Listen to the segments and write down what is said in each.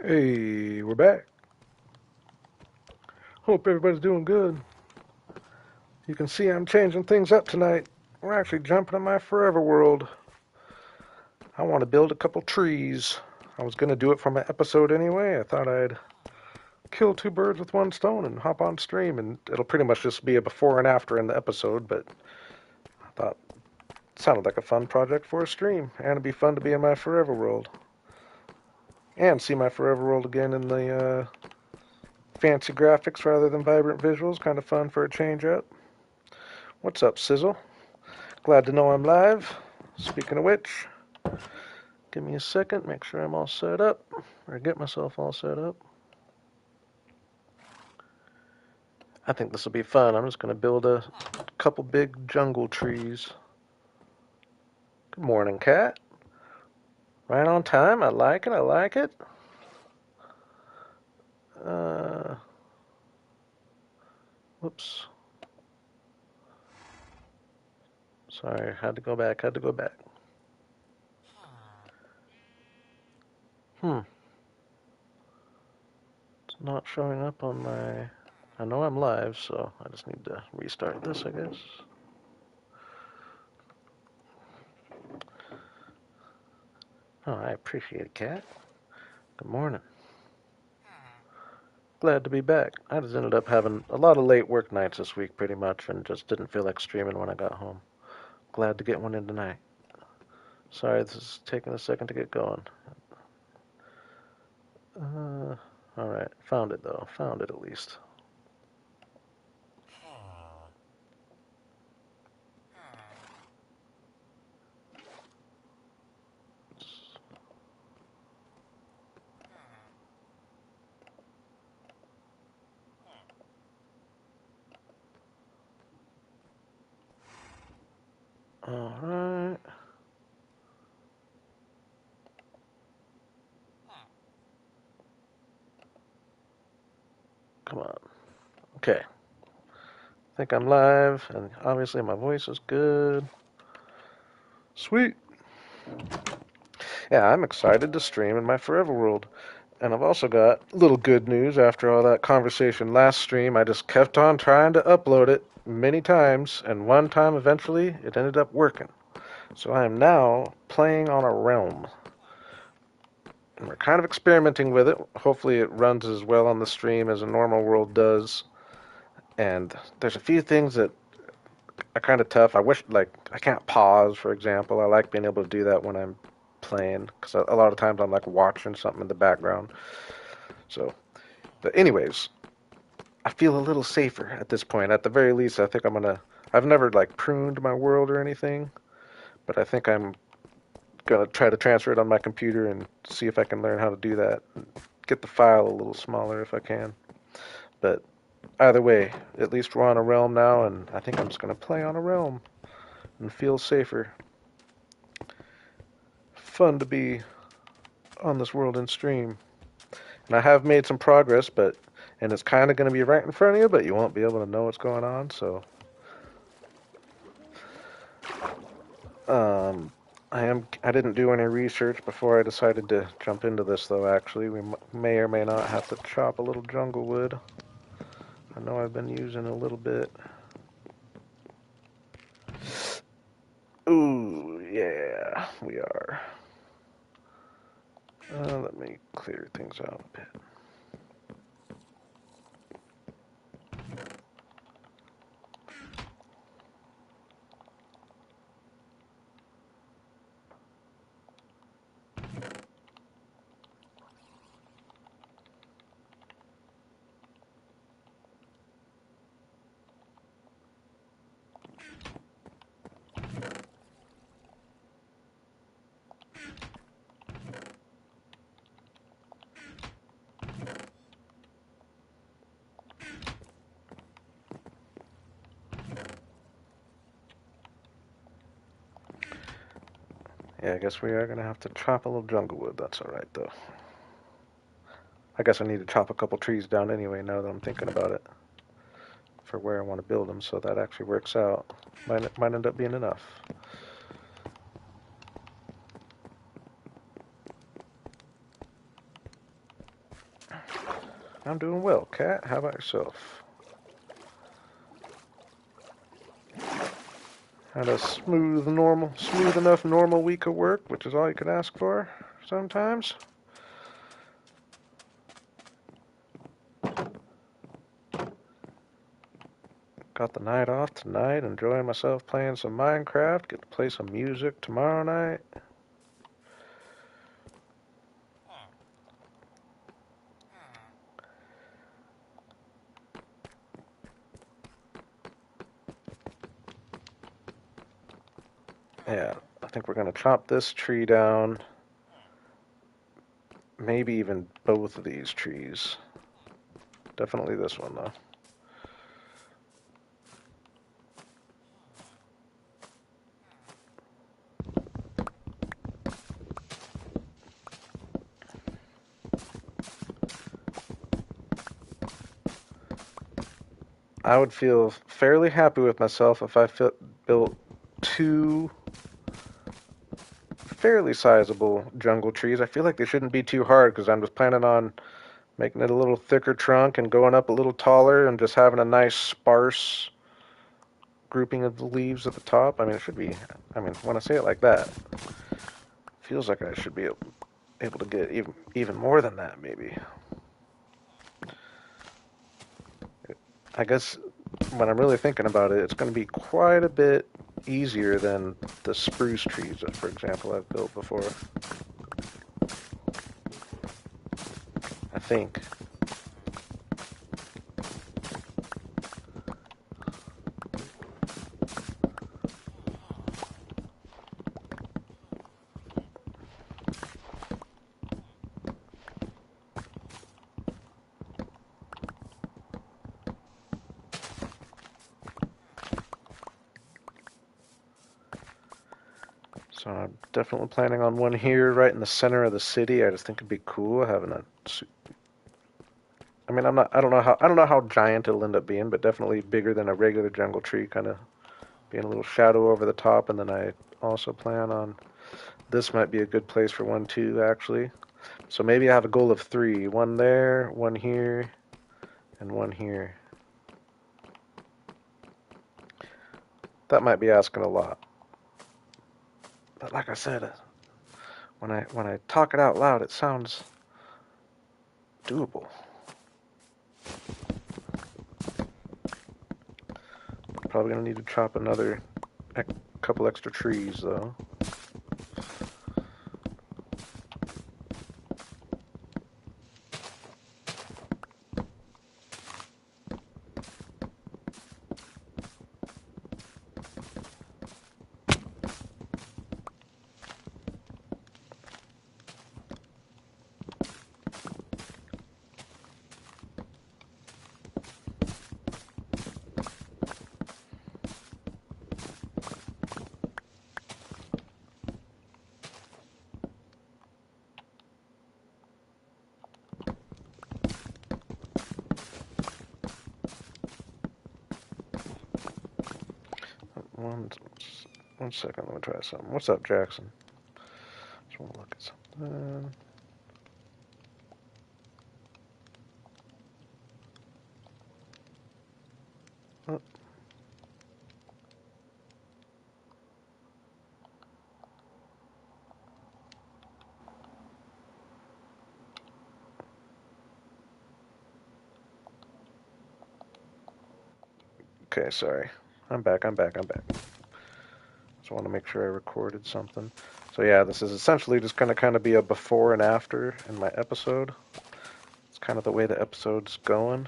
Hey, we're back. Hope everybody's doing good. You can see I'm changing things up tonight. We're actually jumping in my forever world. I want to build a couple trees. I was going to do it for my episode anyway. I thought I'd kill two birds with one stone and hop on stream, and it'll pretty much just be a before and after in the episode, but I thought it sounded like a fun project for a stream, and it'd be fun to be in my forever world. And see my forever world again in the fancy graphics rather than vibrant visuals. Kind of fun for a change up. What's up, Sizzle? Glad to know I'm live. Speaking of which, give me a second, make sure I'm all set up, or get myself all set up. I think this will be fun. I'm just going to build a couple big jungle trees. Good morning, cat. Right on time. I like it. I like it. Uh, whoops. Sorry, had to go back. Had to go back. Hmm. It's not showing up on my. I know I'm live, so I just need to restart this, I guess. Oh, I appreciate it, cat. Good morning. Glad to be back. I just ended up having a lot of late work nights this week, pretty much, and just didn't feel like streaming when I got home. Glad to get one in tonight. Sorry, this is taking a second to get going. Alright, found it though. Found it at least. Alright. Come on. Okay. I think I'm live, and obviously my voice is good. Sweet. Yeah, I'm excited to stream in my Forever World. And I've also got a little good news after all that conversation last stream. I just kept on trying to upload it many times, and one time eventually it ended up working. So I am now playing on a realm. And we're kind of experimenting with it. Hopefully it runs as well on the stream as a normal world does. And there's a few things that are kind of tough. I wish, like, I can't pause, for example. I like being able to do that when I'm playing, because a lot of times I'm like watching something in the background. So, but anyways, I feel a little safer at this point. At the very least, I think I'm gonna. I've never like pruned my world or anything, but I think I'm gonna try to transfer it on my computer and see if I can learn how to do that. Get the file a little smaller if I can. But either way, at least we're on a realm now, and I think I'm just gonna play on a realm and feel safer. Fun to be on this world and stream. And I have made some progress, but and it's kind of going to be right in front of you, but you won't be able to know what's going on. So, I didn't do any research before I decided to jump into this, though. Actually, we may or may not have to chop a little jungle wood. I know I've been using a little bit. Ooh, yeah, we are. Let me clear things out a bit. Yeah, I guess we are going to have to chop a little jungle wood. That's all right, though. I guess I need to chop a couple trees down anyway, now that I'm thinking about it, for where I want to build them, so that actually works out. Might end up being enough. I'm doing well, Kat. How about yourself? Had a smooth enough normal week of work, which is all you could ask for sometimes. Got the night off tonight, enjoying myself playing some Minecraft. Get to play some music tomorrow night. Yeah, I think we're gonna chop this tree down. Maybe even both of these trees. Definitely this one, though. I would feel fairly happy with myself if I built two fairly sizable jungle trees. I feel like they shouldn't be too hard because I'm just planning on making it a little thicker trunk and going up a little taller and just having a nice sparse grouping of the leaves at the top. I mean, it should be, I mean, when I say it like that, it feels like I should be able to get even more than that, maybe. I guess when I'm really thinking about it, it's going to be quite a bit easier than the spruce trees that, for example, I've built before. I think. So I'm definitely planning on one here right in the center of the city. I just think it'd be cool having a. I mean, I'm not. I don't know how. I don't know how giant it'll end up being, but definitely bigger than a regular jungle tree. Kind of being a little shadow over the top, and then I also plan on. This might be a good place for one too, actually. So maybe I have a goal of three: one there, one here, and one here. That might be asking a lot, but like I said, when I talk it out loud, it sounds doable. Probably gonna need to chop another couple extra trees though. One, one second, let me try something. What's up, Jackson? Just want to look at something. Oh, okay, sorry. I'm back. Just want to make sure I recorded something. So yeah, this is essentially just going to kind of be a before and after in my episode. It's kind of the way the episode's going.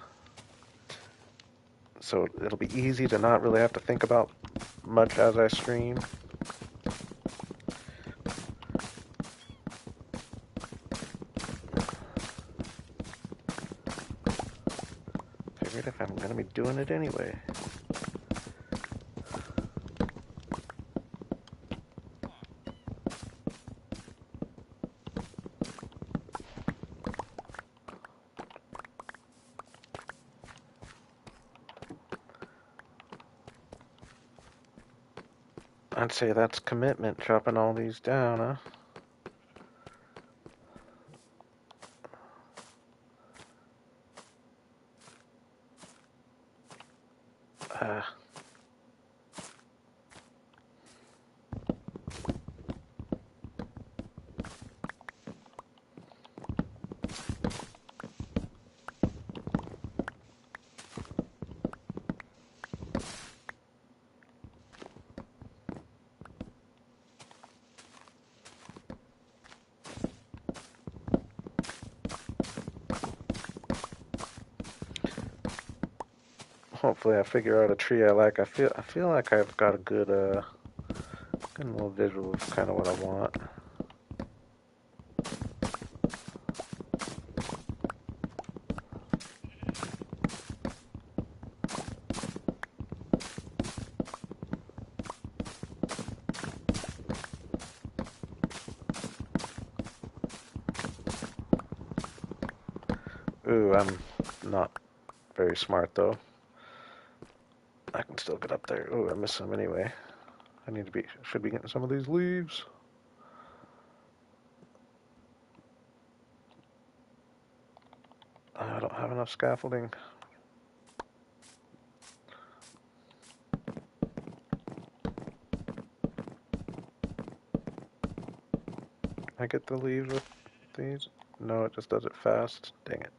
So it'll be easy to not really have to think about much as I stream. Figured if I'm going to be doing it anyway. I'd say that's commitment, chopping all these down, huh? Uh, Hopefully, I figure out a tree I like. I feel like I've got a good little visual of kind of what I want. Ooh, I'm not very smart though. I can still get up there. Ooh, I missed some anyway. Should be getting some of these leaves. I don't have enough scaffolding. I get the leaves with these? No, it just does it fast. Dang it.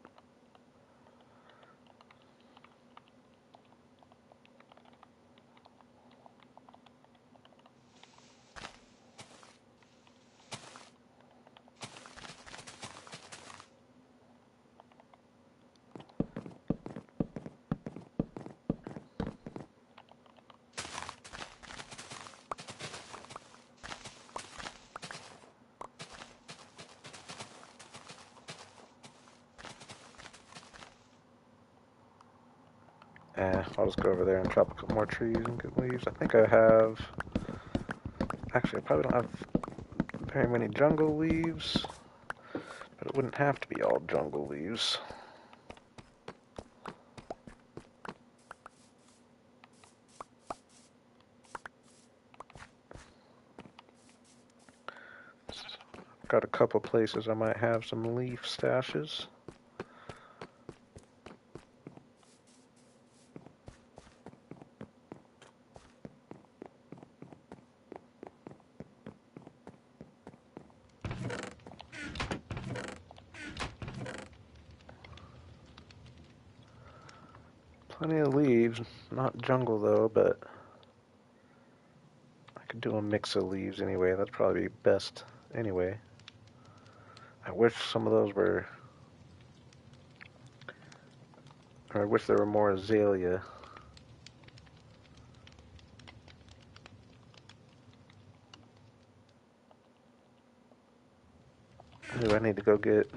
I'll just go over there and chop a couple more trees and get leaves. I think I have... Actually, I probably don't have very many jungle leaves, but it wouldn't have to be all jungle leaves. Got a couple places I might have some leaf stashes. Plenty of leaves, not jungle though, but I could do a mix of leaves anyway. That'd probably be best anyway. I wish some of those were, or I wish there were more azalea. Ooh, I need to go get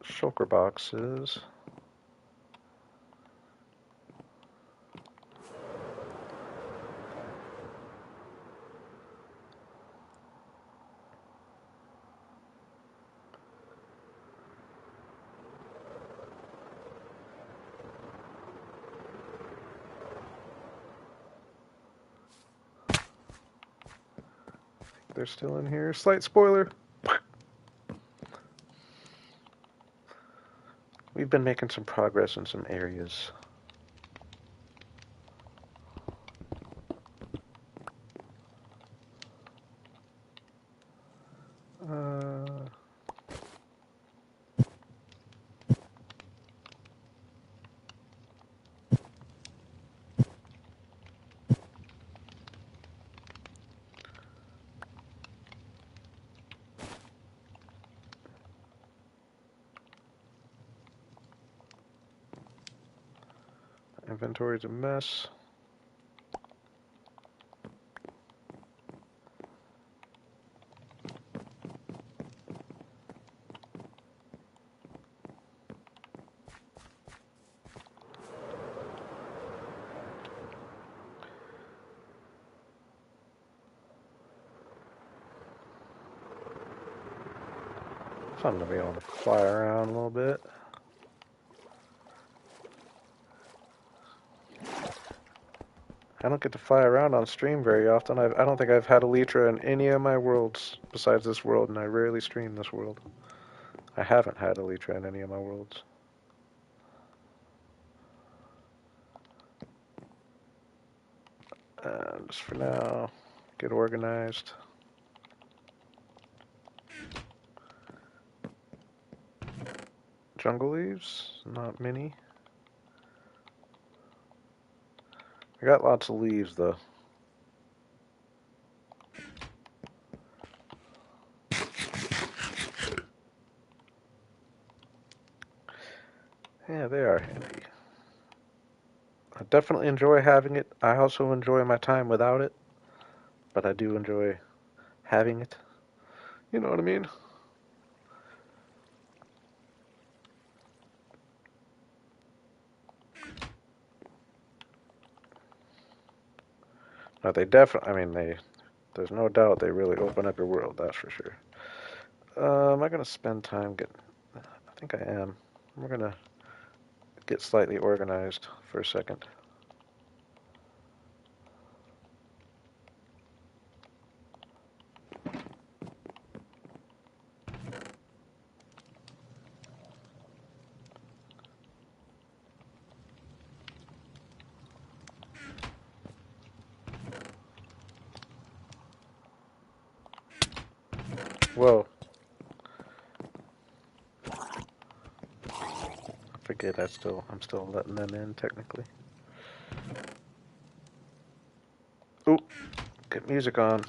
shulker boxes. They're still in here. Slight spoiler. We've been making some progress in some areas. Uh, Inventory's a mess. Fun to be able to fly around a little bit. I don't get to fly around on stream very often. I don't think I've had Elytra in any of my worlds besides this world, and I rarely stream this world. I haven't had Elytra in any of my worlds. Just for now, get organized. Jungle leaves, not many. I got lots of leaves though. Yeah, they are handy. I definitely enjoy having it. I also enjoy my time without it, but I do enjoy having it. You know what I mean? No, they definitely. I mean, they. There's no doubt they really open up your world. That's for sure. Am I gonna spend time getting? I think I am. We're gonna get slightly organized for a second. Whoa! I forget. I'm still letting them in technically. Ooh, get music on.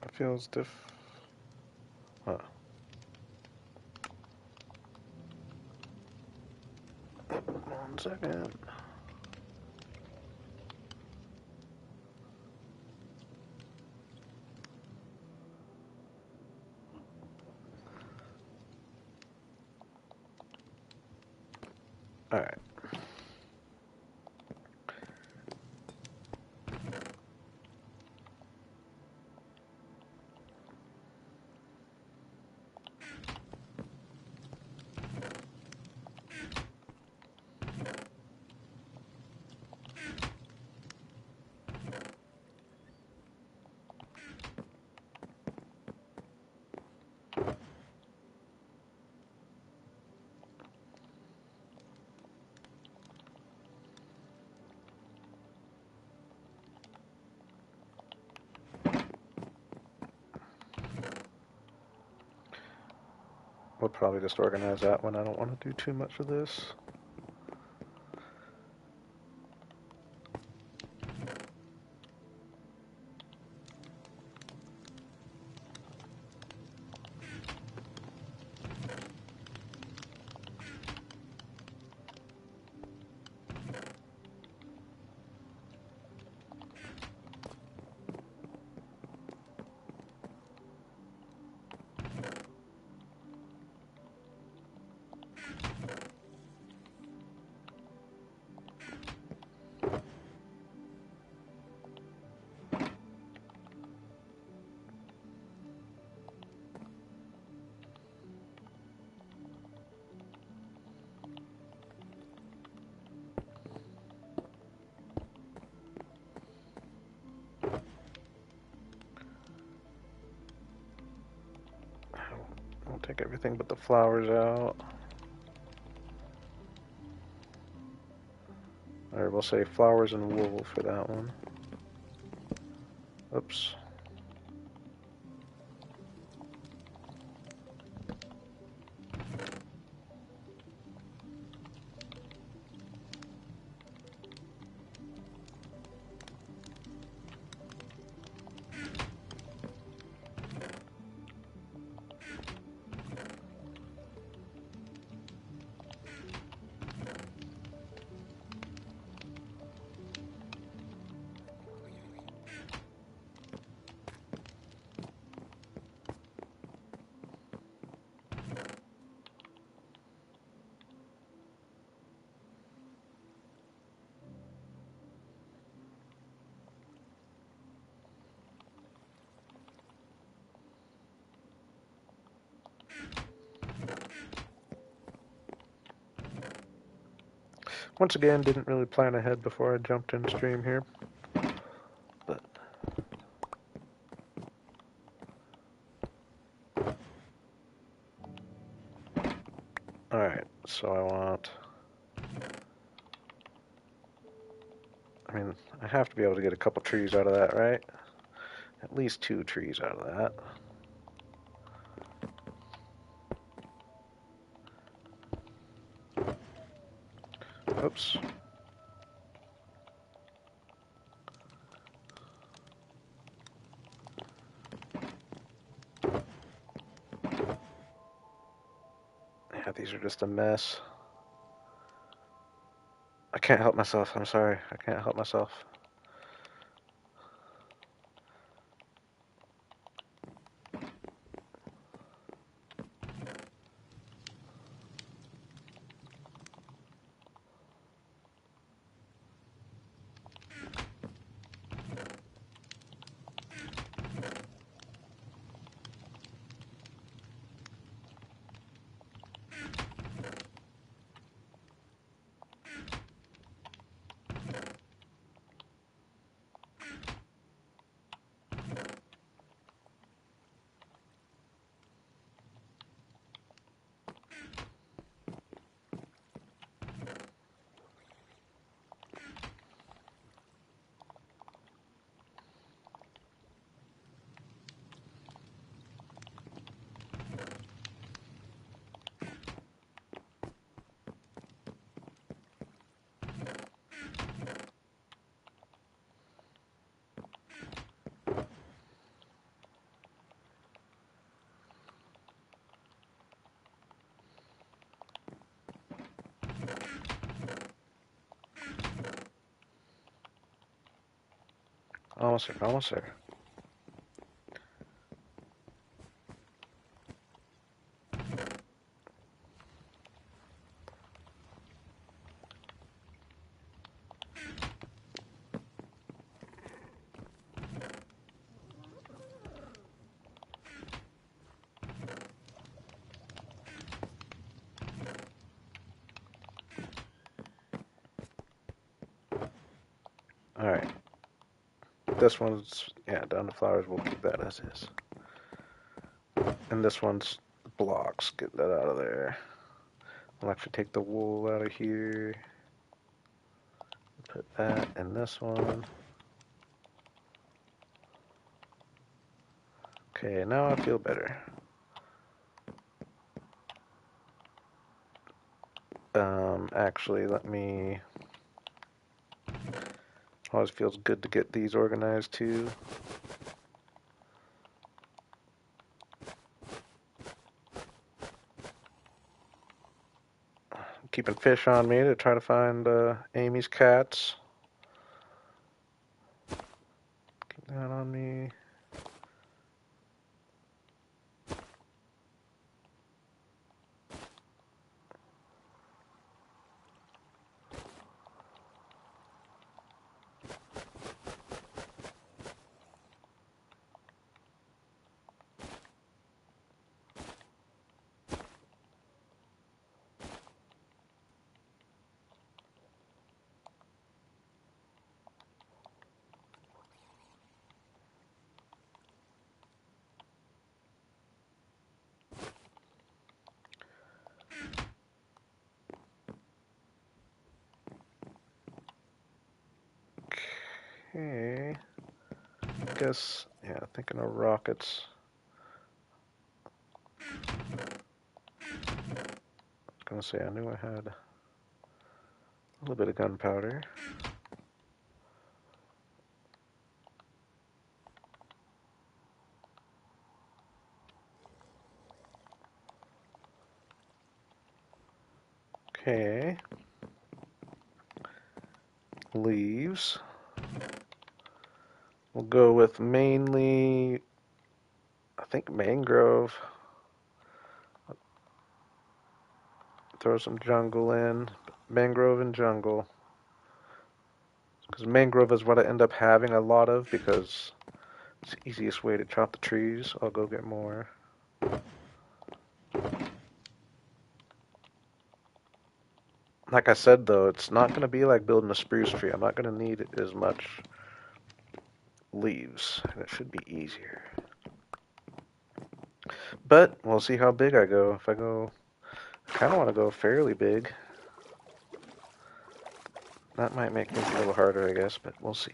It feels diff. Huh. 1 second. All right. We'll probably just organize that when I don't want to do too much of this. We'll take everything but the flowers out. Or we'll say flowers and wool for that one. Oops. Once again, didn't really plan ahead before I jumped in stream here. But Alright, so I mean, I have to be able to get a couple trees out of that, right? At least 2 trees out of that. Oops. Yeah, these are just a mess. I can't help myself. I'm sorry. I can't help myself. Almost there. Almost there. Alright. This one's, yeah, down to flowers. We'll keep that as is. And this one's blocks. Get that out of there. I'll actually take the wool out of here. Put that in this one. Okay, now I feel better. Actually, let me... Always feels good to get these organized too. Keeping fish on me to try to find Amy's cats. Keep that on me. Okay. I guess, yeah, thinking of rockets. I was gonna say, I knew I had a little bit of gunpowder. Okay. Leaves. We'll go with mainly, I think, mangrove. Throw some jungle in. Mangrove and jungle. Because mangrove is what I end up having a lot of because it's the easiest way to chop the trees. I'll go get more. Like I said, though, it's not going to be like building a spruce tree. I'm not going to need as much leaves, and it should be easier. But we'll see how big I go. If I go Kind of want to go fairly big. That might make things a little harder, I guess, but we'll see.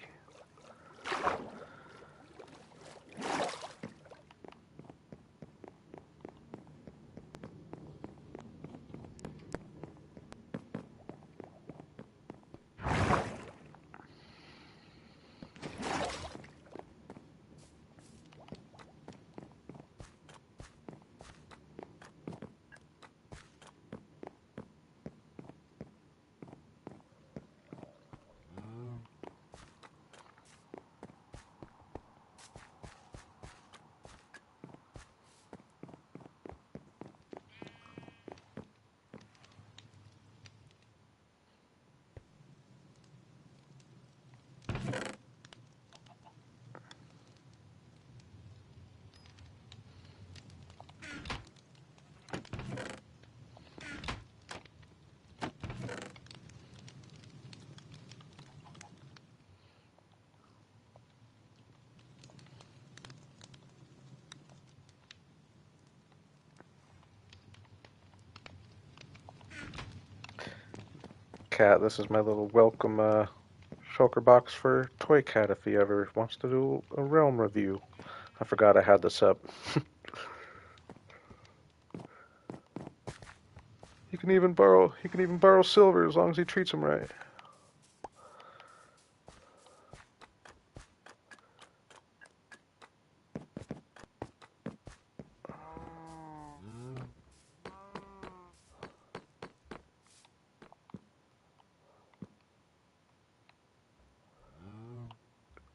Cat, this is my little welcome shulker box for Toy Cat if he ever wants to do a realm review. I forgot I had this up. He can even borrow silver as long as he treats him right.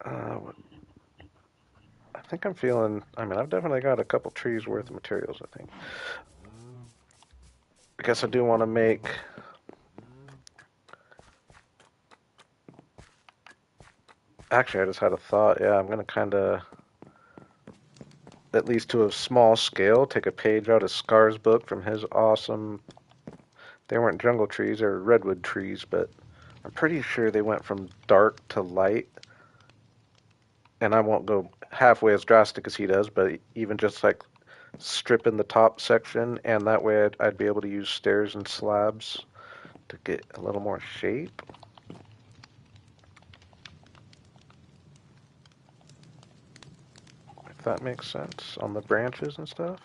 Uh, I think I'm feeling. I mean, I've definitely got a couple trees worth of materials. I think. I guess I do want to make. Actually, I just had a thought. Yeah, I'm gonna kind of, at least to a small scale, take a page out of Scar's book from his awesome. They weren't jungle trees; they were redwood trees, but I'm pretty sure they went from dark to light. And I won't go halfway as drastic as he does, but even just like stripping the top section, and that way I'd be able to use stairs and slabs to get a little more shape. If that makes sense on the branches and stuff.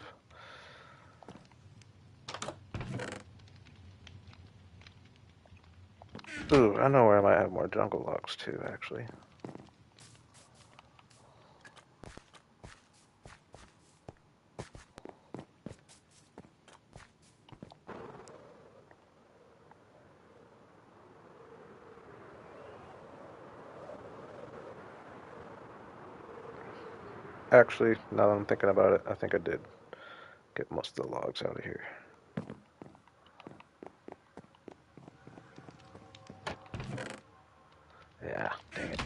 Ooh, I know where I might have more jungle logs too, actually. Actually, now that I'm thinking about it, I think I did get most of the logs out of here. Yeah, dang it.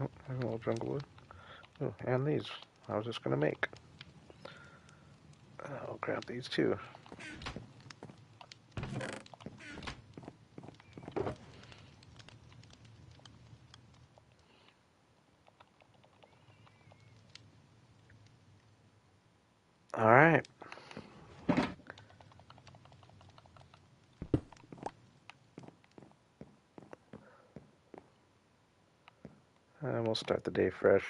Oh, there's a little jungle wood. Oh, and these. I was just gonna make. I'll grab these too. All right. And we'll start the day fresh.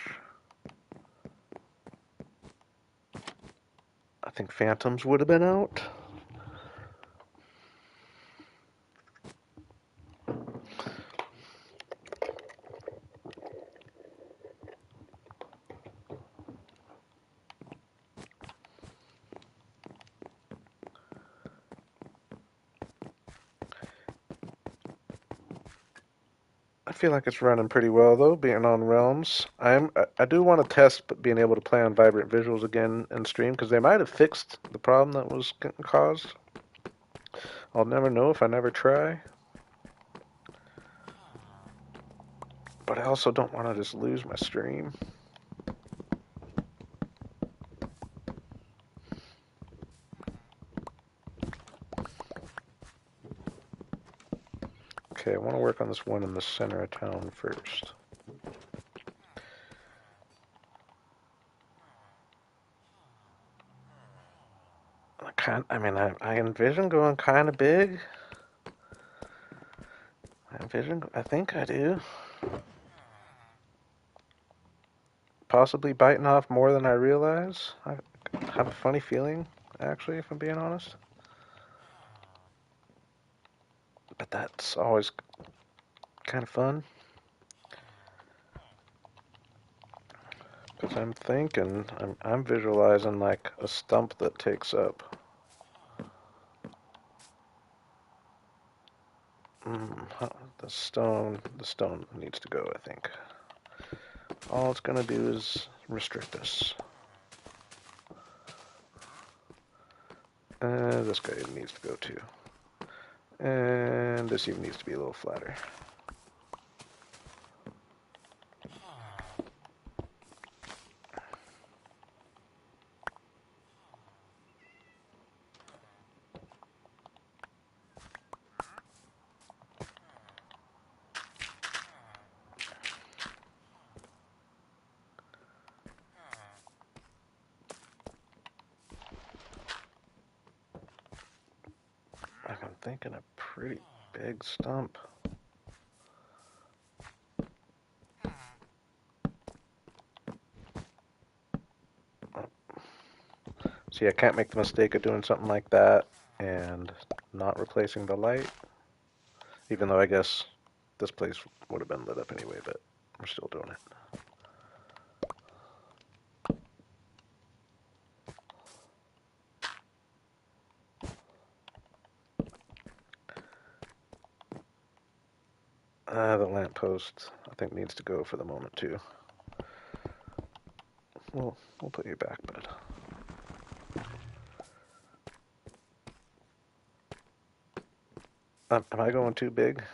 I think Phantoms would have been out. I feel like it's running pretty well though, being on Realms. I do want to test being able to play on vibrant visuals again in stream because they might have fixed the problem that was getting caused. I'll never know if I never try. But I also don't want to just lose my stream. Okay, I want to work on this one in the center of town first. I envision going kind of big. I think I do. Possibly biting off more than I realize. I have a funny feeling, actually, if I'm being honest. But that's always kind of fun. Because I'm visualizing like a stump that takes up. The stone needs to go, I think. All it's gonna do is restrict us. This guy needs to go too. And this even needs to be a little flatter. I'm thinking a pretty big stump. See, I can't make the mistake of doing something like that and not replacing the light. Even though I guess this place would have been lit up anyway, but we're still doing it. The lamppost, I think, needs to go for the moment, too. We'll put you back, bud. Am I going too big?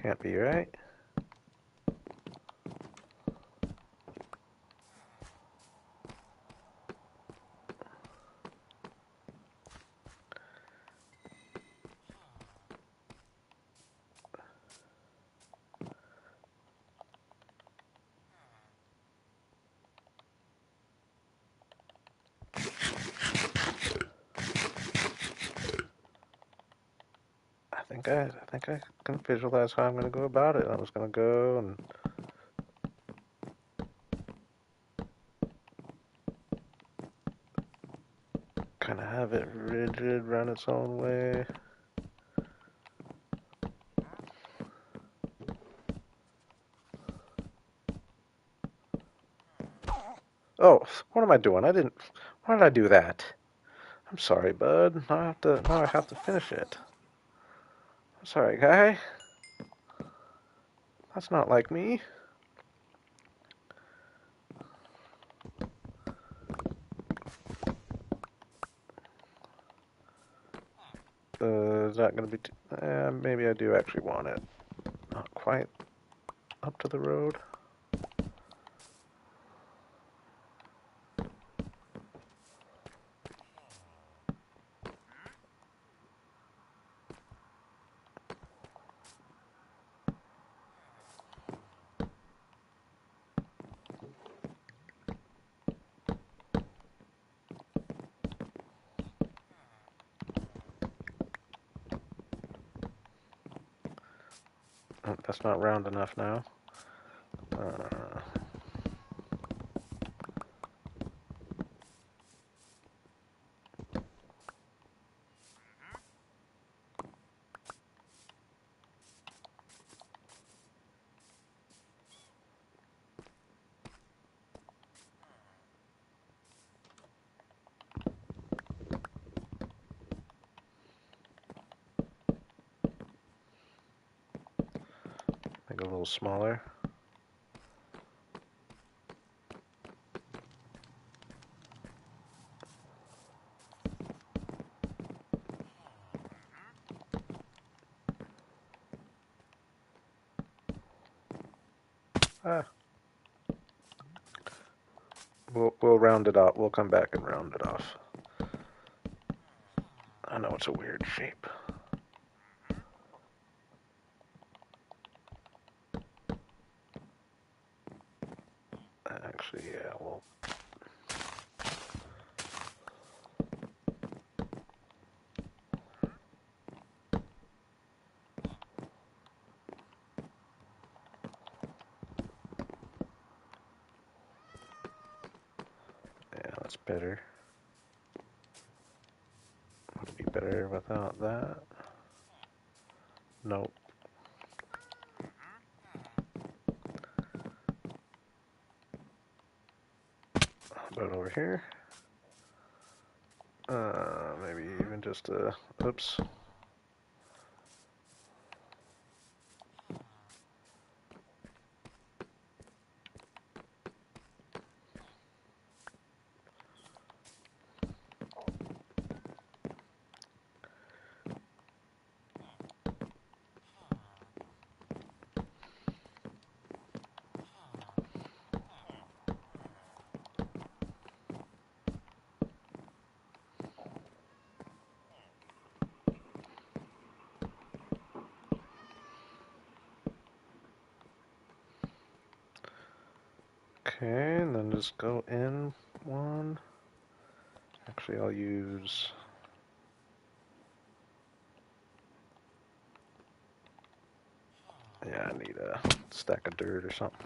Can't be, right? I think I can visualize how I'm going to go about it. I was going to go and kind of have it rigid, run its own way. Oh, what am I doing? Why did I do that? I'm sorry, bud. Now I have to finish it. I'm sorry, guy. That's not like me. Is that going to be... maybe I do actually want it. Not quite up to the road. Oh, that's not round enough now. little smaller. Ah, we'll round it off. We'll come back and round it off. I know it's a weird shape. Actually, yeah, well, yeah, that's better. Would be better without that. Nope. But over here, maybe even just a, oops. Okay, and then just go in one. Actually, I'll use, yeah, I need a stack of dirt or something.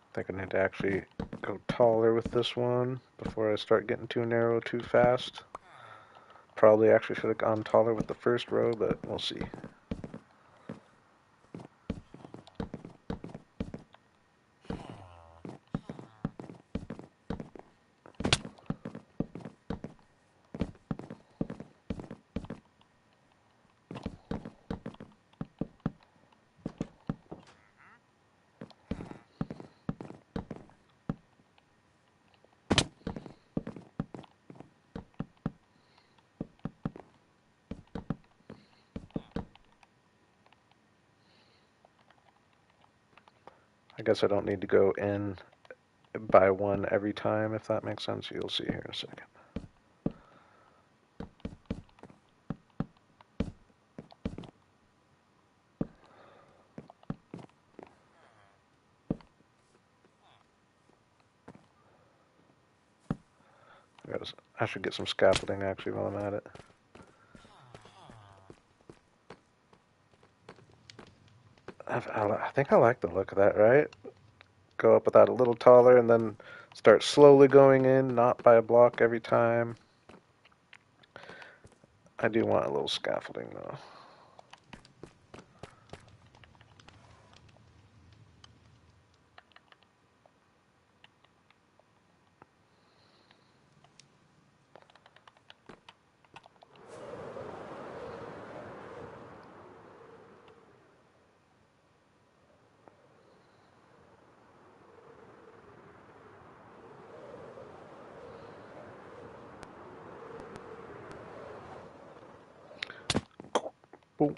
I think I need to actually go taller with this one before I start getting too narrow too fast. Probably actually should have gone taller with the first row, but we'll see. I guess I don't need to go in by one every time, if that makes sense. You'll see here in a second. I should get some scaffolding actually while I'm at it. I think I like the look of that, right? Go up with that a little taller and then Start slowly going in, not by a block every time. I do want a little scaffolding though. Boom.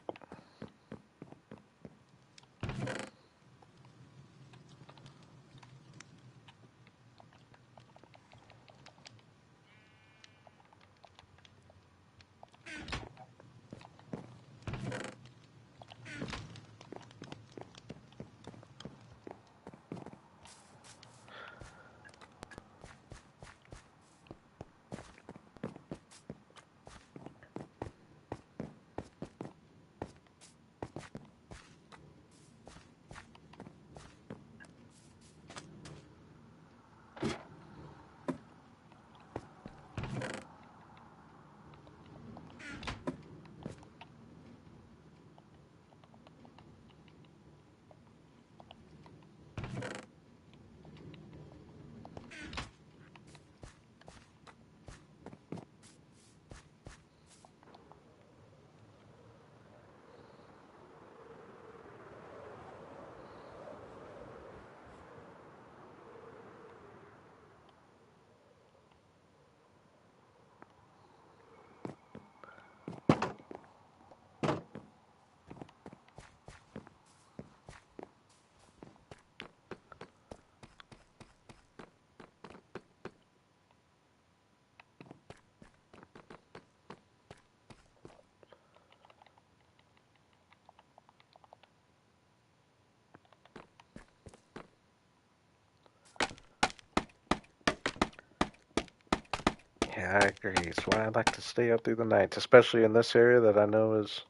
Yeah, I agree. It's why I like to stay up through the night, especially in this area that I know is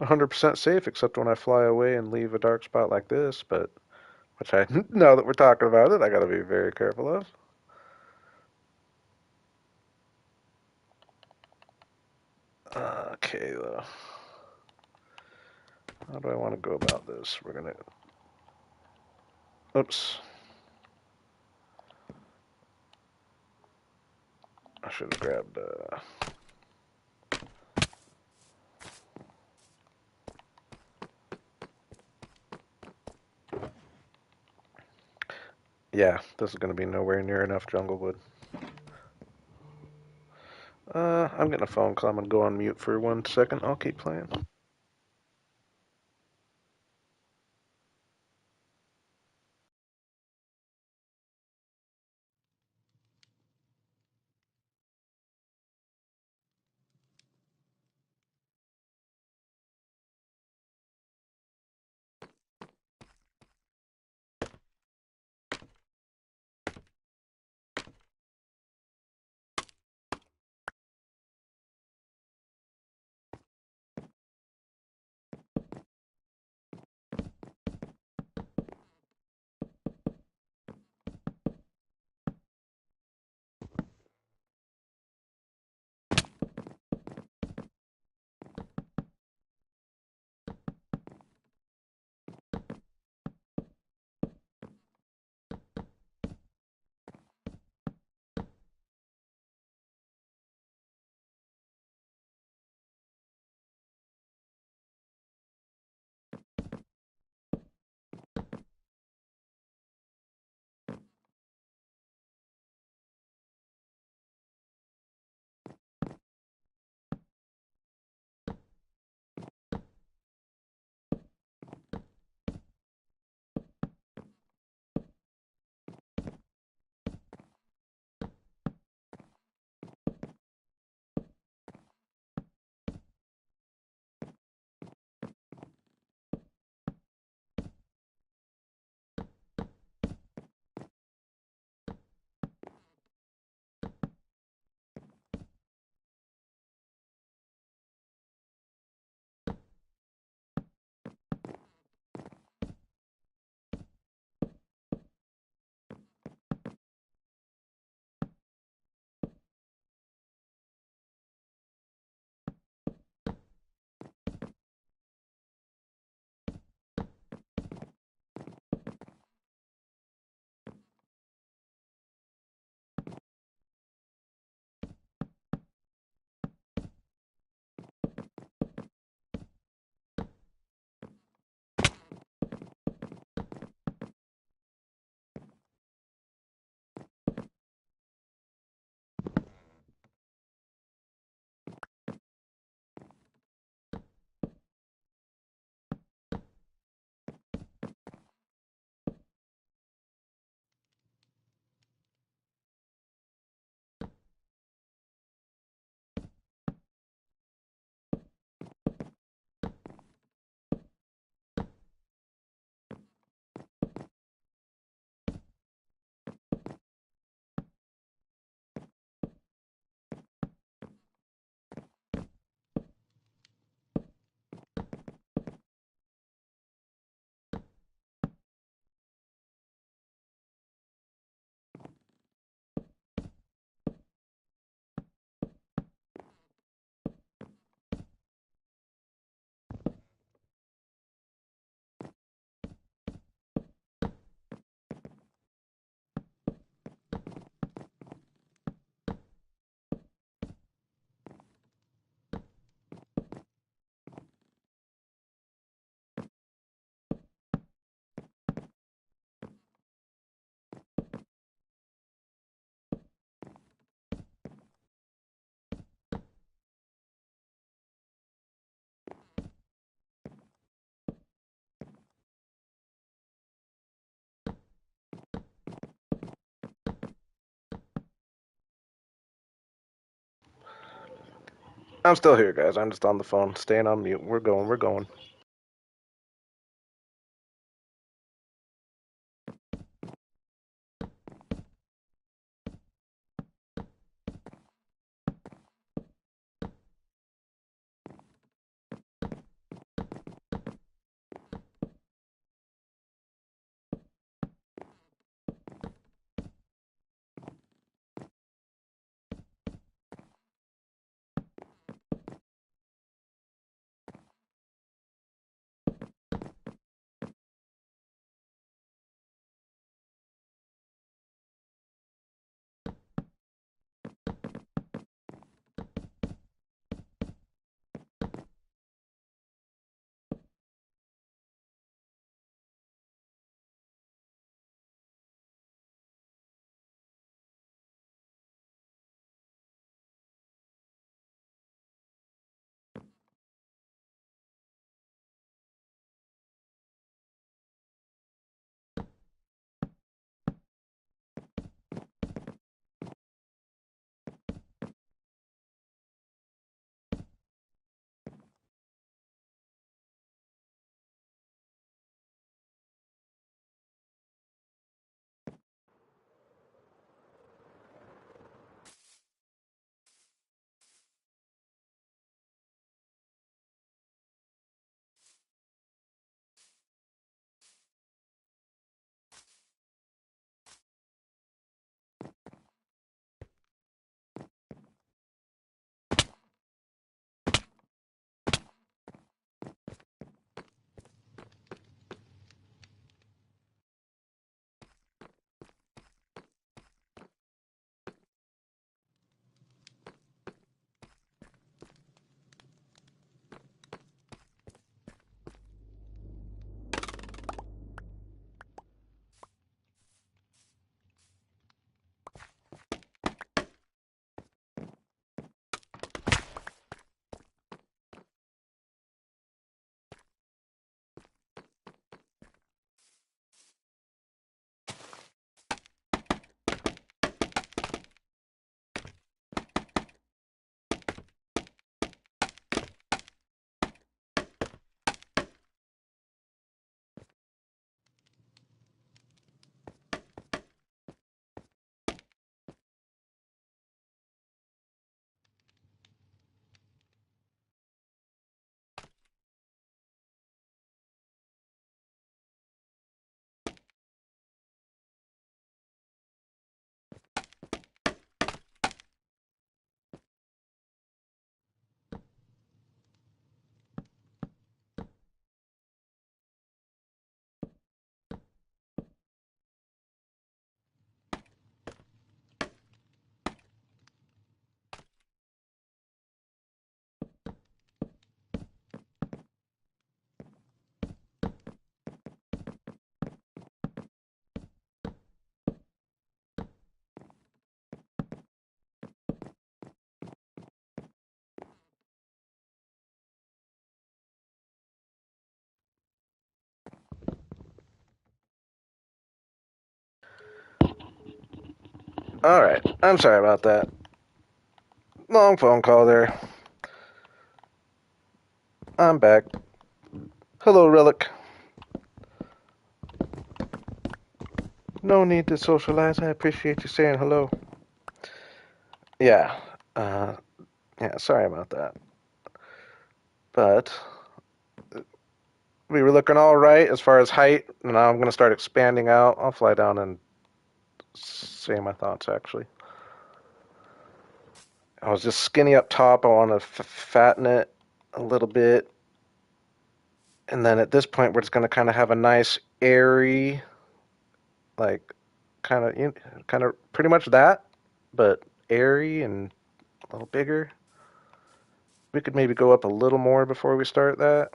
100% safe, except when I fly away and leave a dark spot like this, but which I, now that we're talking about it, I gotta be very careful of. Okay, though. How do I want to go about this? We're gonna. Oops. I should have grabbed. Yeah, this is gonna be nowhere near enough jungle wood. I'm getting a phone call. I'm gonna go on mute for 1 second. I'll keep playing. I'm still here, guys. I'm just on the phone, staying on mute. We're going. We're going. All right. I'm sorry about that. Long phone call there. I'm back. Hello, Relic. No need to socialize. I appreciate you saying hello. Yeah. Uh, yeah. Sorry about that. But we were looking all right as far as height. Now I'm gonna start expanding out. I'll fly down and say my thoughts. Actually, I was just skinny up top. I want to fatten it a little bit, and then at this point, we're just gonna kind of have a nice airy, like, kind of pretty much that, but airy and a little bigger. We could maybe go up a little more before we start that.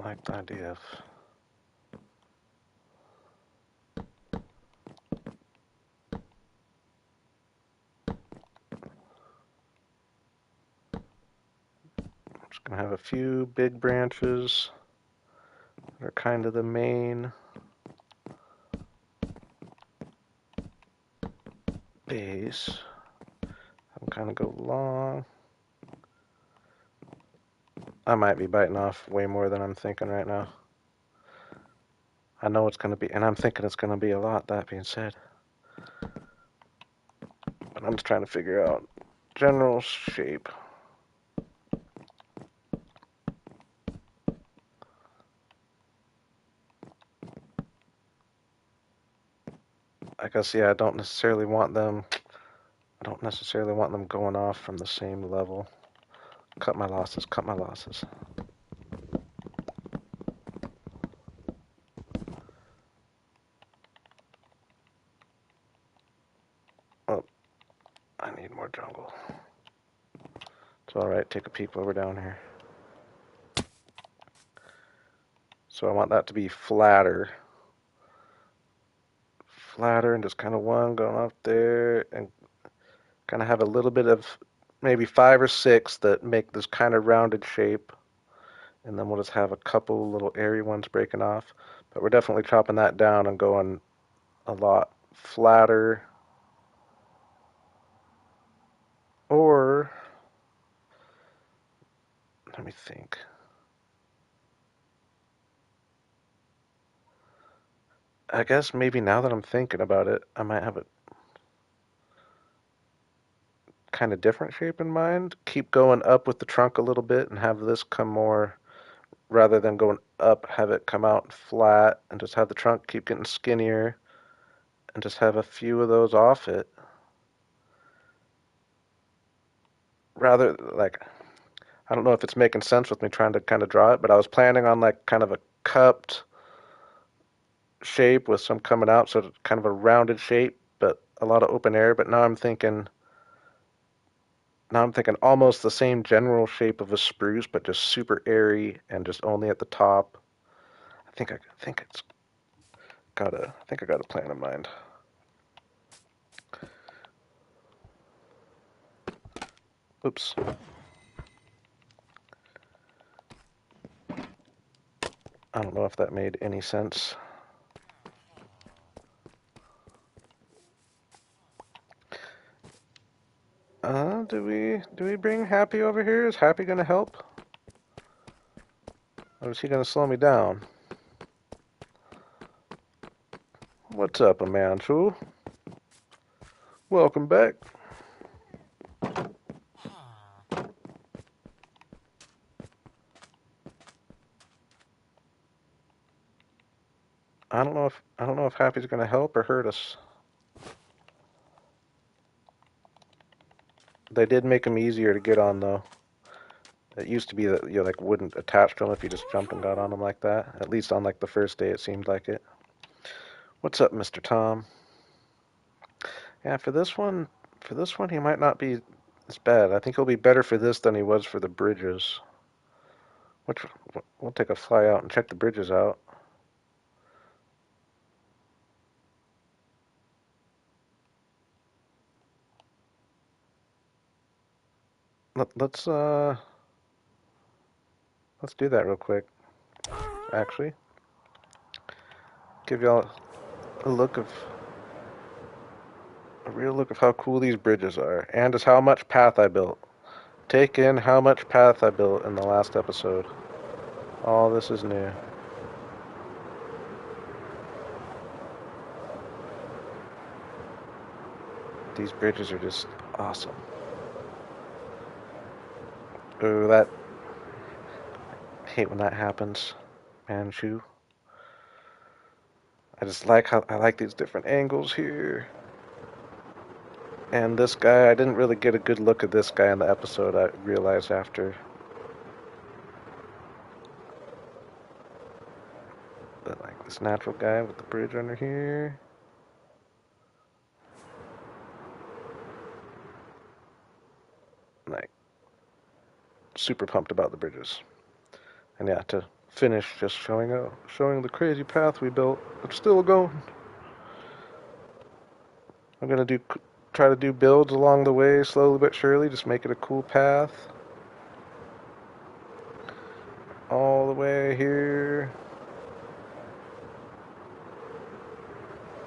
like the idea of... I'm just going to have a few big branches that are kind of the main base. I'm kind of go long. I might be biting off way more than I'm thinking right now. I know it's going to be, and I'm thinking it's going to be a lot, that being said. But I'm just trying to figure out general shape. I guess, yeah, I don't necessarily want them going off from the same level. Cut my losses, cut my losses. Oh, I need more jungle. It's alright, take a peek while we're down here. So I want that to be flatter. Flatter and just kind of one going up there and kind of have a little bit of maybe 5 or 6 that make this kind of rounded shape. And then we'll just have a couple little airy ones breaking off. But we're definitely chopping that down and going a lot flatter. Or, let me think. I guess maybe now that I'm thinking about it, I might have a kind of different shape in mind. Keep going up with the trunk a little bit and have this come more, rather than going up, have it come out flat and just have the trunk keep getting skinnier and just have a few of those off it. Rather, like, I don't know if it's making sense with me trying to kind of draw it, but I was planning on like kind of a cupped shape with some coming out, so kind of a rounded shape, but a lot of open air. But now I'm thinking almost the same general shape of a spruce, but just super airy and just only at the top. I think I got a plan in mind. Oops. I don't know if that made any sense. Do we bring Happy over here? Is Happy gonna help? Or is he gonna slow me down? What's up, Amanchu? Welcome back. I don't know if Happy's gonna help or hurt us. They did make him easier to get on though. It used to be that you like wouldn't attach to him if you just jumped and got on him like that. At least on like the first day it seemed like it. What's up, Mr. Tom? Yeah, for this one he might not be as bad. I think he'll be better for this than he was for the bridges. Which we'll take a fly out and check the bridges out. Let's do that real quick. Actually, give y'all a look of a real look of how cool these bridges are, and just how much path I built. Take in how much path I built in the last episode. All this is new. These bridges are just awesome. Ooh, I hate when that happens. Manchu. I just like how I like these different angles here. And this guy, I didn't really get a good look at this guy in the episode, I realized after. But like this natural guy with the bridge under here. Like, super pumped about the bridges. And yeah, to finished just showing the crazy path we built. It's still going. I'm gonna try to do builds along the way, slowly but surely, just make it a cool path. All the way here.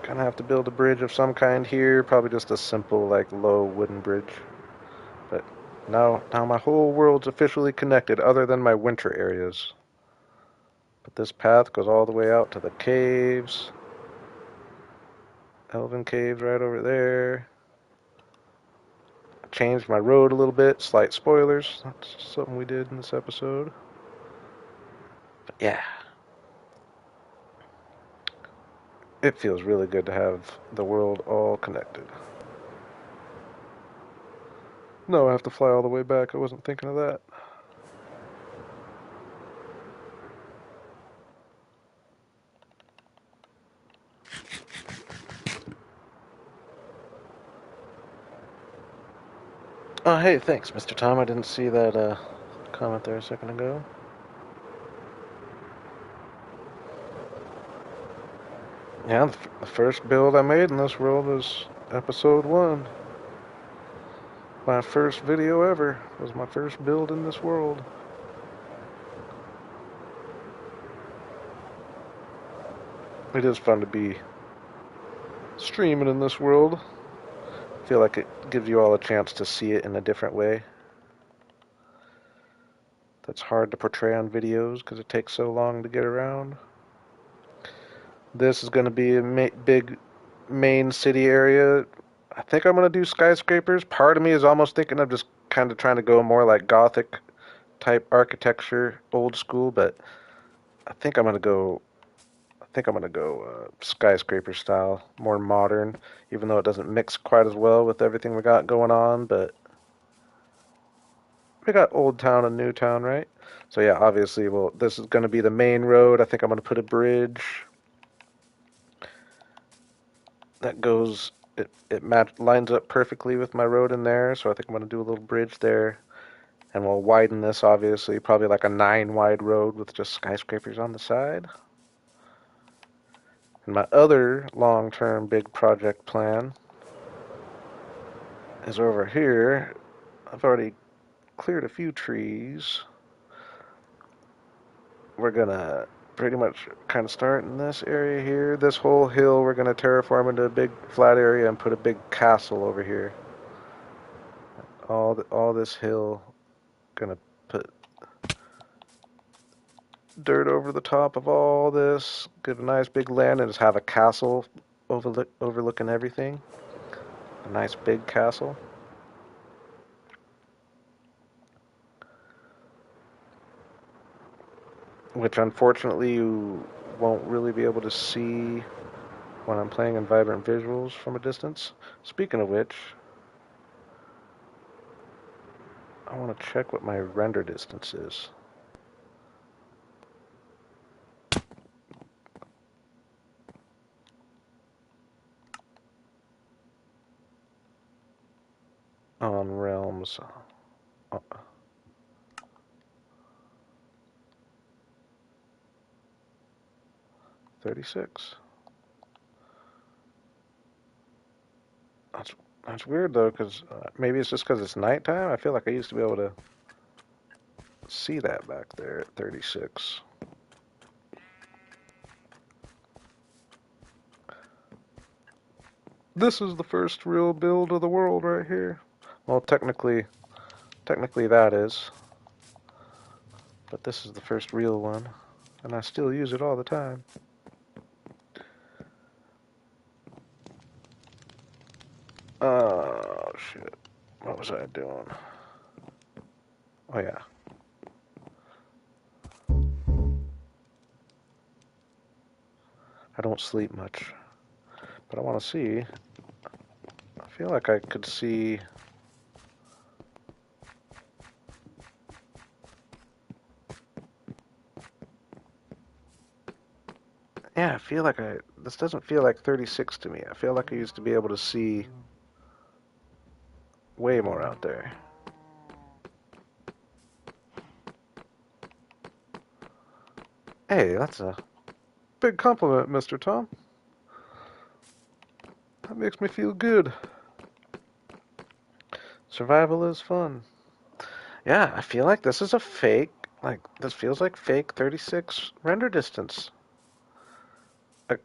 Gonna have to build a bridge of some kind here, probably just a simple, like, low wooden bridge. But now my whole world's officially connected, other than my winter areas. But this path goes all the way out to the caves. Elven caves right over there. I changed my road a little bit, slight spoilers. That's something we did in this episode. But yeah. It feels really good to have the world all connected. No, I have to fly all the way back. I wasn't thinking of that. Oh, hey, thanks, Mr. Tom. I didn't see that comment there a second ago. Yeah, the first build I made in this world was episode 1. My first video ever was my first build in this world. It is fun to be streaming in this world. I feel like it gives you all a chance to see it in a different way. That's hard to portray on videos because it takes so long to get around. This is going to be a big main city area. I think I'm going to do skyscrapers. Part of me is almost thinking of just kind of trying to go more like Gothic type architecture, old school, but I think I'm going to go skyscraper style, more modern, even though it doesn't mix quite as well with everything we got going on, but we got Old Town and New Town, right? So yeah, obviously, well, this is going to be the main road. I think I'm going to put a bridge that goes, lines up perfectly with my road in there, so I think I'm going to do a little bridge there. And we'll widen this, obviously, probably like a 9 wide road with just skyscrapers on the side. And my other long-term big project plan is over here. I've already cleared a few trees. We're gonna pretty much kind of start in this area here. This whole hill we're gonna terraform into a big flat area and put a big castle over here. All this hill, gonna put dirt over the top of all this, get a nice big land, and just have a castle overlooking everything. A nice big castle. Which unfortunately you won't really be able to see when I'm playing in vibrant visuals from a distance. Speaking of which, I want to check what my render distance is. On Realms. 36. That's that's weird though, because maybe it's just because it's nighttime. I feel like I used to be able to see that back there at 36. This is the first real build of the world right here. Well, technically that is, but this is the first real one, and I still use it all the time. Oh shit! What was I doing? Oh yeah. I don't sleep much, but I want to see. I feel like I could see. Yeah, I feel like this doesn't feel like 36 to me. I feel like I used to be able to see way more out there. Hey, that's a big compliment, Mr. Tom. That makes me feel good. Survival is fun. Yeah, I feel like this is a fake, like, this feels like fake 36 render distance.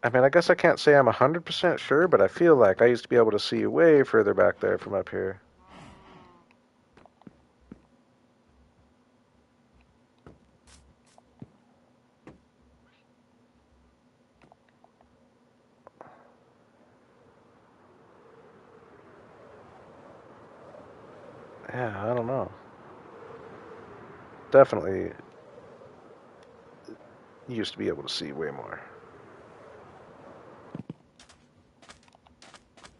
I mean, I guess I can't say I'm 100% sure, but I feel like I used to be able to see way further back there from up here. Yeah, I don't know. Definitely used to be able to see way more.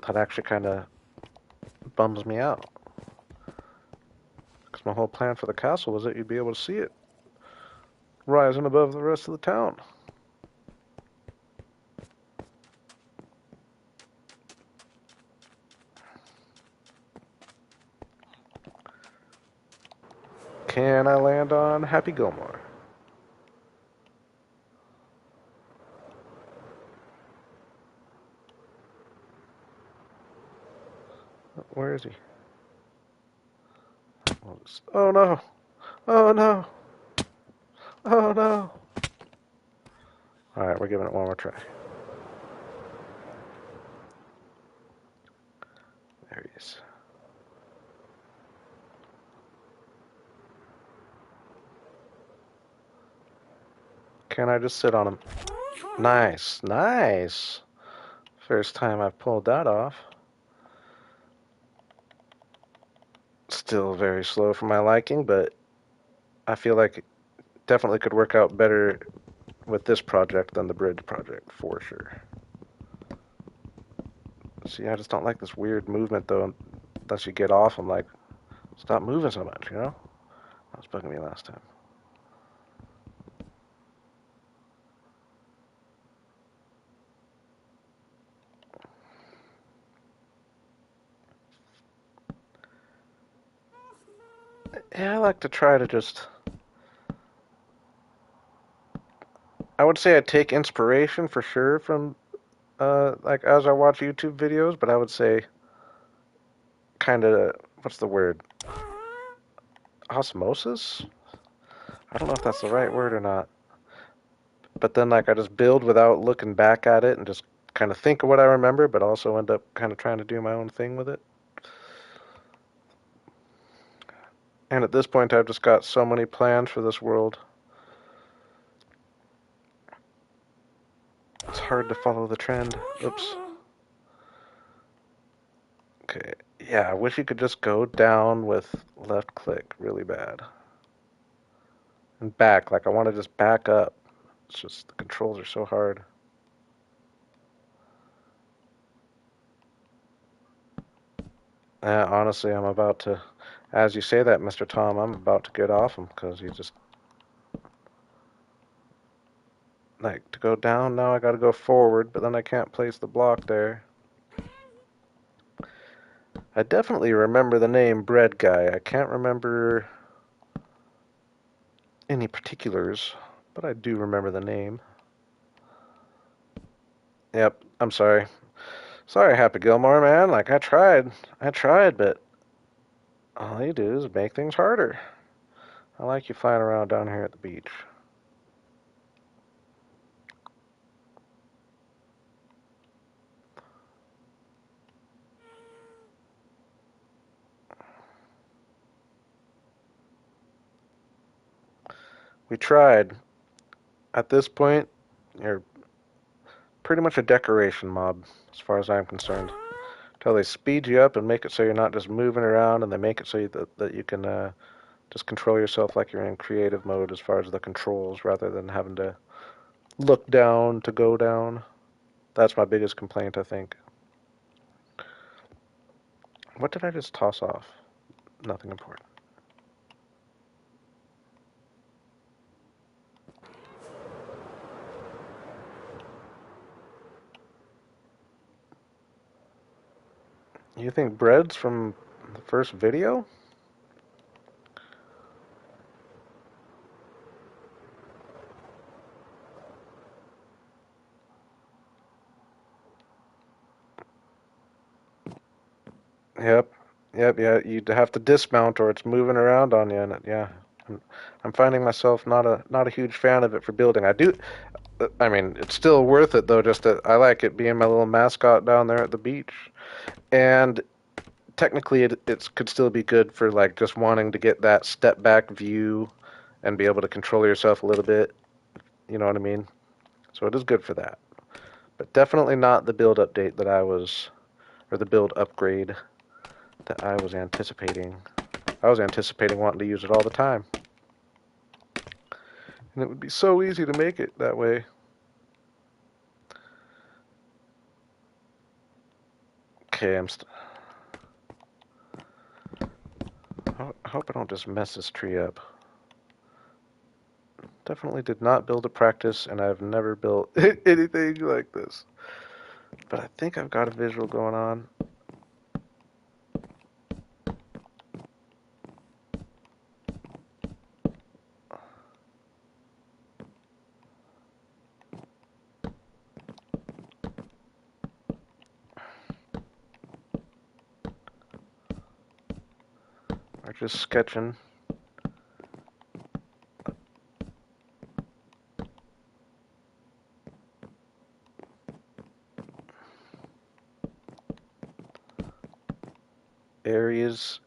That actually kind of bums me out. Because my whole plan for the castle was that you'd be able to see it rising above the rest of the town. Can I land on Happy Gilmore? Where is he? Oh no! Oh no! Oh no! Alright, we're giving it one more try. There he is. Can I just sit on him? Nice, nice. First time I've pulled that off. Still very slow for my liking, but I feel like it definitely could work out better with this project than the bridge project, for sure. See, I just don't like this weird movement, though. Unless you get off, I'm like, stop moving so much, you know? That was bugging me last time. Yeah, I like to try to just... I would say I take inspiration for sure from, like, as I watch YouTube videos, but I would say kind of, what's the word? Osmosis? I don't know if that's the right word or not. But then, like, I just build without looking back at it and just kind of think of what I remember, but also end up kind of trying to do my own thing with it. And at this point, I've just got so many plans for this world. It's hard to follow the trend. Oops. Okay. Yeah, I wish you could just go down with left click really bad. And back. Like, I want to just back up. It's just the controls are so hard. Honestly, I'm about to, as you say that, Mr. Tom, I'm about to get off him because he just, like, to go down now I gotta go forward, but then I can't place the block there. I definitely remember the name Bread Guy. I can't remember any particulars, but I do remember the name. Yep, I'm sorry. Sorry, Happy Gilmore, man. Like, I tried, but all you do is make things harder. I like you flying around down here at the beach. We tried. At this point, you're pretty much a decoration mob, as far as I'm concerned. Until they speed you up and make it so you're not just moving around, and they make it so that you can just control yourself like you're in creative mode as far as the controls, rather than having to look down to go down. That's my biggest complaint, I think. What did I just toss off? Nothing important. You think bread's from the first video? Yep. Yep. Yeah. You'd have to dismount or it's moving around on you. And yeah, I'm, I'm finding myself not a huge fan of it for building. I do. I mean, it's still worth it though. Just that I like it being my little mascot down there at the beach. And technically, it could still be good for like just wanting to get that step back view and be able to control yourself a little bit. You know what I mean? So it is good for that. But definitely not the build update that I was, or the build upgrade that I was anticipating. I was anticipating wanting to use it all the time. And it would be so easy to make it that way. Okay, I hope I don't just mess this tree up. Definitely did not build a practice, and I've never built anything like this. But I think I've got a visual going on. Or just sketching.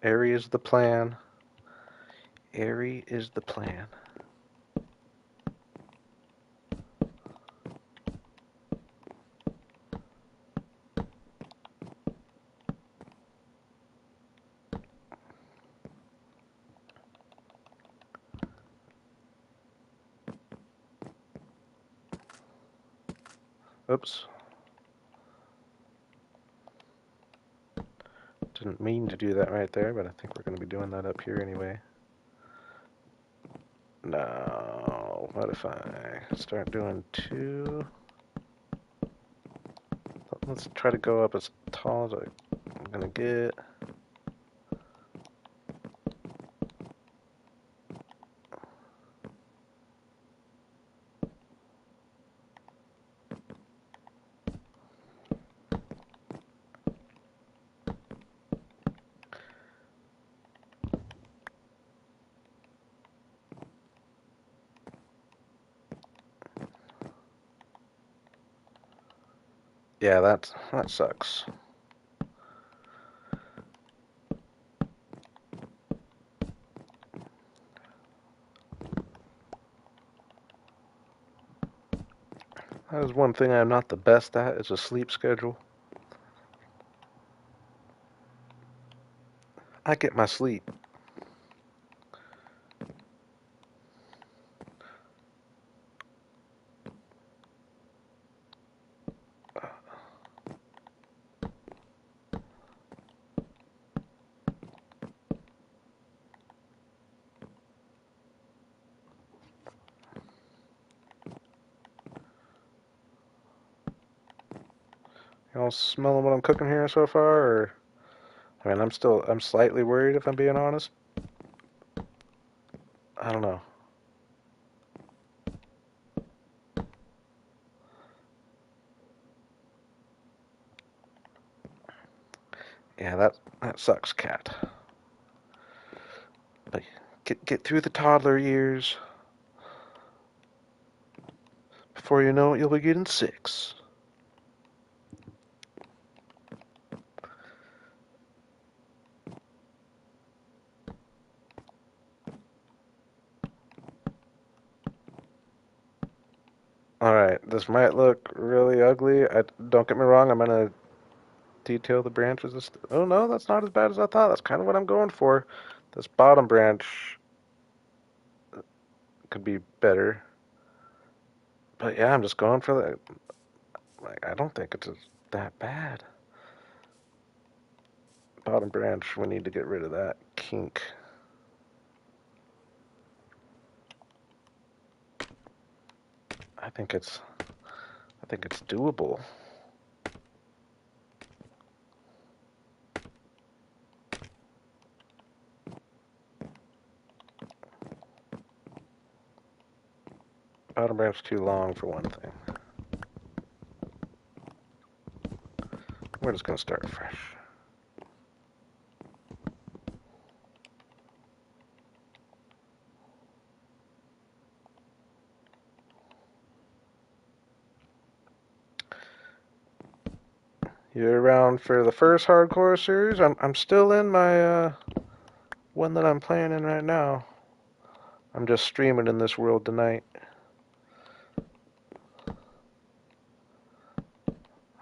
Area's the plan. Airy is the plan. Oops. Didn't mean to do that right there, but I think we're going to be doing that up here anyway. Now, what if I start doing two? Let's try to go up as tall as I'm going to get. Yeah, that sucks. That is one thing I'm not the best at is a sleep schedule. I get my sleep. Y'all smelling what I'm cooking here so far? Or I mean, I'm slightly worried if I'm being honest. I don't know. Yeah, that sucks, cat. But get through the toddler years. Before you know it, you'll be getting six. Alright, this might look really ugly. Don't get me wrong, I'm gonna detail the branches. Oh no, that's not as bad as I thought. That's kind of what I'm going for. This bottom branch could be better. But yeah, I'm just going for that. Like, I don't think it's that bad. Bottom branch, we need to get rid of that kink. I think it's I think it's doable. Bottom branch too long for one thing. We're just gonna start fresh. You're around for the first hardcore series? I'm still in my one that I'm playing in right now. I'm just streaming in this world tonight. I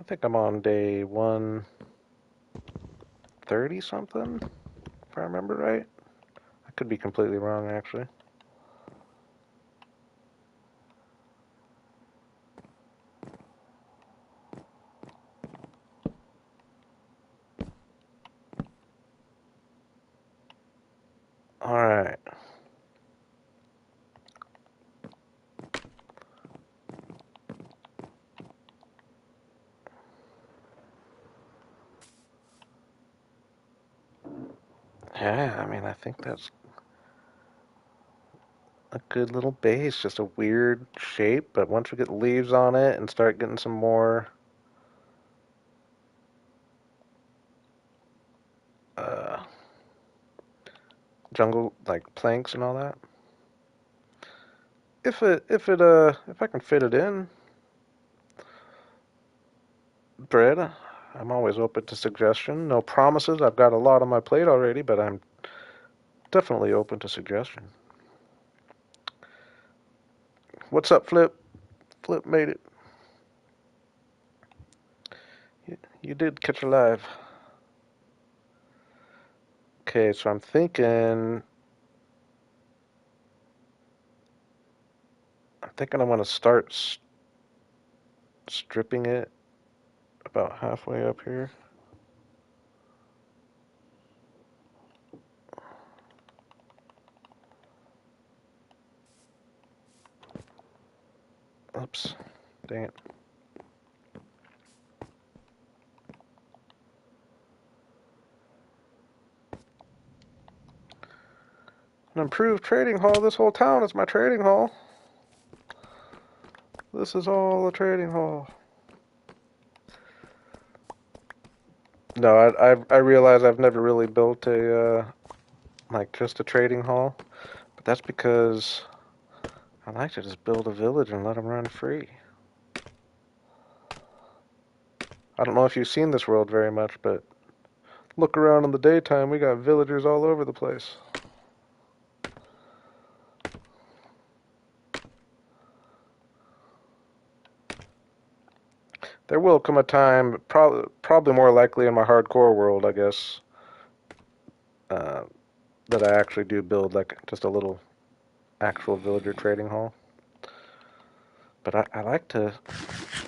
think I'm on day 130 something, if I remember right. I could be completely wrong, actually. Alright. Yeah, I mean, I think that's a good little base. Just a weird shape, but once we get leaves on it and start getting some more uh, jungle, like planks and all that. If I can fit it in, bread, I'm always open to suggestion. No promises. I've got a lot on my plate already, but I'm definitely open to suggestion. What's up, Flip? Flip made it. You did catch a live. Okay, so I'm thinking I want to start stripping it about halfway up here. Oops, dang it. An improved trading hall. This whole town is my trading hall. This is all a trading hall. No, I realize I've never really built a like just a trading hall, but that's because I like to just build a village and let them run free. I don't know if you've seen this world very much, but look around in the daytime, we got villagers all over the place. There will come a time, probably more likely in my hardcore world, I guess, uh, that I actually do build like just a little actual villager trading hall. But I like to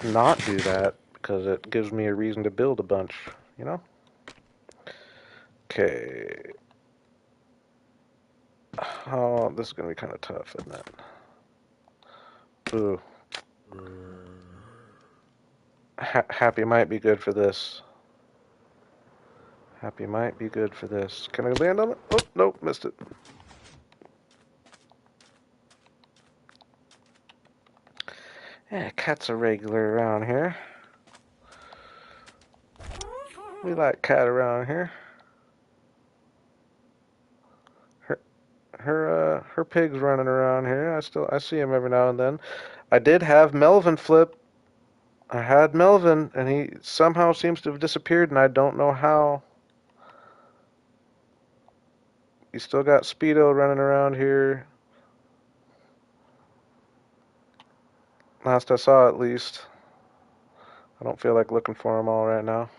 not do that because it gives me a reason to build a bunch, you know? Okay. Oh, this is going to be kind of tough, isn't it? Ooh. Happy might be good for this. Happy might be good for this. Can I land on it? Oh, nope, missed it. Yeah, cat's a regular around here. We like cat around here. Her her pig's running around here. I see him every now and then. I did have Melvin flip. I had Melvin, and he somehow seems to have disappeared, and I don't know how. He's still got Speedo running around here. Last I saw, at least. I don't feel like looking for them all right now.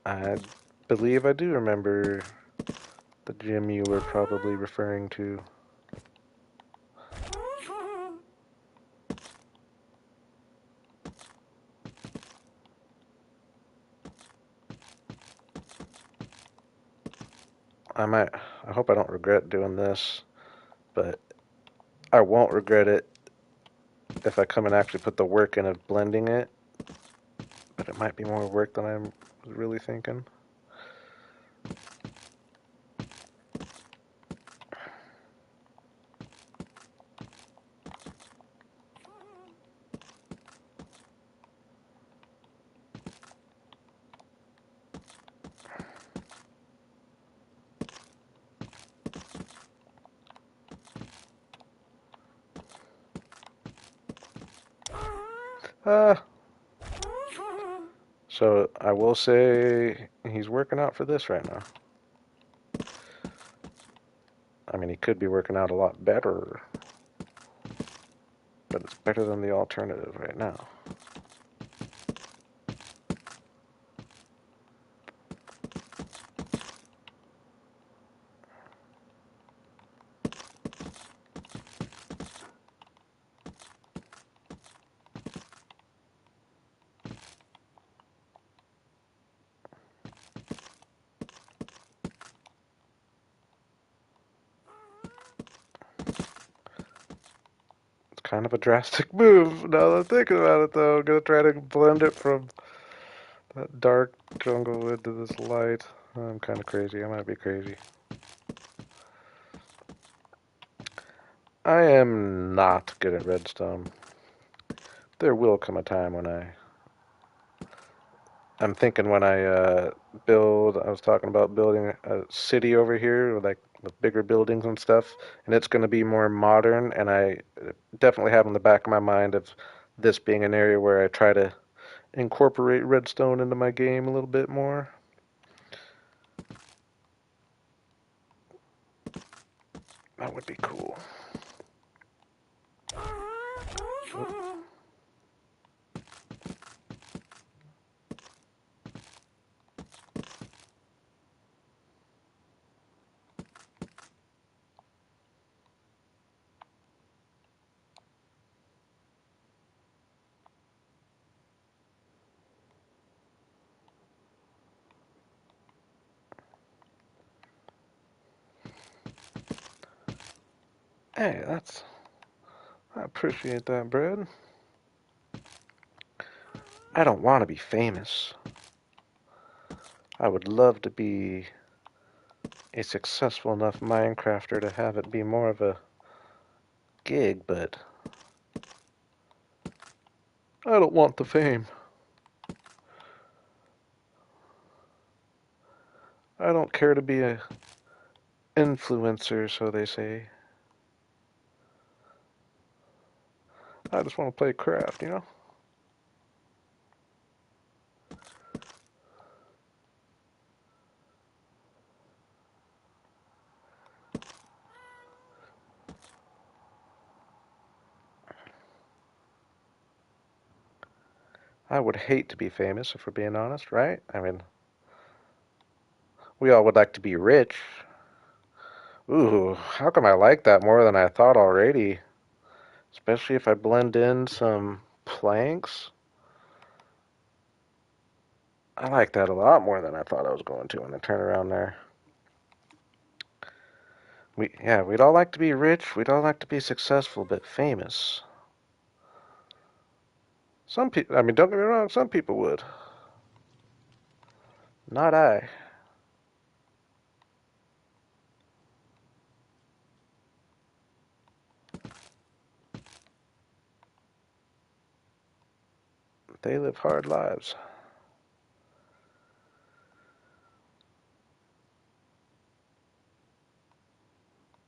I believe I do remember the gym you were probably referring to. I hope I don't regret doing this, but I won't regret it if I come and actually put the work in of blending it. But it might be more work than I'm really thinking. Uh, so I will say he's working out for this right now. I mean, he could be working out a lot better, but it's better than the alternative right now. It's kind of a drastic move. Now that I'm thinking about it, though, I'm gonna try to blend it from that dark jungle into this light. I'm kind of crazy. I might be crazy. I am not good at redstone. There will come a time when I'm thinking when I build. I was talking about building a city over here, with bigger buildings and stuff, and it's going to be more modern. And I definitely have in the back of my mind of this being an area where I try to incorporate redstone into my game a little bit more. That would be cool. Hey, I appreciate that, Brad. I don't want to be famous. I would love to be a successful enough Minecrafter to have it be more of a gig, but I don't want the fame. I don't care to be a influencer, so they say. I just want to play craft, you know? I would hate to be famous, if we're being honest, right? I mean, we all would like to be rich. Ooh, how come I like that more than I thought already? Especially if I blend in some planks. I like that a lot more than I thought I was going to when I turn around there. We'd all like to be rich, we'd all like to be successful, but famous. Some people, I mean, don't get me wrong, some people would. Not I. They live hard lives.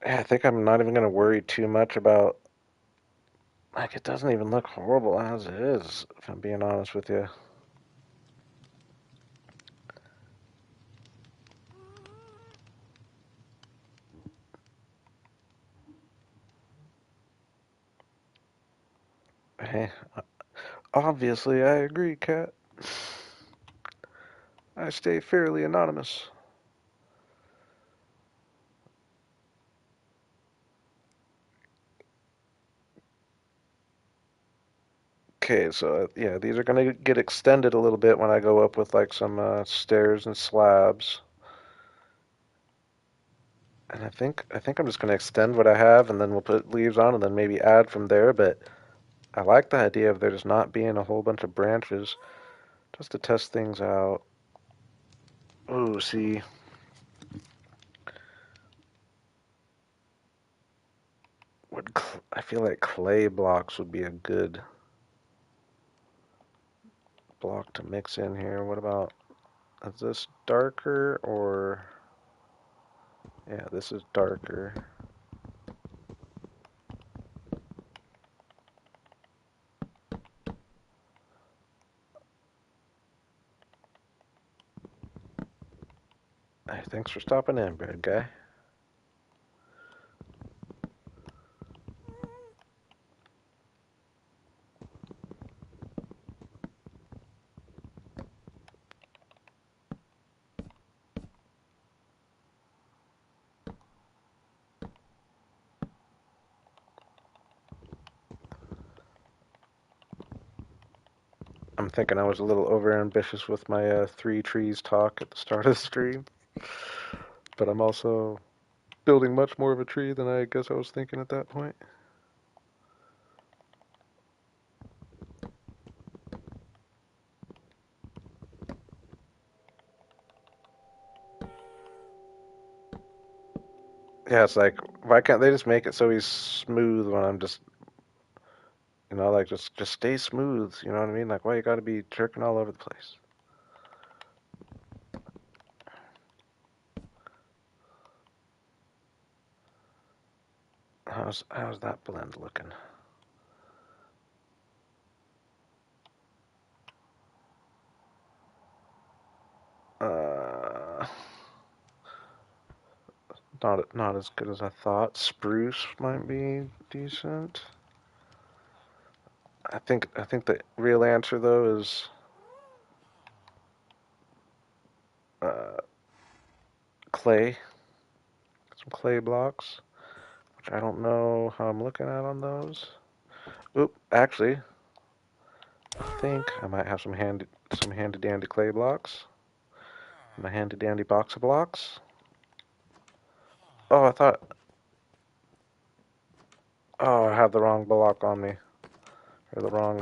Yeah, I think I'm not even going to worry too much about. Like, it doesn't even look horrible as it is, if I'm being honest with you. Hey, obviously, I agree, Kat. I stay fairly anonymous. Okay, so yeah, these are going to get extended a little bit when I go up with like some stairs and slabs. And I think I'm just going to extend what I have, and then we'll put leaves on, and then maybe add from there. But I like the idea of there just not being a whole bunch of branches, just to test things out. Oh, see, I feel like clay blocks would be a good block to mix in here. What about, is this darker or, yeah, this is darker. Hey, thanks for stopping in, bird guy. I'm thinking I was a little overambitious with my three trees talk at the start of the stream, but I'm also building much more of a tree than I guess I was thinking at that point. Yeah, it's like, why can't they just make it so he's smooth when I'm just, like just stay smooth. You know what I mean? Like, why you got to be jerking all over the place? How's that blend looking? Uh, not as good as I thought. Spruce might be decent. I think the real answer though is uh, clay. Some clay blocks, which I don't know how I'm looking at on those. Oop, actually, I think I might have some handy dandy clay blocks. My handy dandy box of blocks. Oh, I thought. Oh, I have the wrong block on me, or the wrong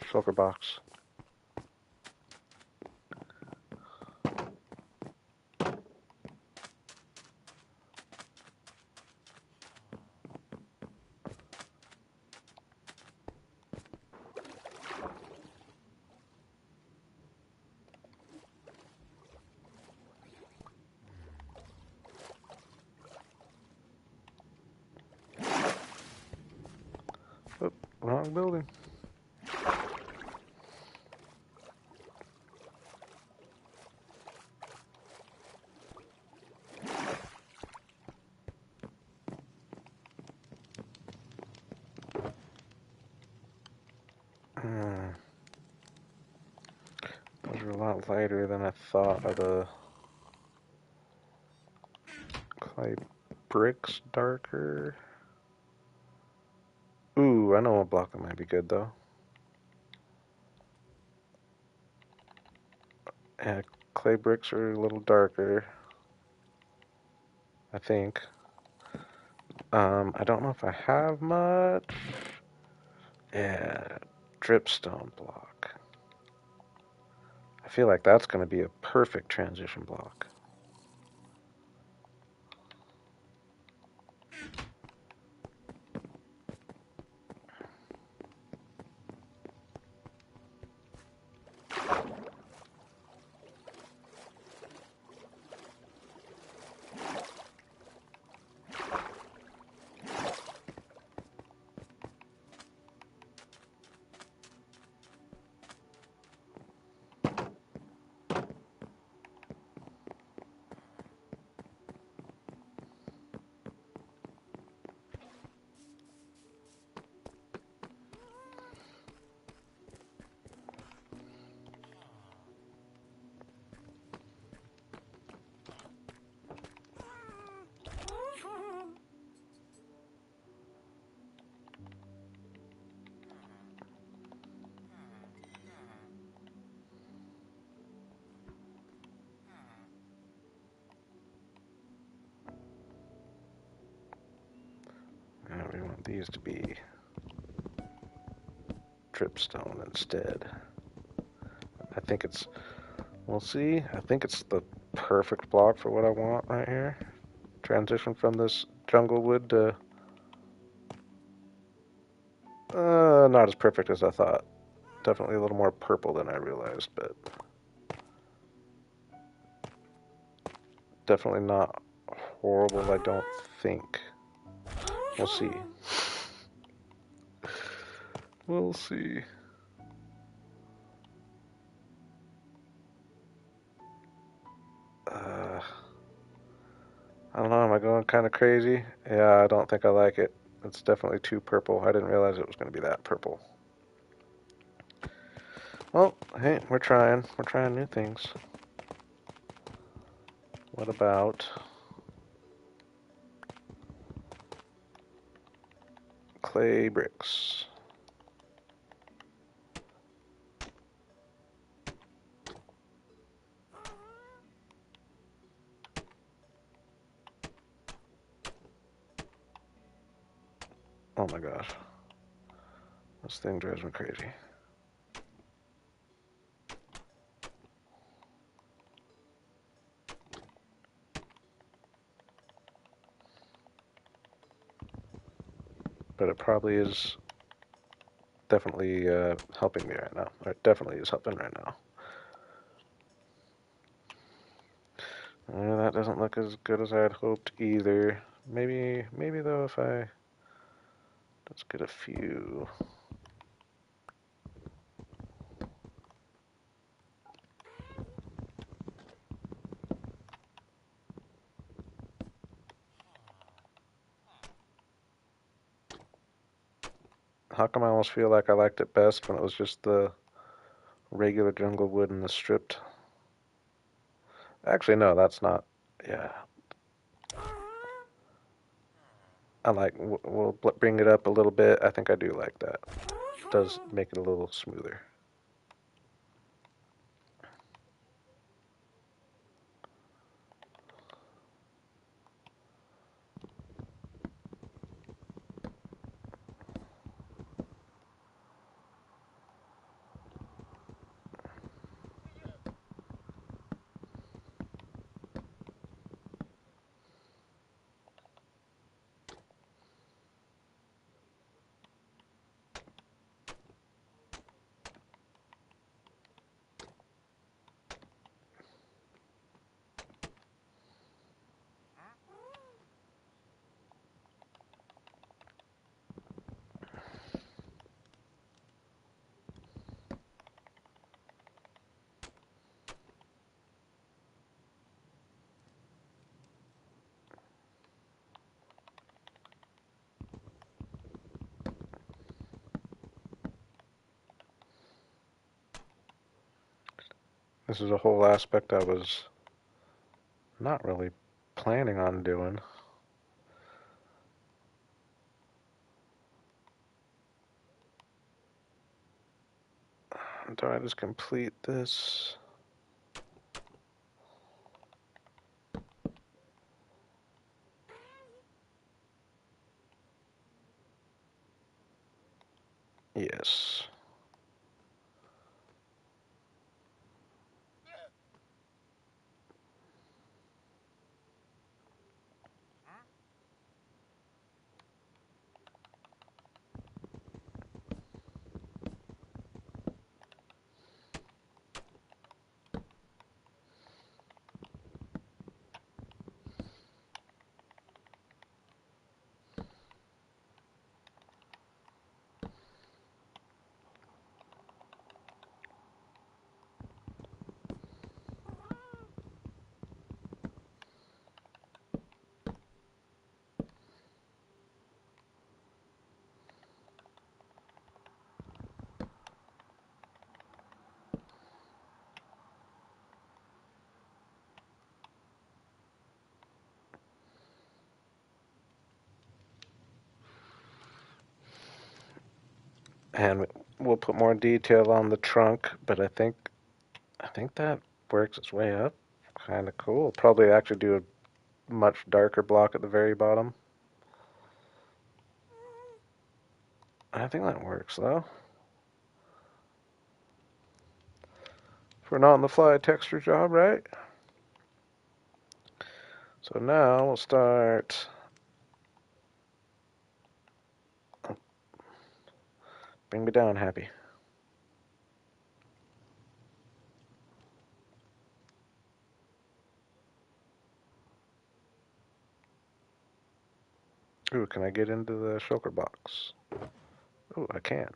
shulker box. Oop, wrong building. Hmm. Those are a lot lighter than I thought. Are the clay bricks darker? Ooh, I know a block that might be good though. Yeah, clay bricks are a little darker, I think. I don't know if I have much. Yeah, dripstone block. I feel like that's going to be a perfect transition block. And we want these to be dripstone instead. I think it's, we'll see. I think it's the perfect block for what I want right here. Transition from this jungle wood to, not as perfect as I thought. Definitely a little more purple than I realized, but definitely not horrible, I don't think. We'll see. We'll see. Uh, I don't know, am I going kind of crazy? Yeah, I don't think I like it. It's definitely too purple. I didn't realize it was going to be that purple. Well, hey, we're trying. We're trying new things. What about clay bricks? Oh my gosh. This thing drives me crazy. But it probably is definitely helping me right now. Or it definitely is helping right now. That doesn't look as good as I had hoped either. Maybe though, if I let's get a few. How come I almost feel like I liked it best when it was just the regular jungle wood and the stripped? Actually, no, that's not. Yeah, I like. We'll bring it up a little bit. I think I do like that. It does make it a little smoother. This is a whole aspect I was not really planning on doing. Do I just complete this? Yes. And we'll put more detail on the trunk, but I think that works its way up. Kind of cool. Probably actually do a much darker block at the very bottom. I think that works though. For an on the fly texture job, right? So now we'll start. Bring me down, Happy. Ooh, can I get into the shulker box? Ooh, I can.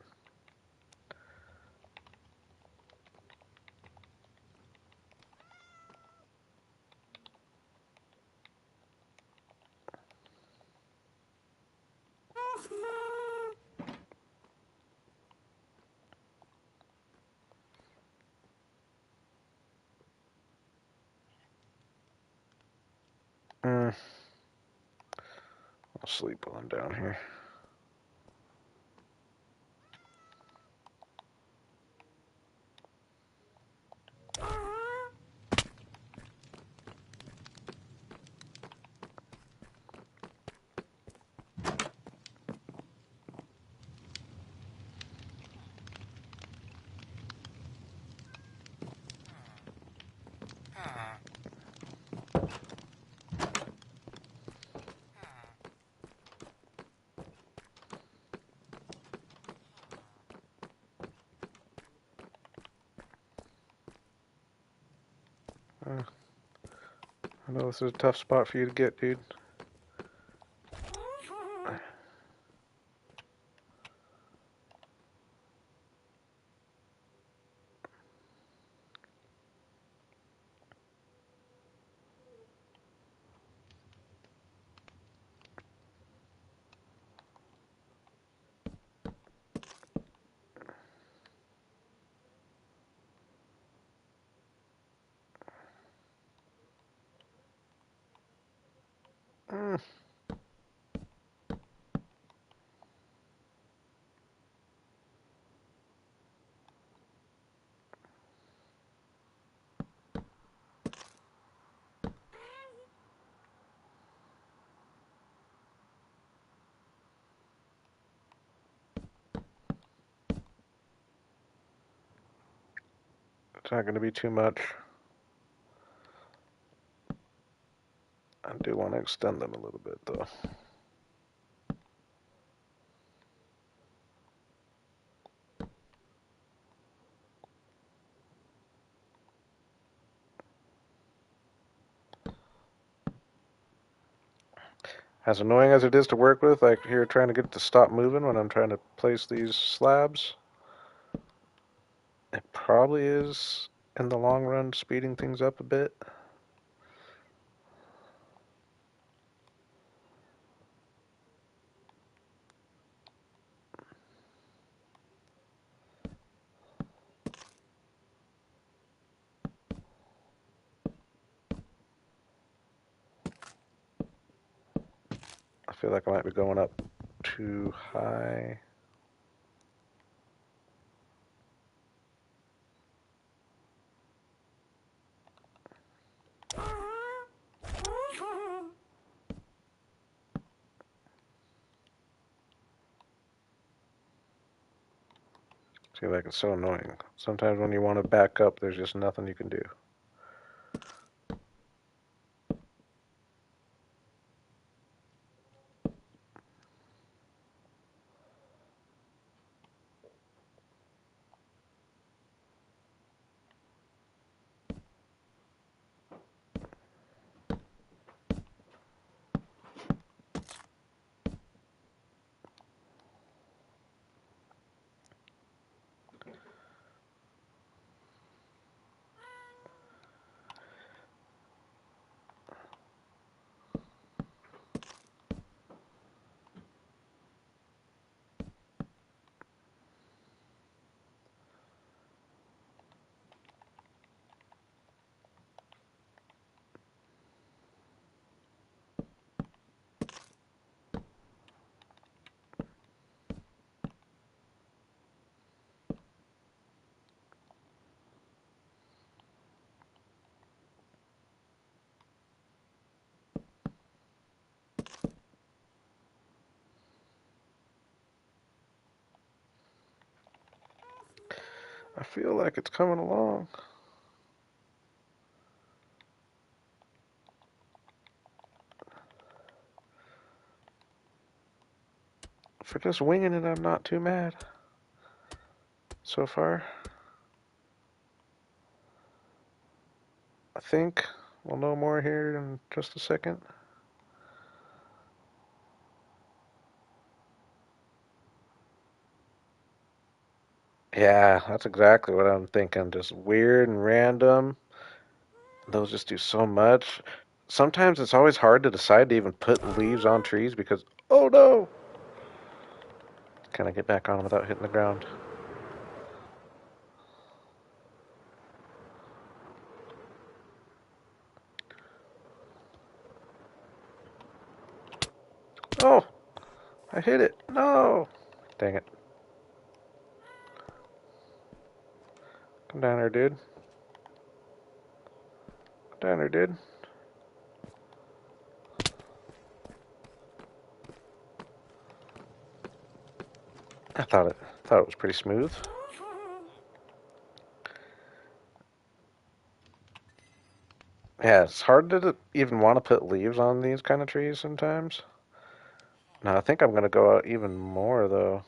Mm, I'll sleep while I'm down here. Uh, I know this is a tough spot for you to get, dude. Mm, it's not going to be too much. I do want to extend them a little bit, though. As annoying as it is to work with, like here trying to get it to stop moving when I'm trying to place these slabs, it probably is, in the long run, speeding things up a bit. I feel like I might be going up too high. See, like it's so annoying. Sometimes when you want to back up, there's just nothing you can do. I feel like it's coming along. For just winging it, I'm not too mad so far. I think we'll know more here in just a second. Yeah, that's exactly what I'm thinking. Just weird and random. Those just do so much. Sometimes it's always hard to decide to even put leaves on trees because, oh no! Can I get back on without hitting the ground? Oh, I hit it. No. Dang it. Come down here, dude. Come down here, dude. I thought it was pretty smooth. Yeah, it's hard to even want to put leaves on these kind of trees sometimes. Now I think I'm gonna go out even more though.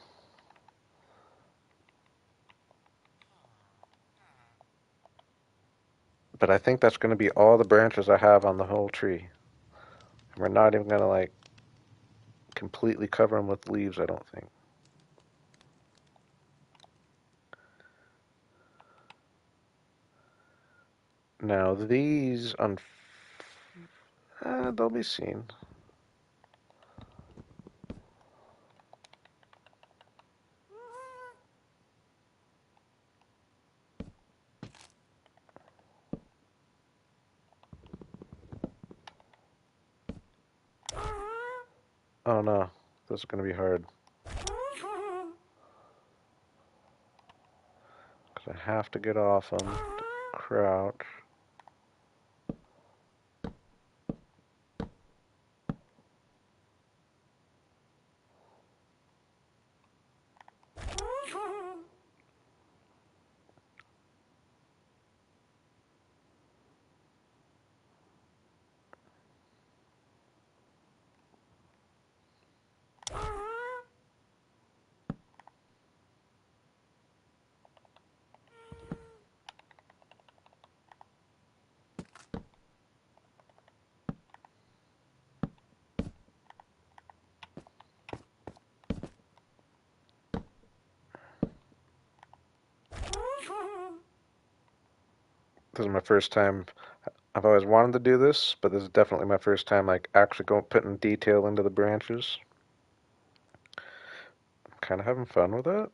But I think that's gonna be all the branches I have on the whole tree. And we're not even gonna like completely cover them with leaves, I don't think. Now these they'll be seen. Oh no, this is gonna be hard. Cause I have to get off them to crouch. This is my first time. I've always wanted to do this, but this is definitely my first time like actually going putting detail into the branches. I'm kind of having fun with it.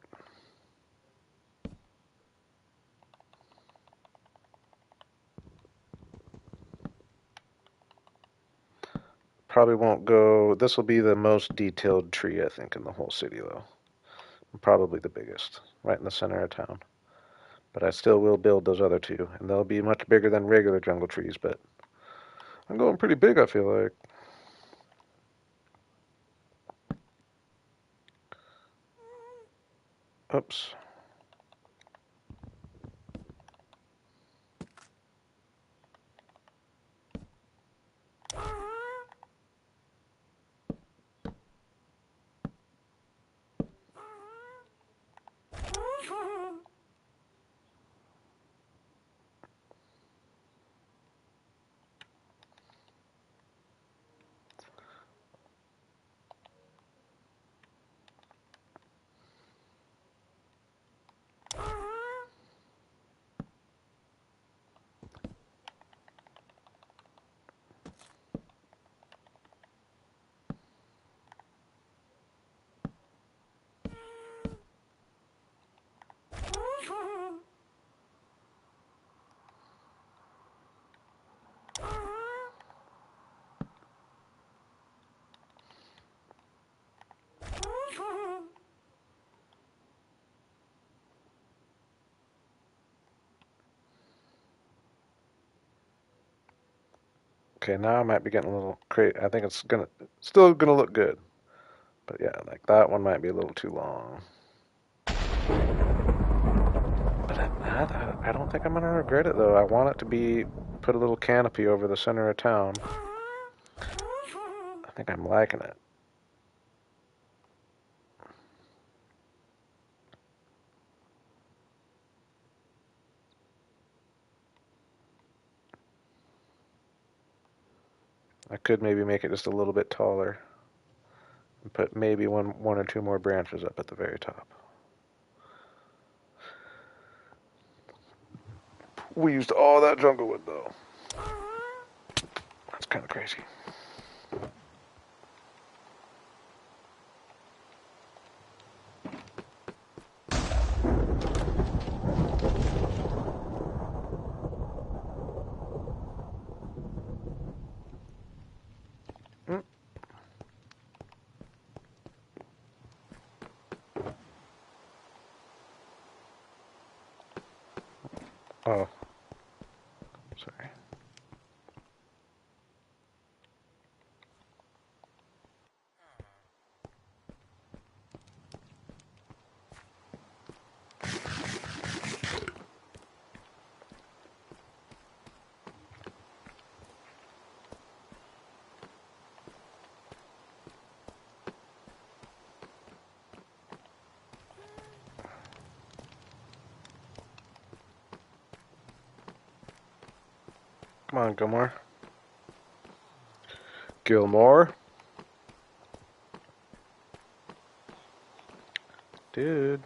Probably won't go. This will be the most detailed tree I think in the whole city though. Probably the biggest, right in the center of town. But I still will build those other two, and they'll be much bigger than regular jungle trees. But I'm going pretty big, I feel like. Oops. Okay, now I might be getting a little crazy. I think it's still gonna look good. But yeah, like that one might be a little too long. But I don't think I'm gonna regret it though. I want it to be put a little canopy over the center of town. I think I'm liking it. I could maybe make it just a little bit taller and put maybe one or two more branches up at the very top. We used all that jungle wood though. That's kind of crazy. Mm. Oh, sorry. Come on, Gilmore. Gilmore? Dude.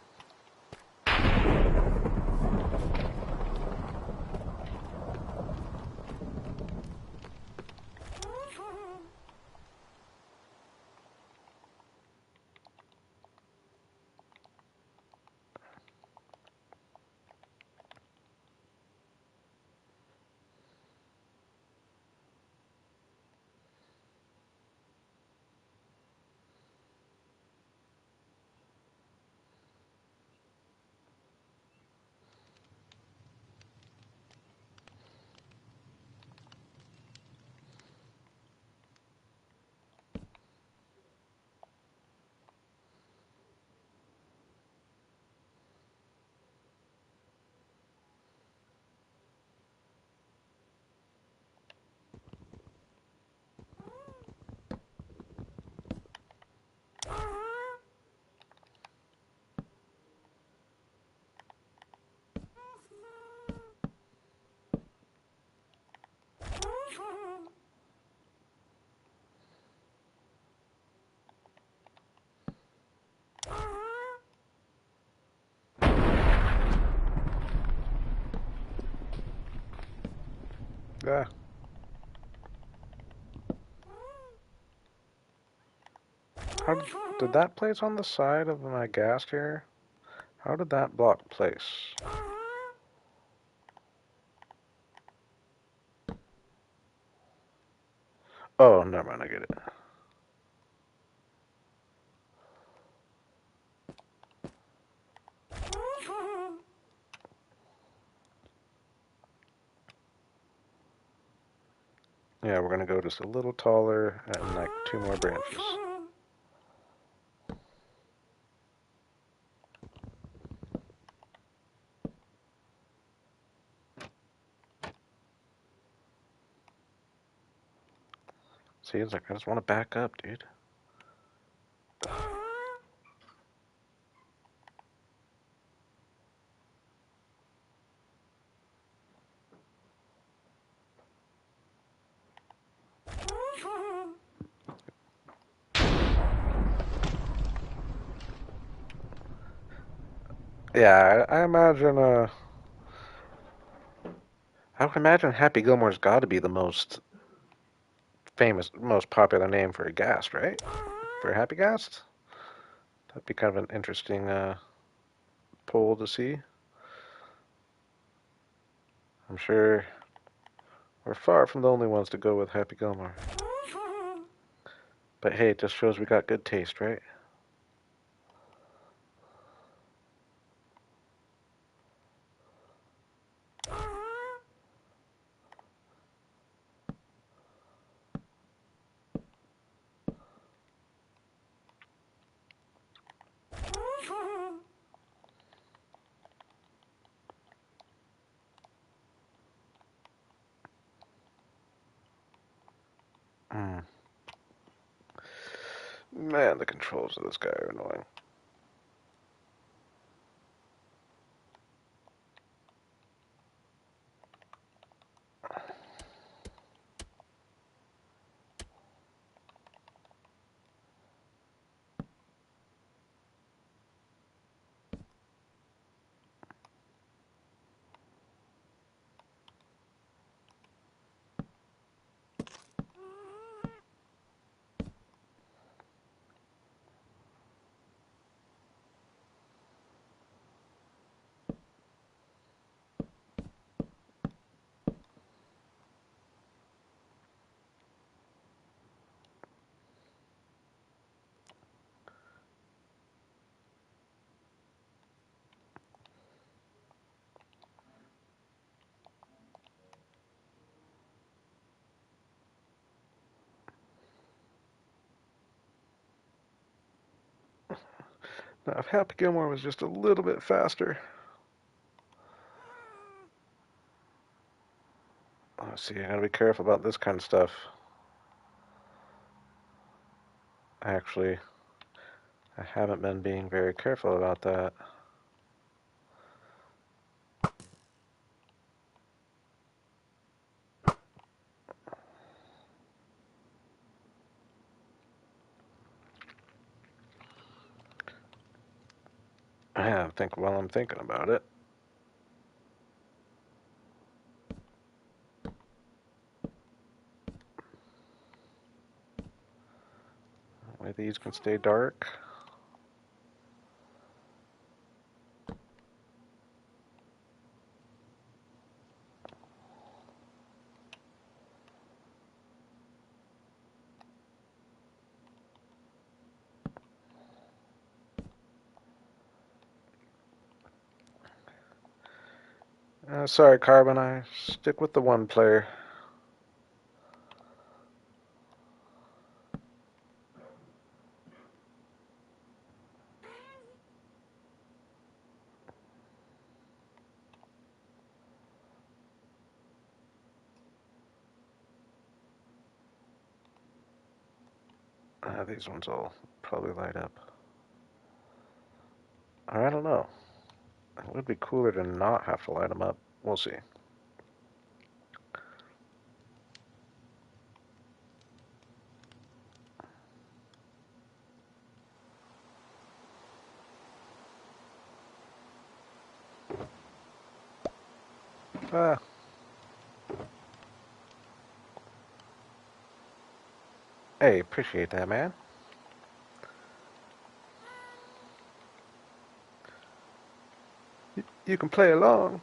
Yeah. How did that place on the side of my gas here? How did that block place? Oh, never mind. I get it. Yeah, we're gonna go just a little taller and like 2 more branches. See, it's like I just want to back up, dude. Yeah, I imagine. I would imagine Happy Gilmore's got to be the most famous, most popular name for a ghast, right? For a Happy Ghast? That'd be kind of an interesting poll to see. I'm sure we're far from the only ones to go with Happy Gilmore. But hey, it just shows we got good taste, right? Mm. Man, the controls of this guy are annoying. Now, if Happy Gilmore was just a little bit faster. Let's see, I gotta be careful about this kind of stuff. Actually, I haven't been being very careful about that. I think while I'm thinking about it. That way these can stay dark. Sorry, Carbon, I stick with the one player. These ones will probably light up. I don't know. It would be cooler to not have to light them up. We'll see. Ah. Hey, appreciate that, man. You can play along.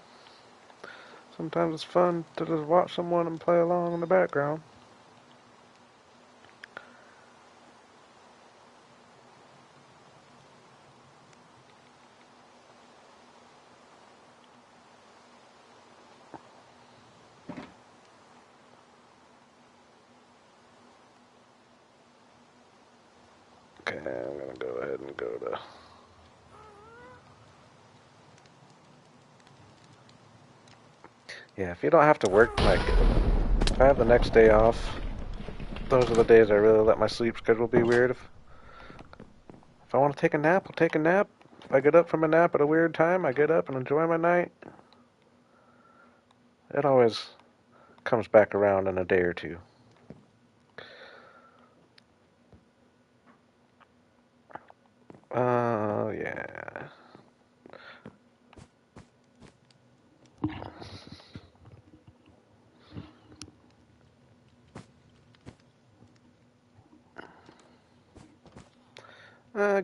Sometimes it's fun to just watch someone and play along in the background. Okay, I'm gonna go ahead and go to. Yeah, if you don't have to work, like, if I have the next day off, those are the days I really let my sleep schedule be weird. If I want to take a nap, I'll take a nap. If I get up from a nap at a weird time, I get up and enjoy my night. It always comes back around in a day or two. Yeah.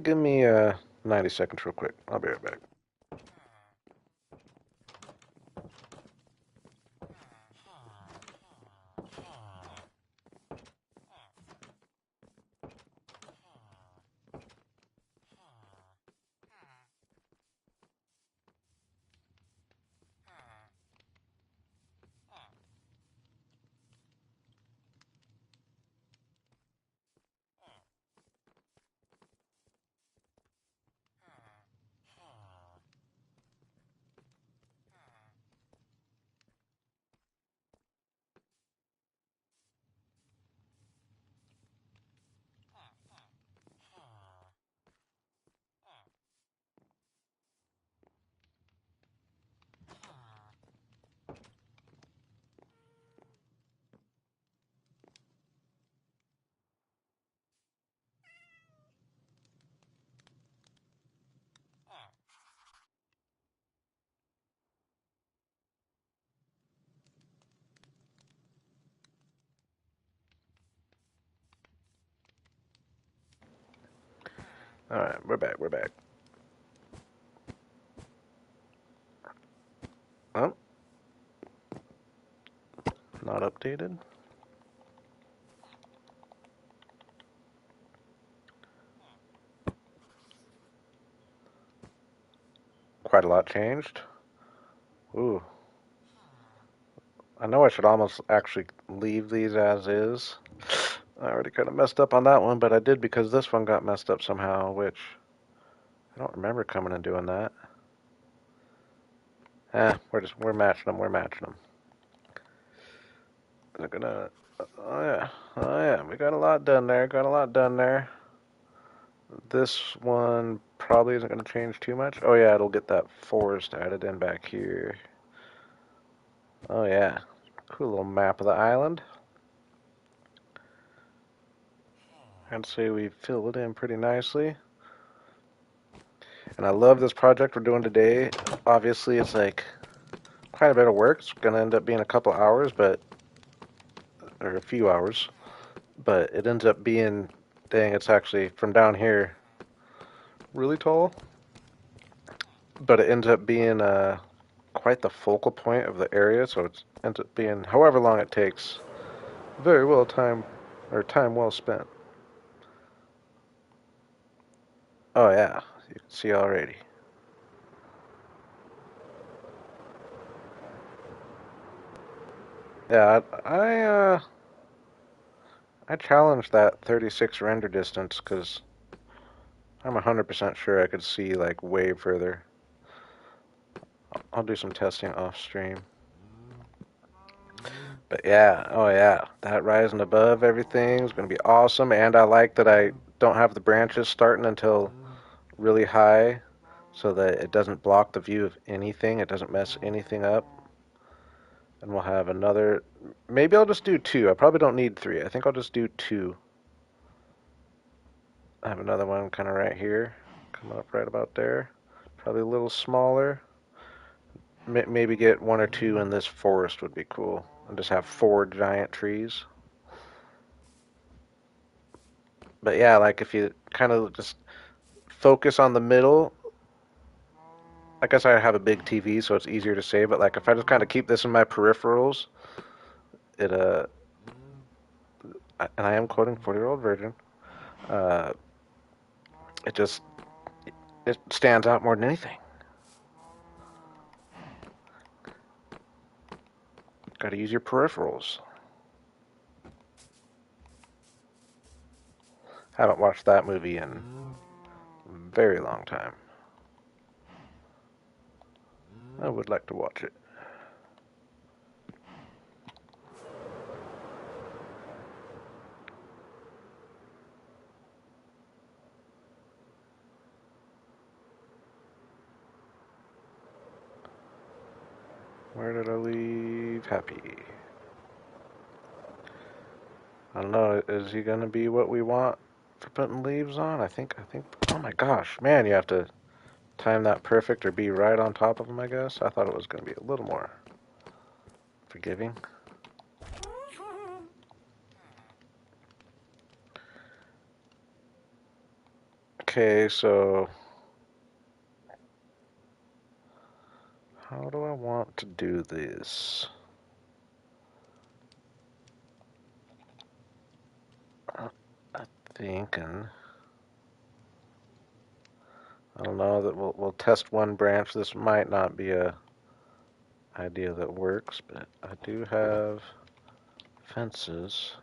Give me 90 seconds real quick. I'll be right back. All right, we're back. We're back. Oh, not updated. Quite a lot changed. Ooh, I know I should almost actually leave these as is. I already kind of messed up on that one, but I did because this one got messed up somehow, which I don't remember coming and doing that. We're matching them. We're matching them. They're gonna. Oh yeah. Oh yeah. We got a lot done there. Got a lot done there. This one probably isn't gonna change too much. Oh yeah, it'll get that forest added in back here. Oh yeah. Cool little map of the island. I'd say we filled it in pretty nicely. And I love this project we're doing today. Obviously, it's like quite a bit of work. It's gonna end up being a couple hours, or a few hours, but it ends up being, dang, it's actually from down here really tall, but it ends up being quite the focal point of the area, so it ends up being however long it takes. Very well time well spent. Oh yeah, you can see already. Yeah, I challenged that 36 render distance because I'm 100% sure I could see like way further. I'll do some testing off stream. But yeah, oh yeah, that rising above everything is going to be awesome. And I like that I don't have the branches starting until really high so that it doesn't block the view of anything. It doesn't mess anything up. And we'll have another, maybe I'll just do two. I probably don't need three. I think I'll just do two. I have another one kind of right here, coming up right about there. Probably a little smaller. Maybe get one or two in this forest would be cool. And just have four giant trees. But yeah, like if you kind of just focus on the middle, I guess I have a big TV, so it's easier to say. But like if I just kind of keep this in my peripherals, it and I am quoting 40-year-old virgin. Uh, it just it stands out more than anything. Got to use your peripherals. Haven't watched that movie in a very long time. I would like to watch it. Where did I leave Happy? I don't know. Is he gonna be what we want for putting leaves on? I think. Oh my gosh, man! You have to time that perfect or be right on top of him. I guess. I thought it was gonna be a little more forgiving. Okay, so how do I want to do this? I'm thinking. I don't know that we'll test one branch. This might not be a idea that works, but I do have fences.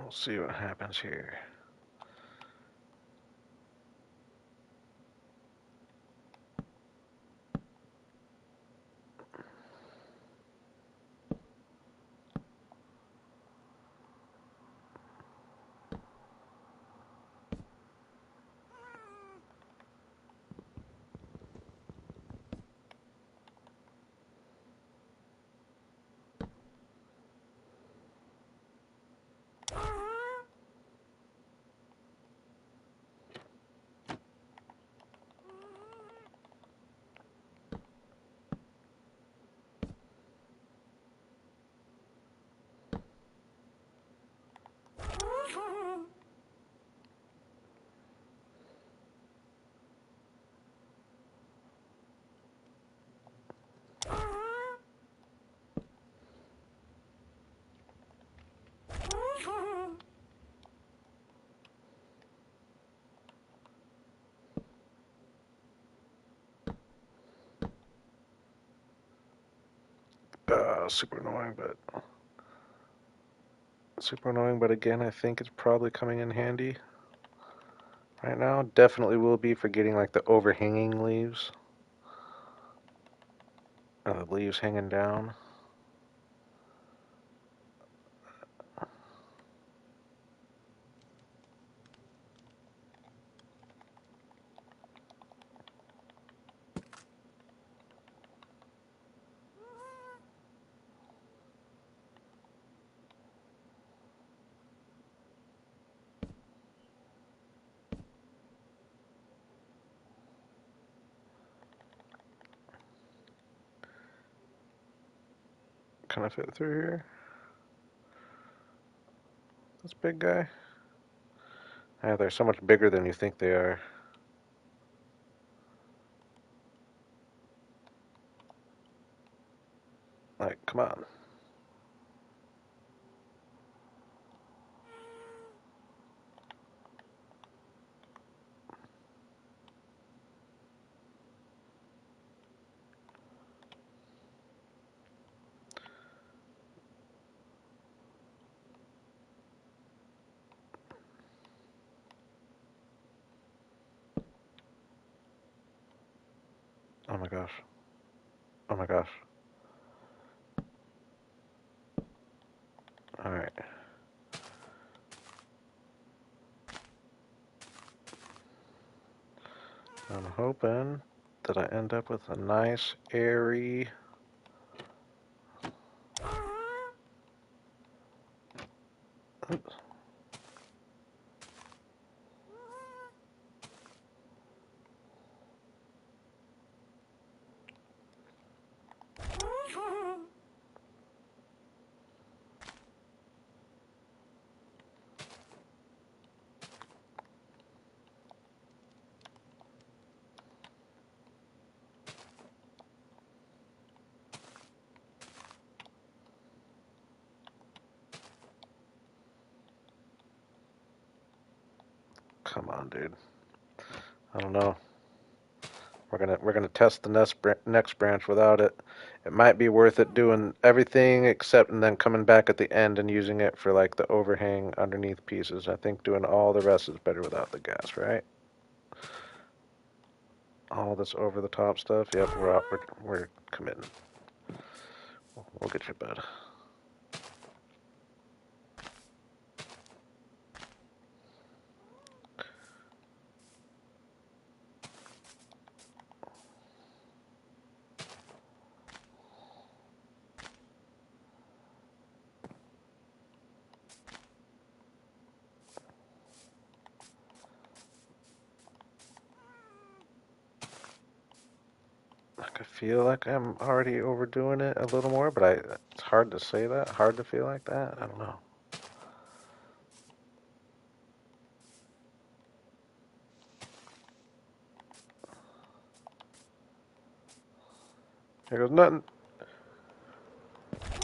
We'll see what happens here. super annoying, but again, I think it's probably coming in handy right now. Definitely will be for getting like the overhanging leaves. The leaves hanging down. Can I fit through here? This big guy? Yeah, they're so much bigger than you think they are. Like, come on. Oh my gosh. Oh my gosh. Alright. I'm hoping that I end up with a nice, airy... Oops. Come on, dude. I don't know. We're gonna test the next branch without it. It might be worth it doing everything except and then coming back at the end and using it for like the overhang underneath pieces. I think doing all the rest is better without the gas, right? All this over the top stuff. Yep, we're committing. We'll get you, bud. I feel like I'm already overdoing it a little more, but it's hard to say that. Hard to feel like that. I don't know. Here goes nothing.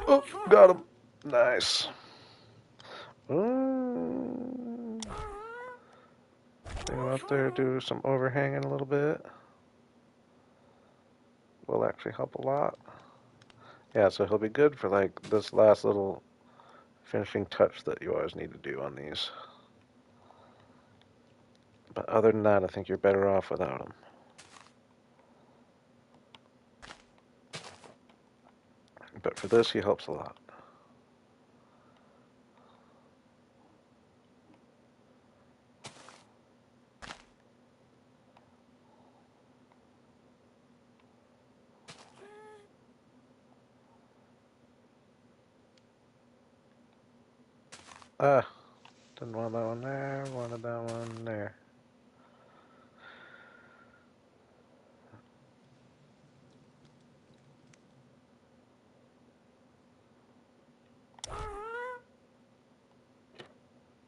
Oh, got him. Nice. Bring him up there, do some overhanging a little bit. Will actually help a lot. Yeah, so he'll be good for like this last little finishing touch that you always need to do on these. But other than that, I think you're better off without him. But for this, he helps a lot. Ah, didn't want that one there, wanted that one there.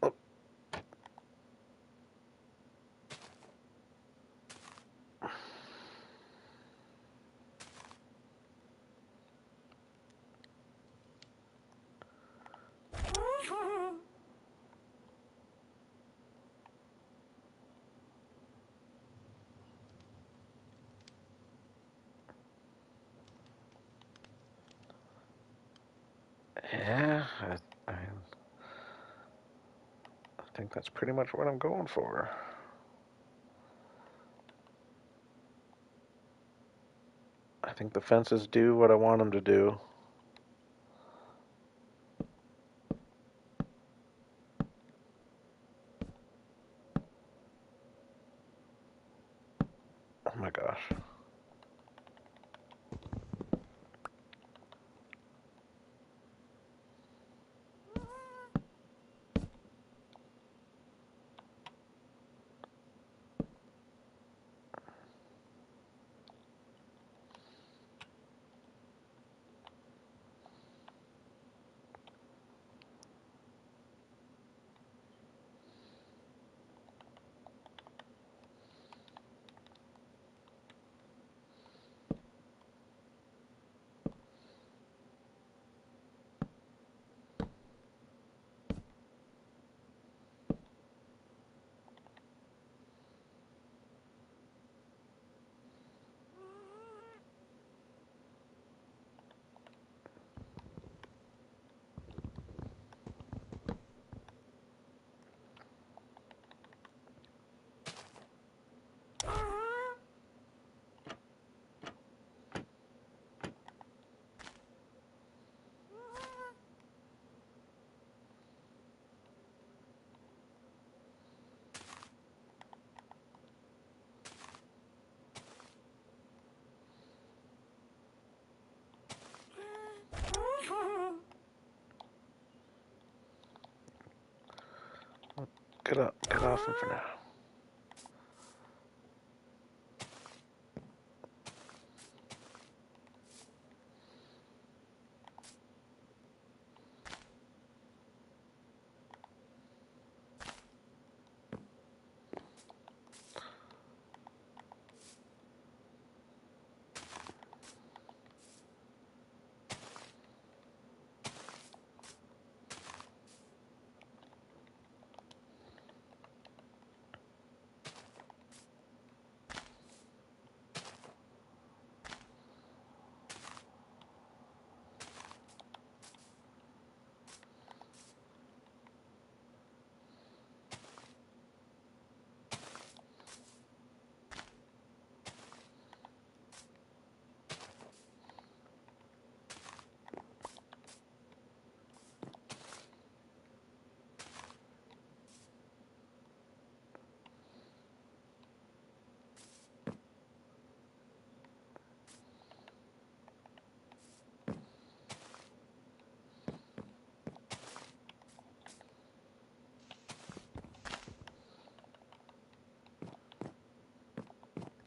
Oh. think that's pretty much what I'm going for. I think the fences do what I want them to do. Oh my gosh. Get up, get off him for now.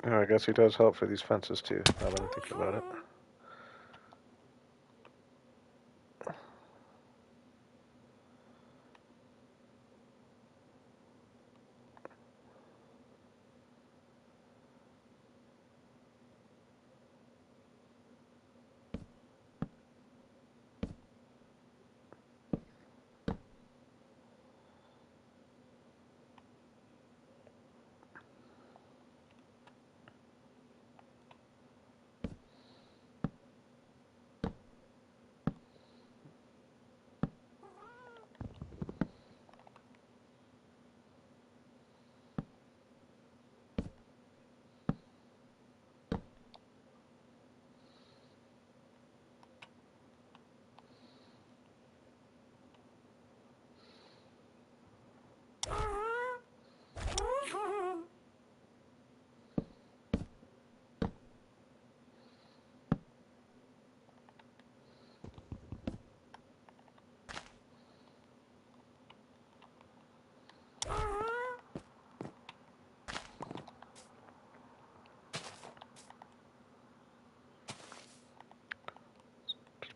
Oh, I guess he does help for these fences too, now that I'm thinking about it.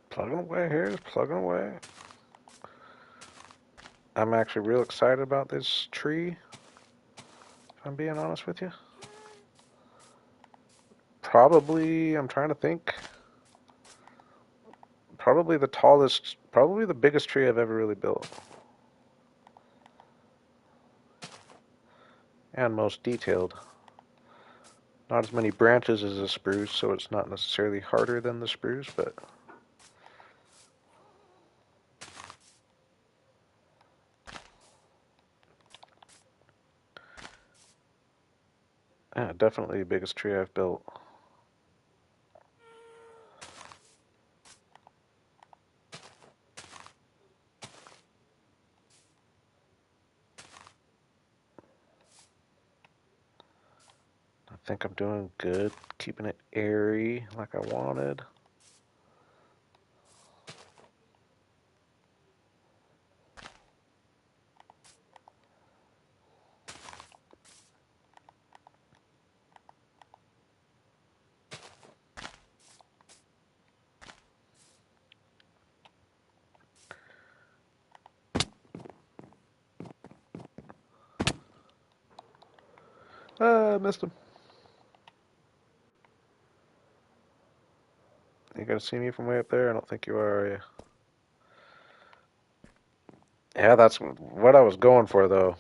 Plugging away here, just plugging away. I'm actually real excited about this tree, if I'm being honest with you. Probably, I'm trying to think, probably the tallest, probably the biggest tree I've ever really built. And most detailed. Not as many branches as a spruce, so it's not necessarily harder than the spruce, but Yeah, definitely the biggest tree I've built. I think I'm doing good, keeping it airy like I wanted. I missed him. You gonna see me from way up there? I don't think you are you? Yeah, that's what I was going for, though.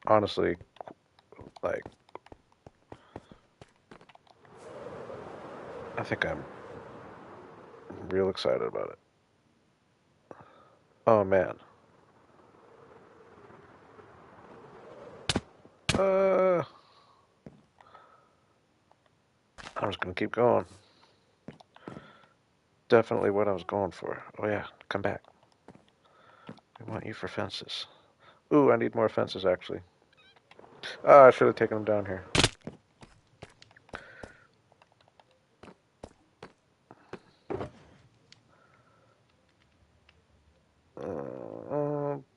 Honestly, like, I think I'm real excited about it. Oh man. Uh, I'm just gonna keep going. Definitely what I was going for. Oh yeah, come back. We want you for fences. Ooh, I need more fences actually. Ah, I should have taken them down here.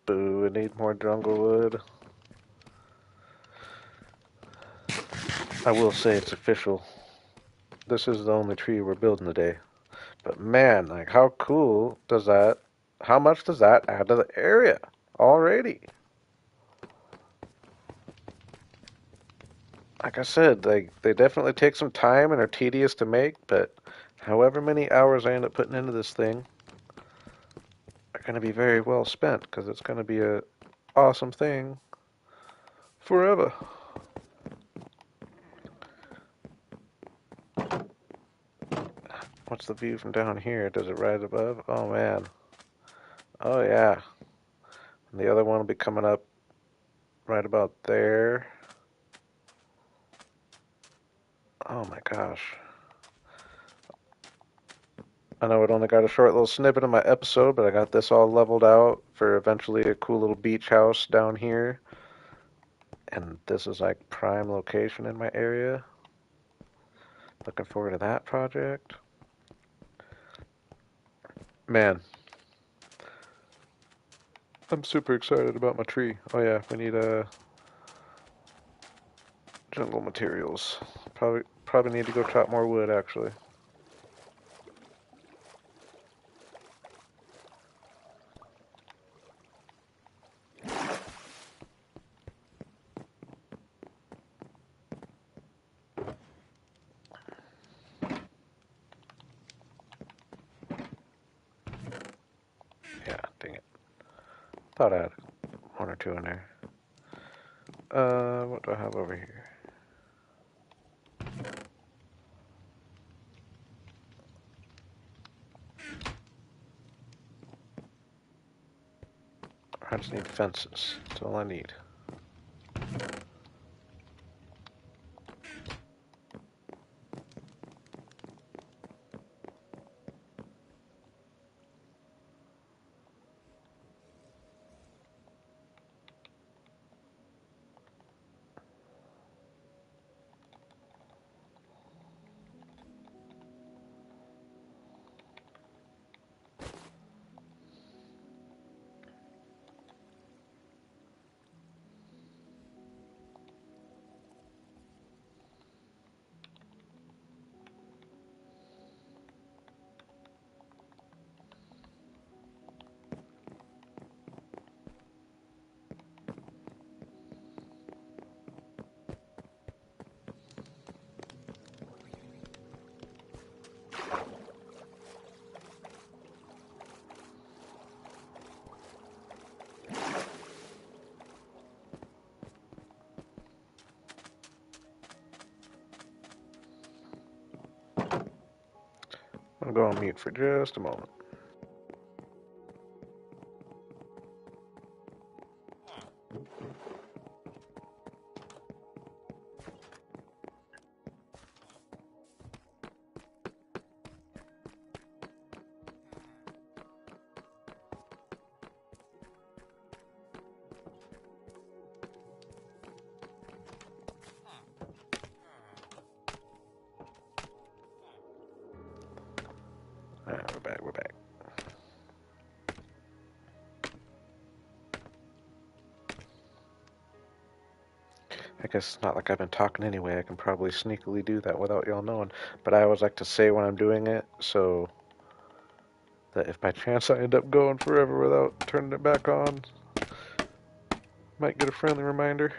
Boo, I need more jungle wood. I will say it's official. This is the only tree we're building today. But man, like how cool does that, how much does that add to the area already? Like I said, they definitely take some time and are tedious to make, but however many hours I end up putting into this thing are going to be very well spent because it's going to be a awesome thing forever. What's the view from down here? Does it rise above? Oh man. Oh yeah. And the other one will be coming up right about there. Oh my gosh. I know it only got a short little snippet of my episode, but I got this all leveled out for eventually a cool little beach house down here. And this is like prime location in my area. Looking forward to that project. Man, I'm super excited about my tree. Oh yeah, we need jungle materials. Probably need to go chop more wood actually. Yeah, dang it. Thought I had one or two in there. What do I have over here? I just need fences. That's all I need. I'm going to go on mute for just a moment. Alright, we're back. I guess it's not like I've been talking anyway. I can probably sneakily do that without y'all knowing. But I always like to say when I'm doing it so that if by chance I end up going forever without turning it back on, might get a friendly reminder.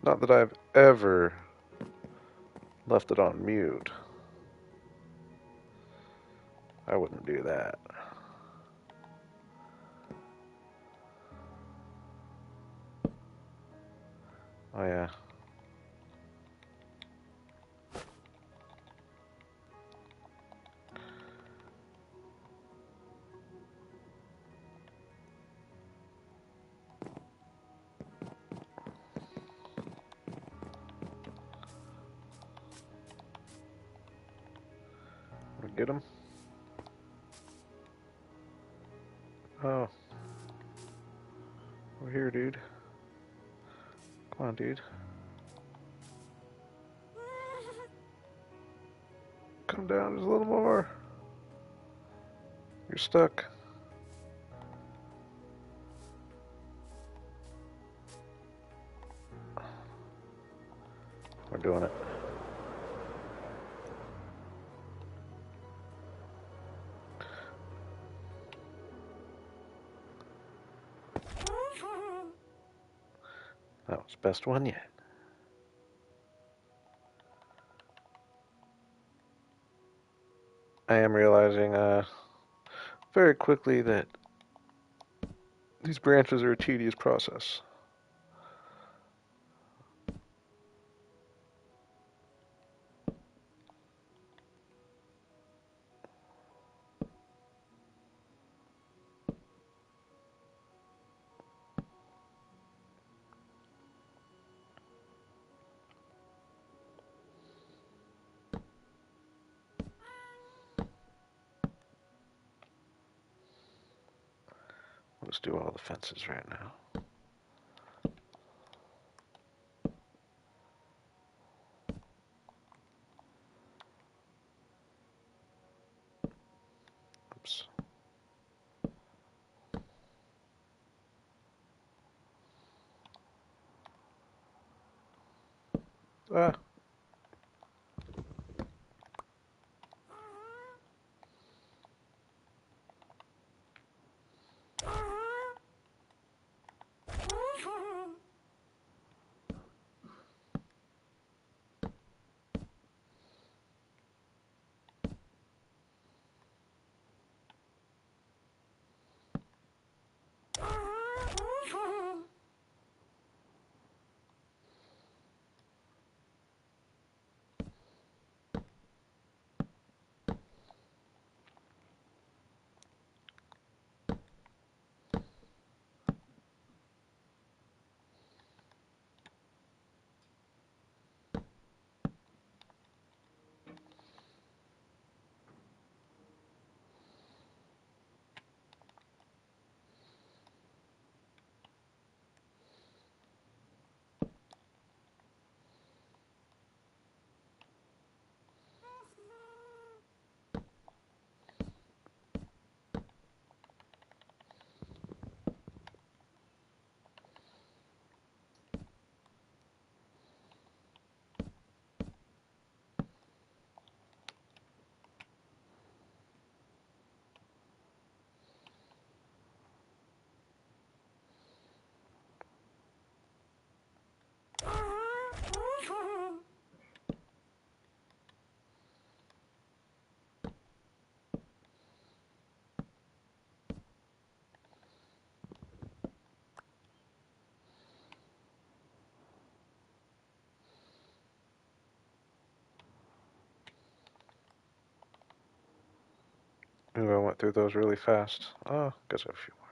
Not that I've ever left it on mute. I wouldn't do that. Oh yeah. We get him? Oh. We're here, dude. Come on, dude. Come down just a little more. You're stuck. We're doing it. That was the best one yet. I am realizing very quickly that these branches are a tedious process. Let's do all the fences right now. Oops. Ah. Ooh, I went through those really fast. Oh, guess I have a few more.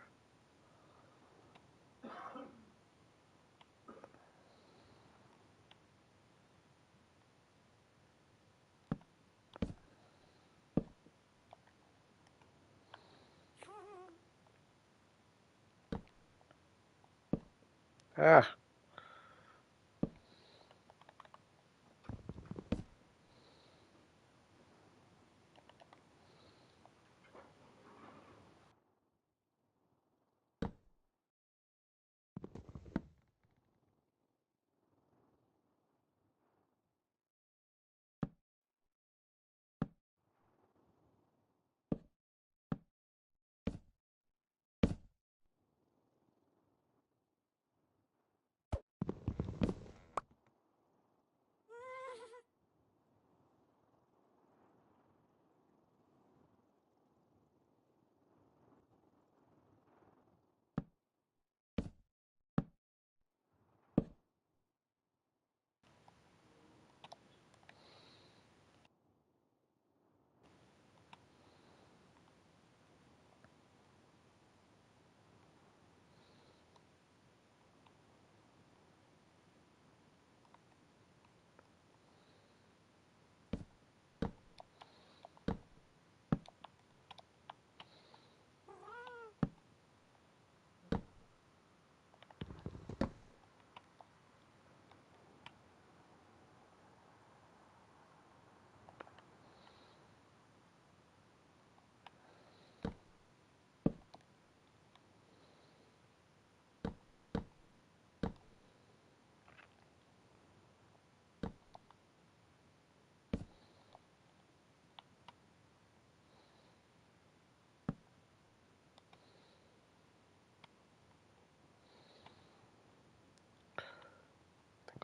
Ah.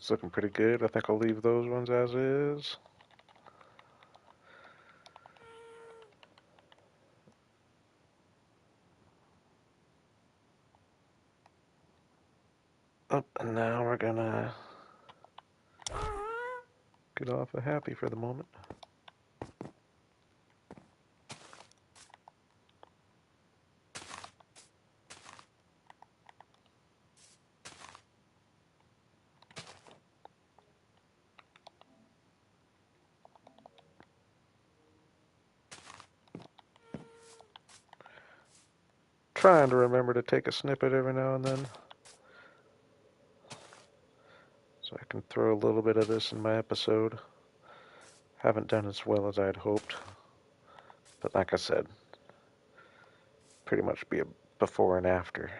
It's looking pretty good. I think I'll leave those ones as is. Oh, and now we're gonna get off of Happy for the moment. Trying to remember to take a snippet every now and then, so I can throw a little bit of this in my episode. Haven't done as well as I'd hoped, but like I said, pretty much be a before and after.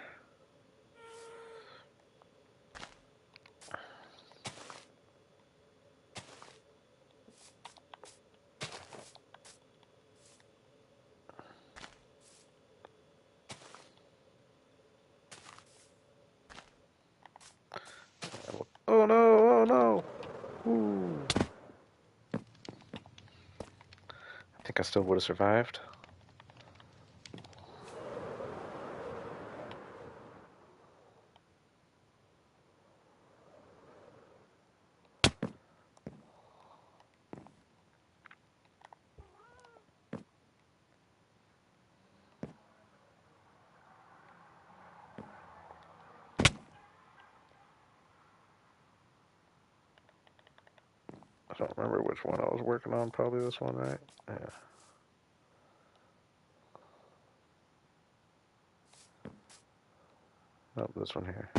Oh no, oh no! Ooh. I think I still would have survived. I don't remember which one I was working on. Probably this one, right? Yeah. Nope, this one here.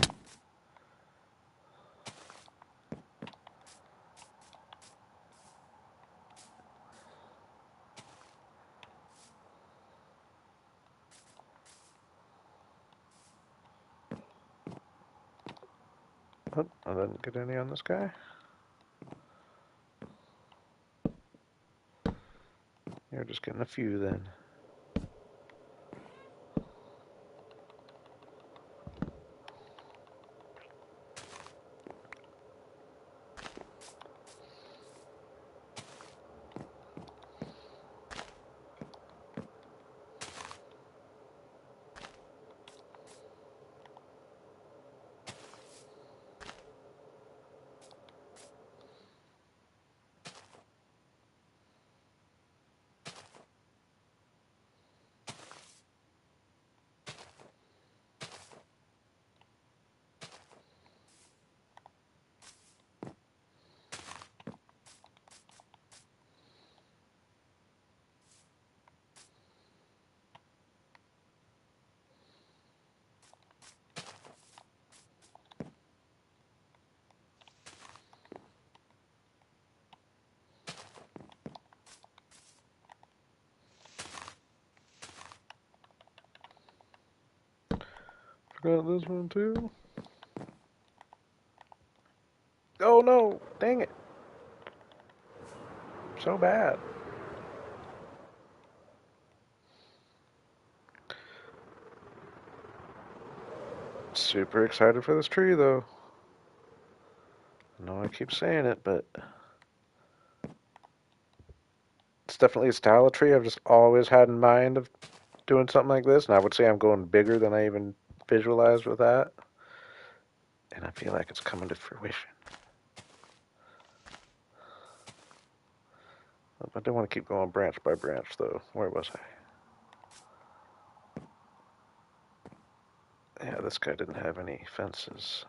Oh, I didn't get any on this guy. You're just getting a few then. Forgot this one too. Oh no! Dang it! So bad. Super excited for this tree though. I know I keep saying it, but it's definitely a style of tree I've just always had in mind of doing something like this, and I would say I'm going bigger than I even visualized with that. And I feel like it's coming to fruition. I do want to keep going branch by branch though. Where was I? Yeah, this guy didn't have any fences.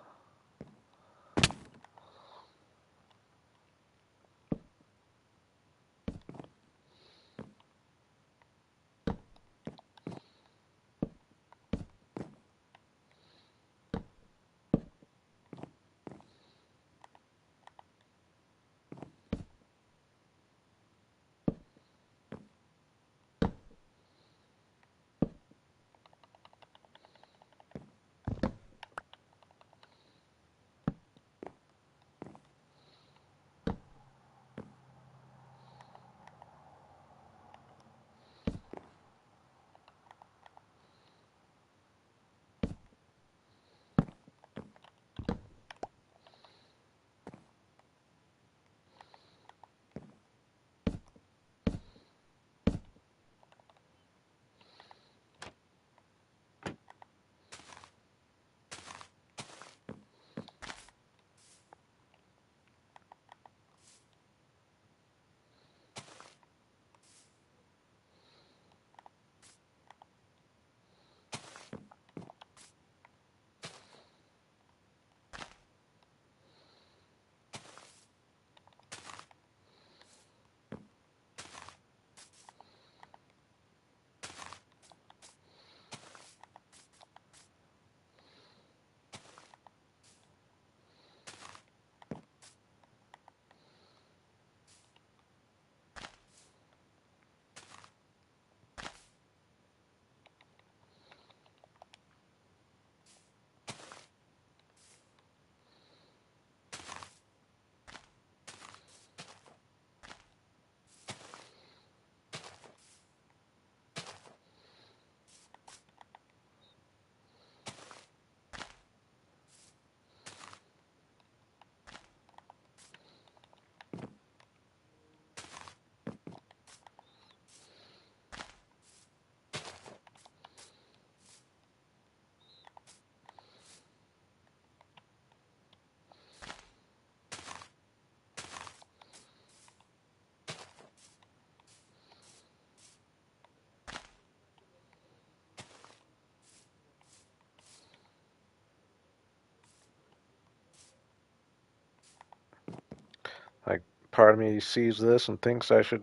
part of me sees this and thinks I should.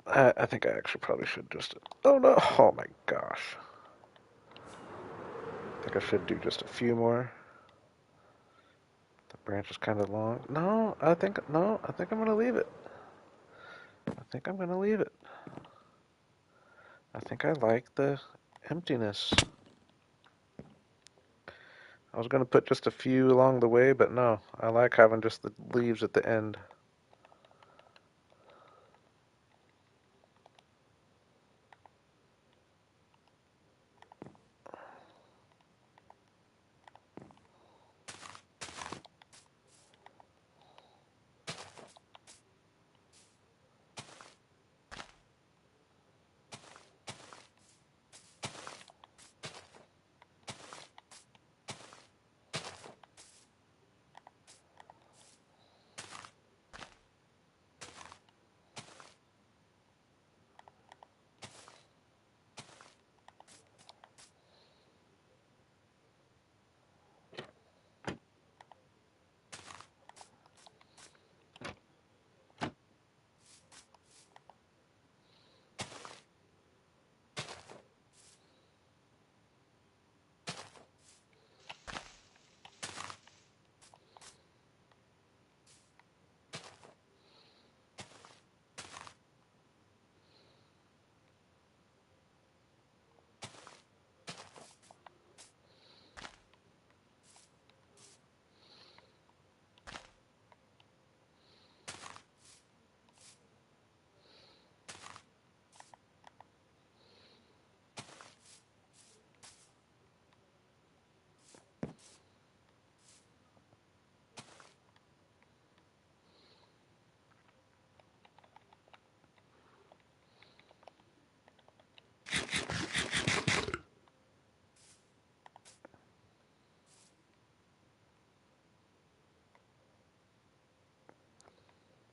I think I actually probably should just. Oh no! Oh my gosh! I think I should do just a few more. The branch is kind of long. No, I think no. I think I'm gonna leave it. I think I'm gonna leave it. I think I like the emptiness. I was gonna put just a few along the way, but no. I like having just the leaves at the end.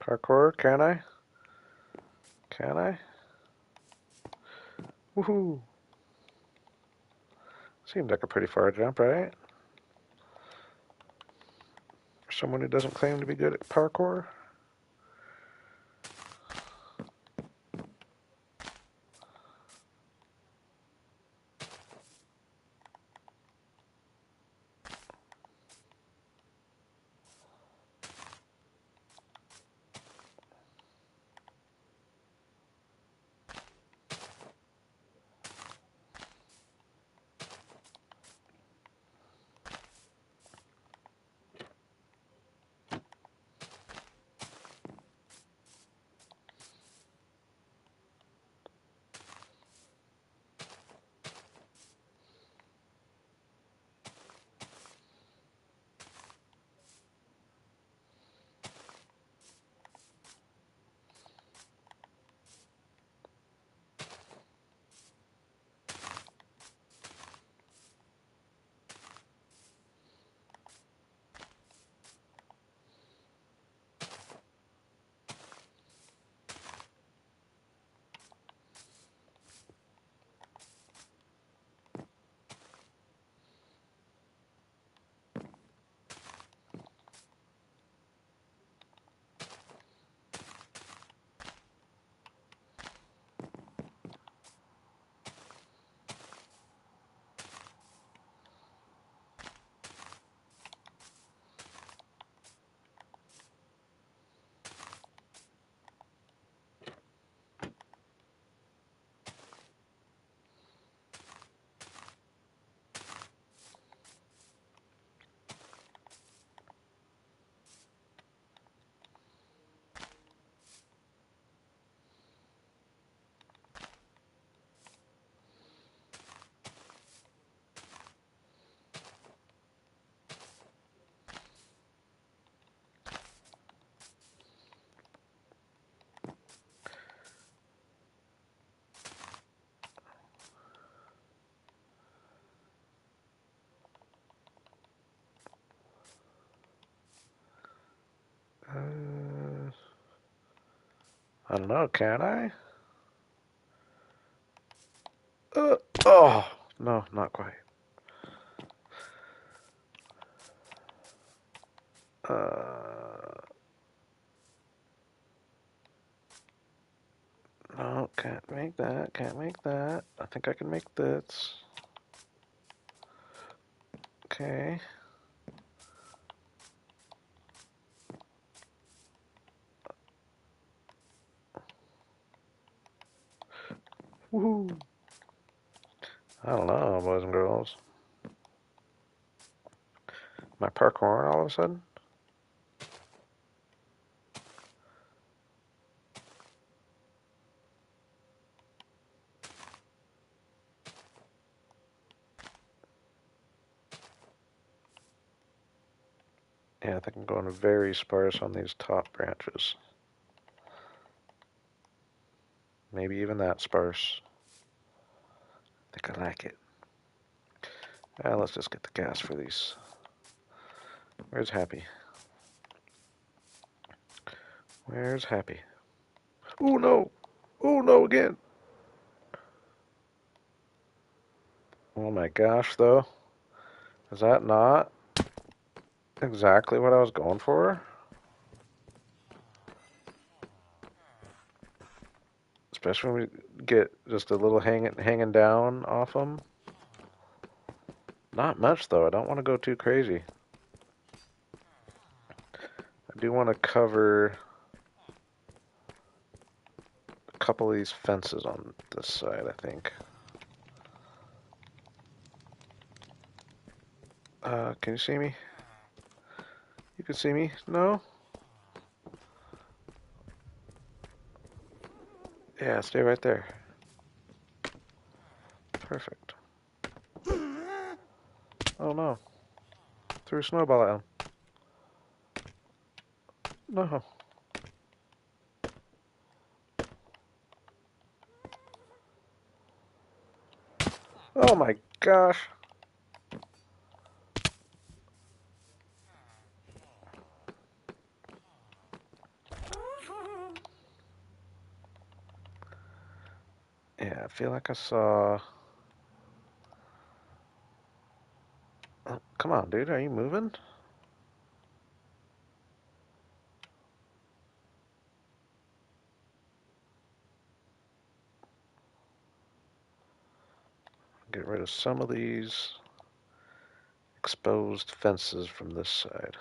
Parkour? Can I? Can I? Woohoo! Seems like a pretty far jump, right? For someone who doesn't claim to be good at parkour. I don't know. Can I? Uh, oh no, not quite. Uh, Can't make that, can't make that. I think I can make this. Okay. Woohoo! I don't know, boys and girls. My parkour all of a sudden? Yeah, I think I'm going very sparse on these top branches. Maybe even that sparse. I think I like it. Let's just get the gas for these. Where's Happy? Where's Happy? Oh no! Oh no again! Oh my gosh, though. Is that not exactly what I was going for? Especially when we get just a little hanging down off them. Not much though. I don't want to go too crazy. I do want to cover a couple of these fences on this side, I think. Can you see me? You can see me? No? Yeah, stay right there. Perfect. Oh no. Threw a snowball at him. No. Oh my gosh. Yeah, I feel like I saw... Oh, come on, dude. Are you moving? Get rid of some of these exposed fences from this side.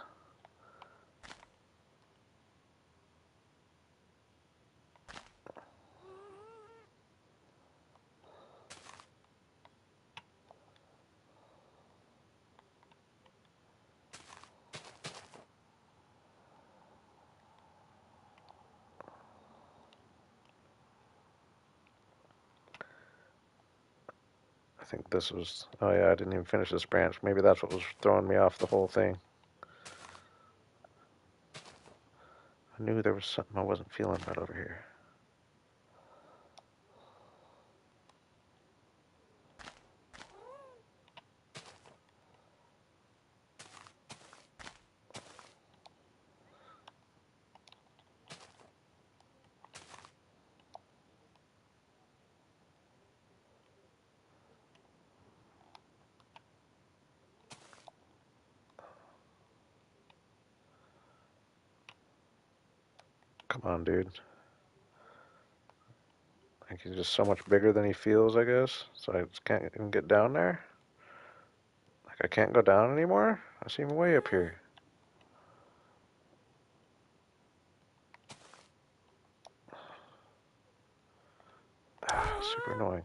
I think this was... Oh yeah, I didn't even finish this branch. Maybe that's what was throwing me off the whole thing. I knew there was something I wasn't feeling right over here. Come on, dude. I think he's just so much bigger than he feels, I guess. So I just can't even get down there. Like I can't go down anymore? I see him way up here. Super annoying.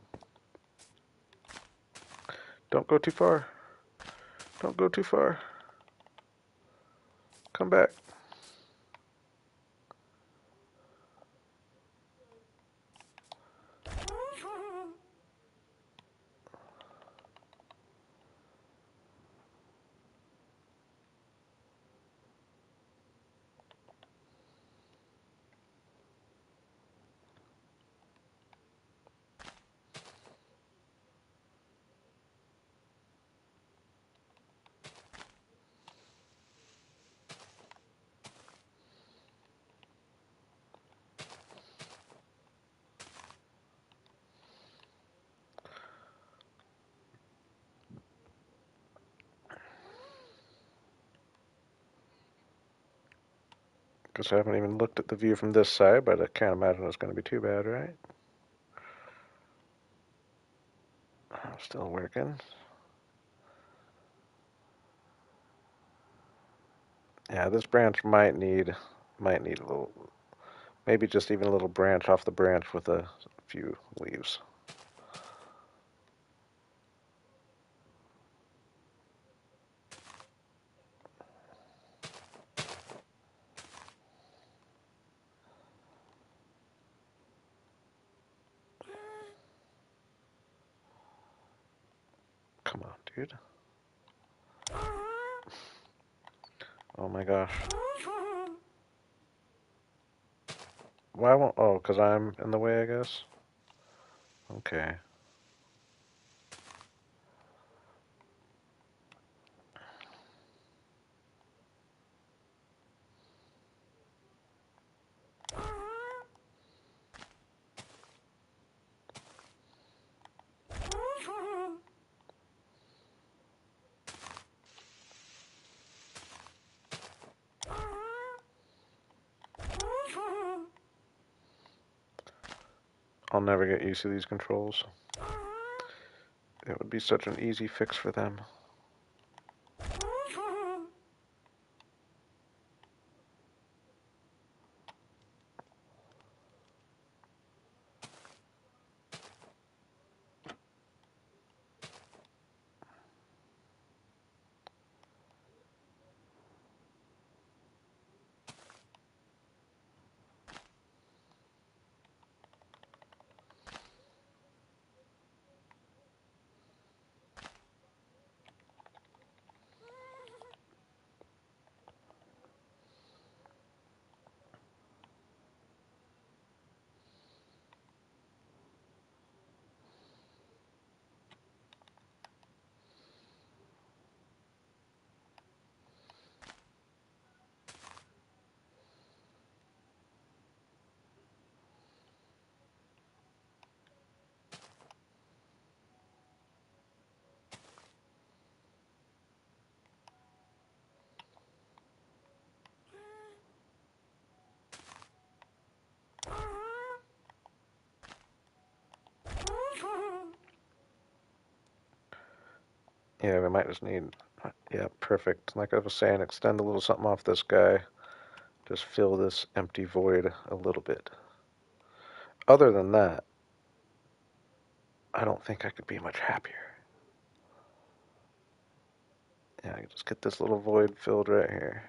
Don't go too far. Don't go too far. Come back. Guess I haven't even looked at the view from this side, but I can't imagine it's going to be too bad, right? Still working. Yeah, this branch might need a little, maybe just even a little branch off the branch with a few leaves. Come on, dude. Oh my gosh. Why won't, oh, because I'm in the way, I guess? Okay. I'll never get used to these controls. It would be such an easy fix for them. Yeah, we might just need, yeah, perfect. Like I was saying, extend a little something off this guy. Just fill this empty void a little bit. Other than that, I don't think I could be much happier. Yeah, I just get this little void filled right here.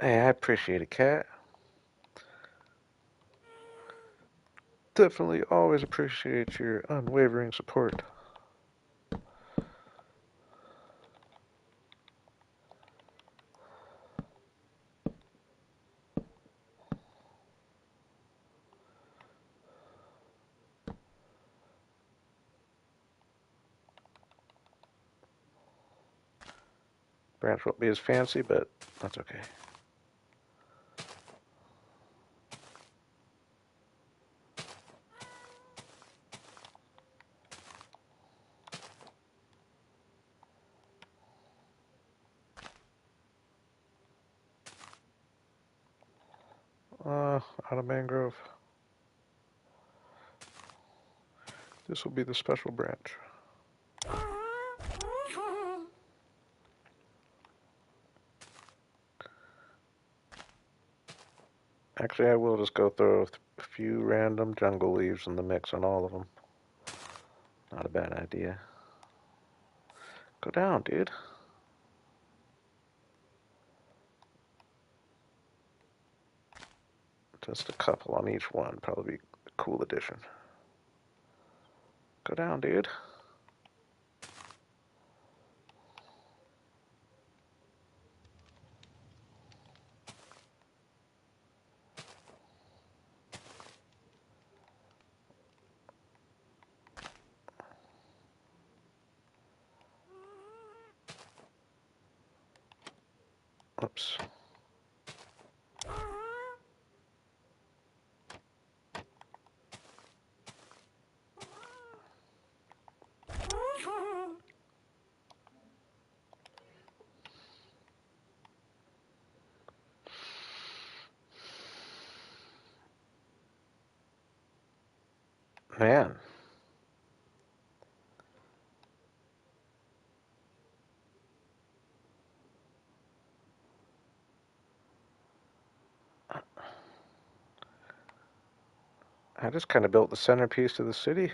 Hey, I appreciate it, Cat. Definitely always appreciate your unwavering support. Branch won't be as fancy, but that's okay. Out of mangrove. This will be the special branch. Actually, I will just go throw a few random jungle leaves in the mix on all of them. Not a bad idea. Go down, dude. Just a couple on each one. Probably a cool addition. Go down, dude. Oops. Man, I just kind of built the centerpiece of the city.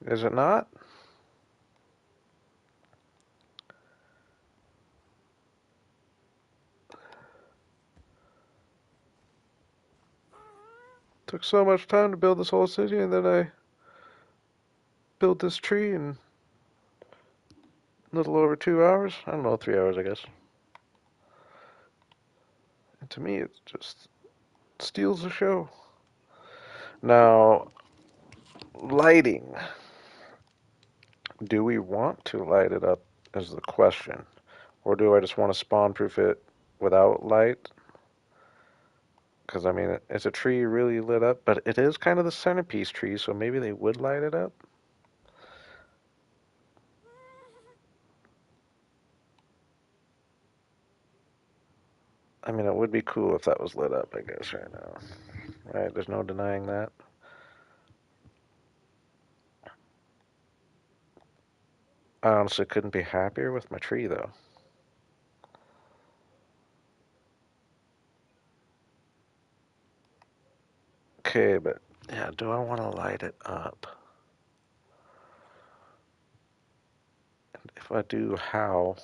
Is it not? Took so much time to build this whole city, and then I built this tree in a little over 2 hours. I don't know, 3 hours, I guess. And to me, it just steals the show. Now, lighting. Do we want to light it up is the question. Or do I just want to spawn proof it without light? Because, I mean, is a tree really lit up? But it is kind of the centerpiece tree, so maybe they would light it up? I mean, it would be cool if that was lit up, I guess, right now. Right? There's no denying that. I honestly couldn't be happier with my tree, though. Okay, but yeah, do I want to light it up? If I do, how?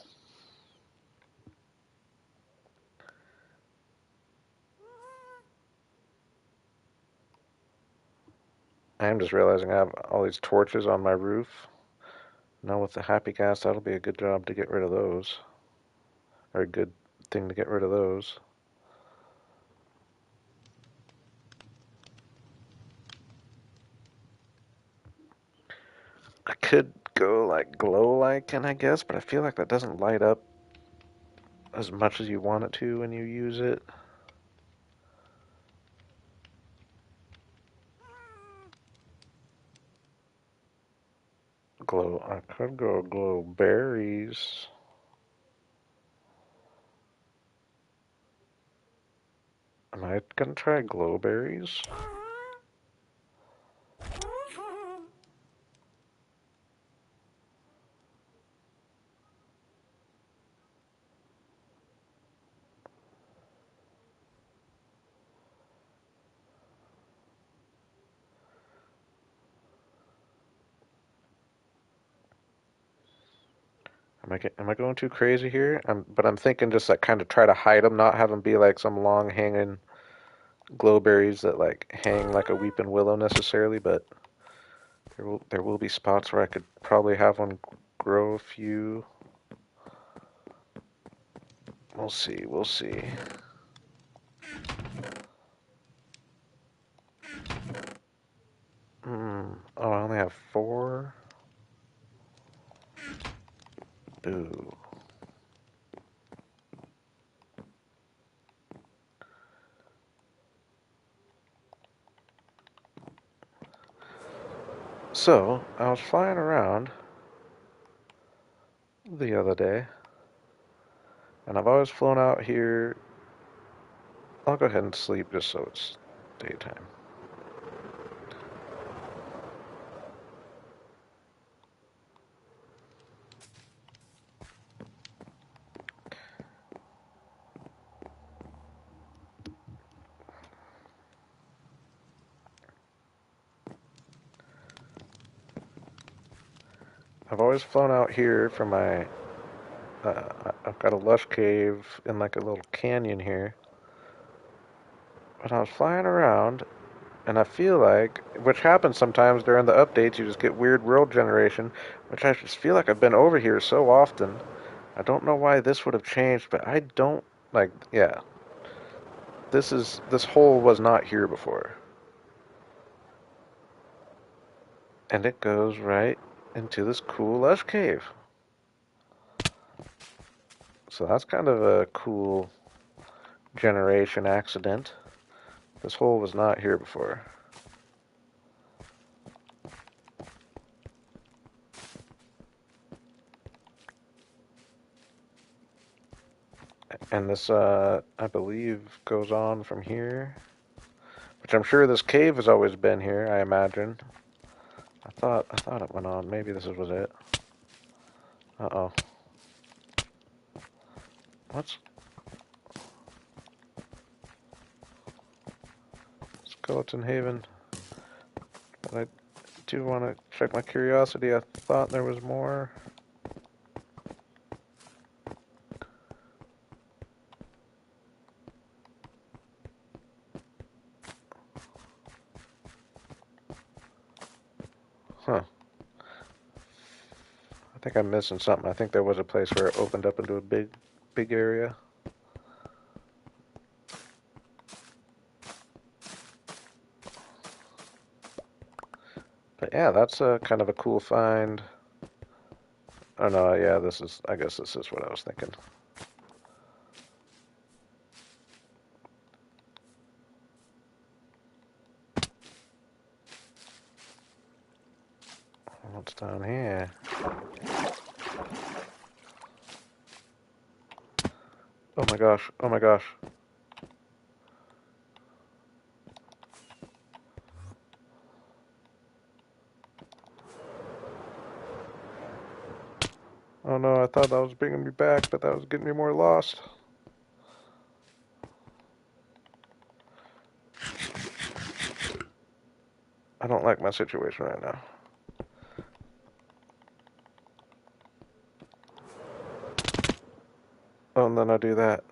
I'm just realizing I have all these torches on my roof. Now with the happy gas, that'll be a good job to get rid of those. Or a good thing to get rid of those. I could go like glow lichen, I guess, but I feel like that doesn't light up as much as you want it to when you use it. Glow, I could go glow berries. Am I gonna try glow berries? Am I going too crazy here? But I'm thinking just like kind of try to hide them, not have them be like some long hanging glowberries that like hang like a weeping willow necessarily, but there will be spots where I could probably have one grow a few. We'll see, we'll see. Oh, I only have four. Boo. So, I was flying around the other day, and I've always flown out here. I'll go ahead and sleep just so it's daytime. I've always flown out here from my. I've got a lush cave in like a little canyon here. But I was flying around, and I feel like, which happens sometimes during the updates, you just get weird world generation, which I just feel like I've been over here so often. I don't know why this would have changed, but I don't like, yeah. This hole was not here before. And it goes right into this cool lush cave. So that's kind of a cool generation accident. This hole was not here before. And this, I believe, goes on from here. Which I'm sure this cave has always been here, I imagine. I thought it went on. Maybe this was it. Uh-oh. What's Skeleton Haven? But I do want to check my curiosity. I thought there was more. Huh. I think I'm missing something. I think there was a place where it opened up into a big area. But yeah, that's a kind of a cool find. Oh no, yeah, I guess this is what I was thinking. What's down here? Oh my gosh, oh my gosh. Oh no, I thought that was bringing me back, but that was getting me more lost. I don't like my situation right now. Oh, and then I do that.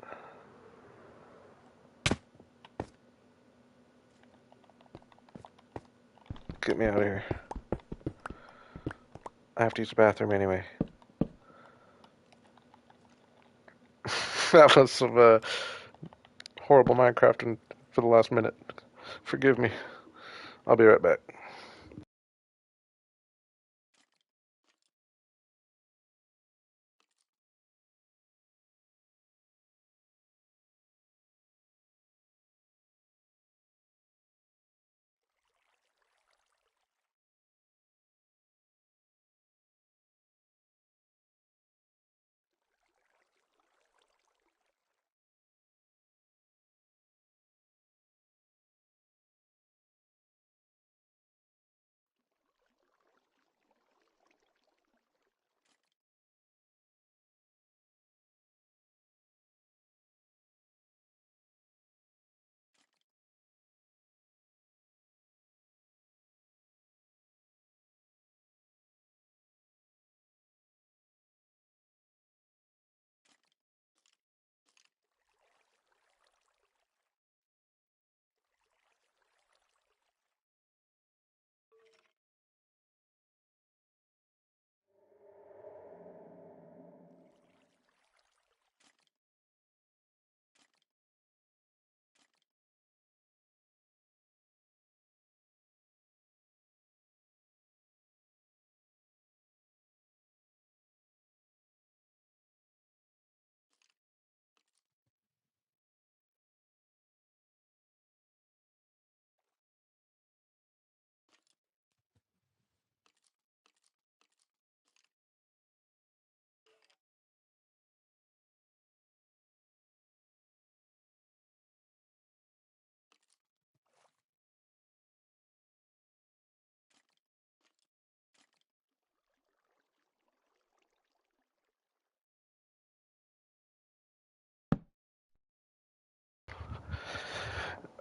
Get me out of here. I have to use the bathroom anyway. That was some horrible Minecrafting for the last minute. Forgive me. I'll be right back.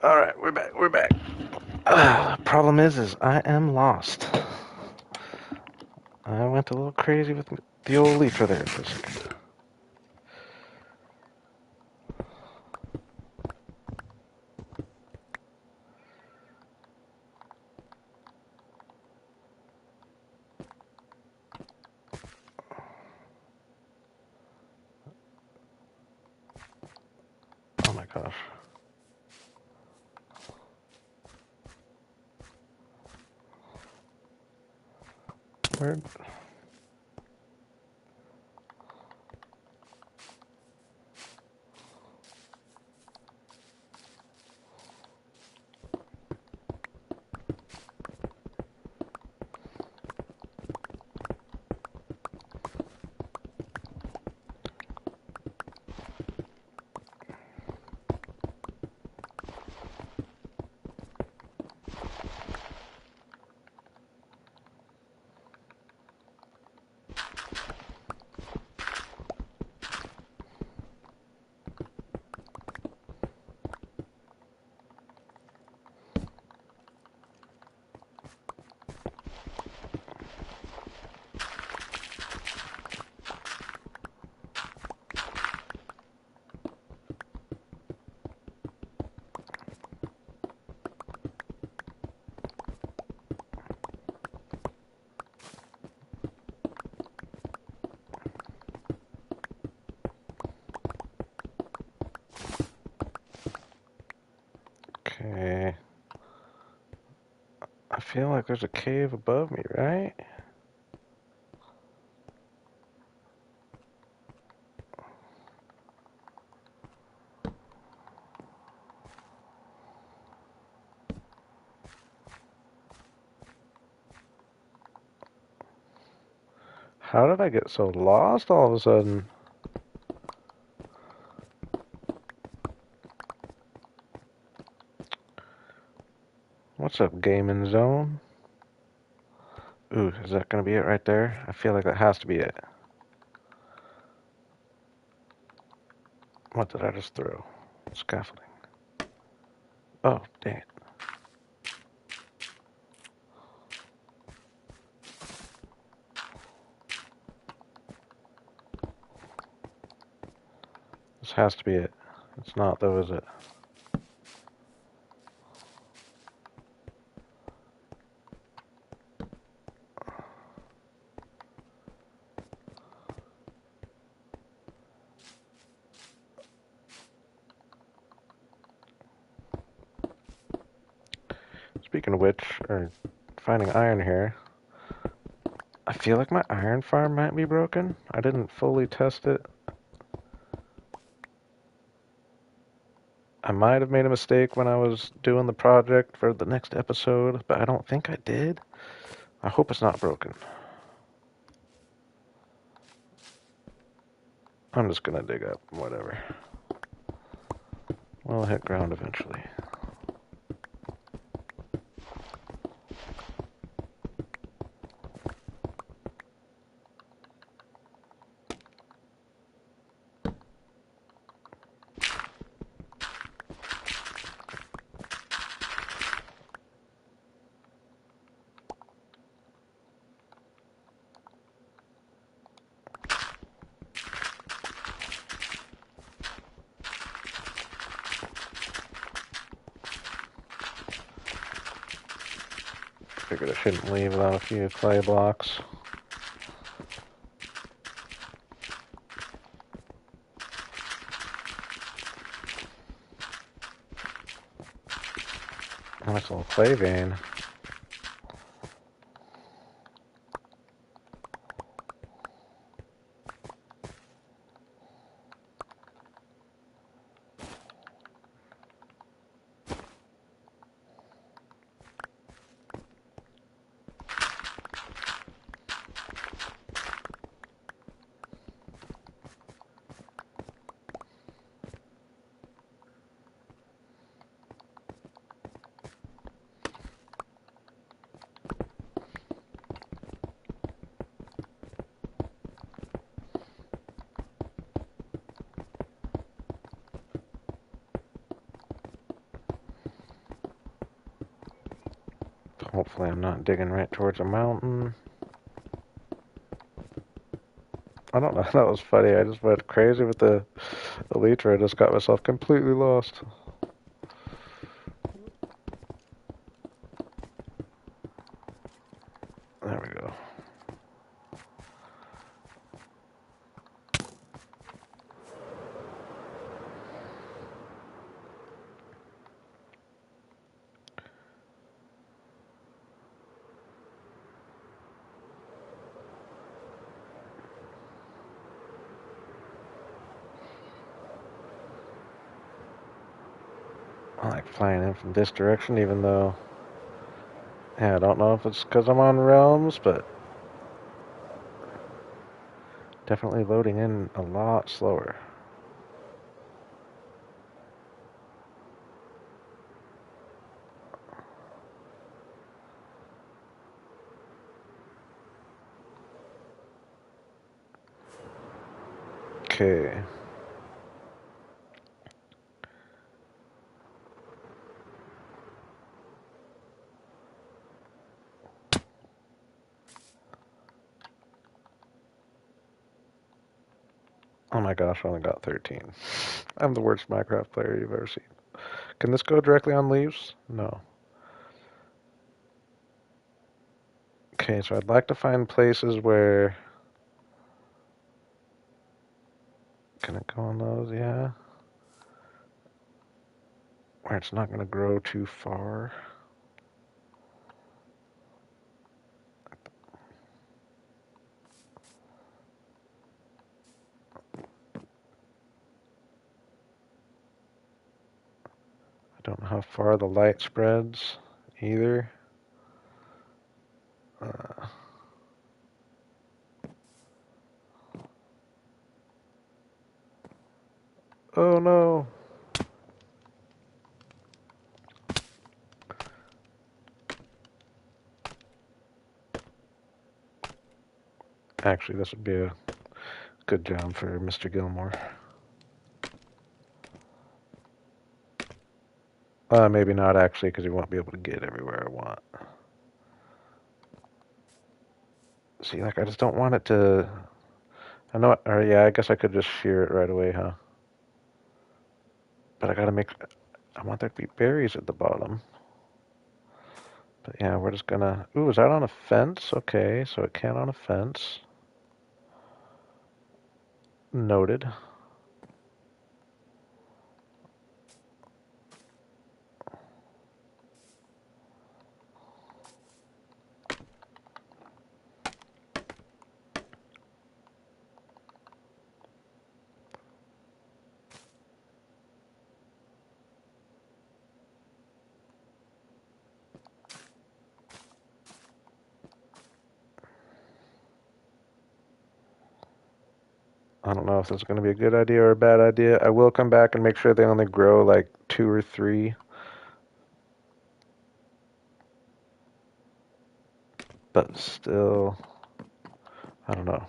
All right, we're back. We're back. Problem is I am lost. I went a little crazy with the old leech there for a second. Oh my gosh. Where? feel like there's a cave above me, right? How did I get so lost all of a sudden? What's up, gaming zone? Ooh, is that gonna be it right there? I feel like that has to be it. What did I just throw? Scaffolding. Oh, dang it. This has to be it. It's not though, is it? Speaking of which, or finding iron here, I feel like my iron farm might be broken. I didn't fully test it. I might have made a mistake when I was doing the project for the next episode, but I don't think I did. I hope it's not broken. I'm just gonna dig up, whatever. We'll hit ground eventually. Figured I shouldn't leave without a few clay blocks. Nice little clay vein. Hopefully I'm not digging right towards a mountain. I don't know, that was funny. I just went crazy with the elytra. I just got myself completely lost. There we go. I like flying in from this direction, even though, yeah, I don't know if it's because I'm on realms, but definitely loading in a lot slower. Okay. Oh my gosh, I only got 13. I'm the worst Minecraft player you've ever seen. Can this go directly on leaves? No. Okay, so I'd like to find places where... Can it go on those? Yeah. Where it's not going to grow too far. Don't know how far the light spreads either. Uh, oh no! Actually, this would be a good job for Mr. Gilmore. Maybe not actually, because he won't be able to get everywhere I want. See, like, I just don't want it to... I know, or yeah, I guess I could just shear it right away, huh? But I gotta make... I want there to be berries at the bottom. But yeah, we're just gonna... Ooh, is that on a fence? Okay, so it can on a fence. Noted. I don't know if this is gonna be a good idea or a bad idea. I will come back and make sure they only grow like 2 or 3. But still, I don't know.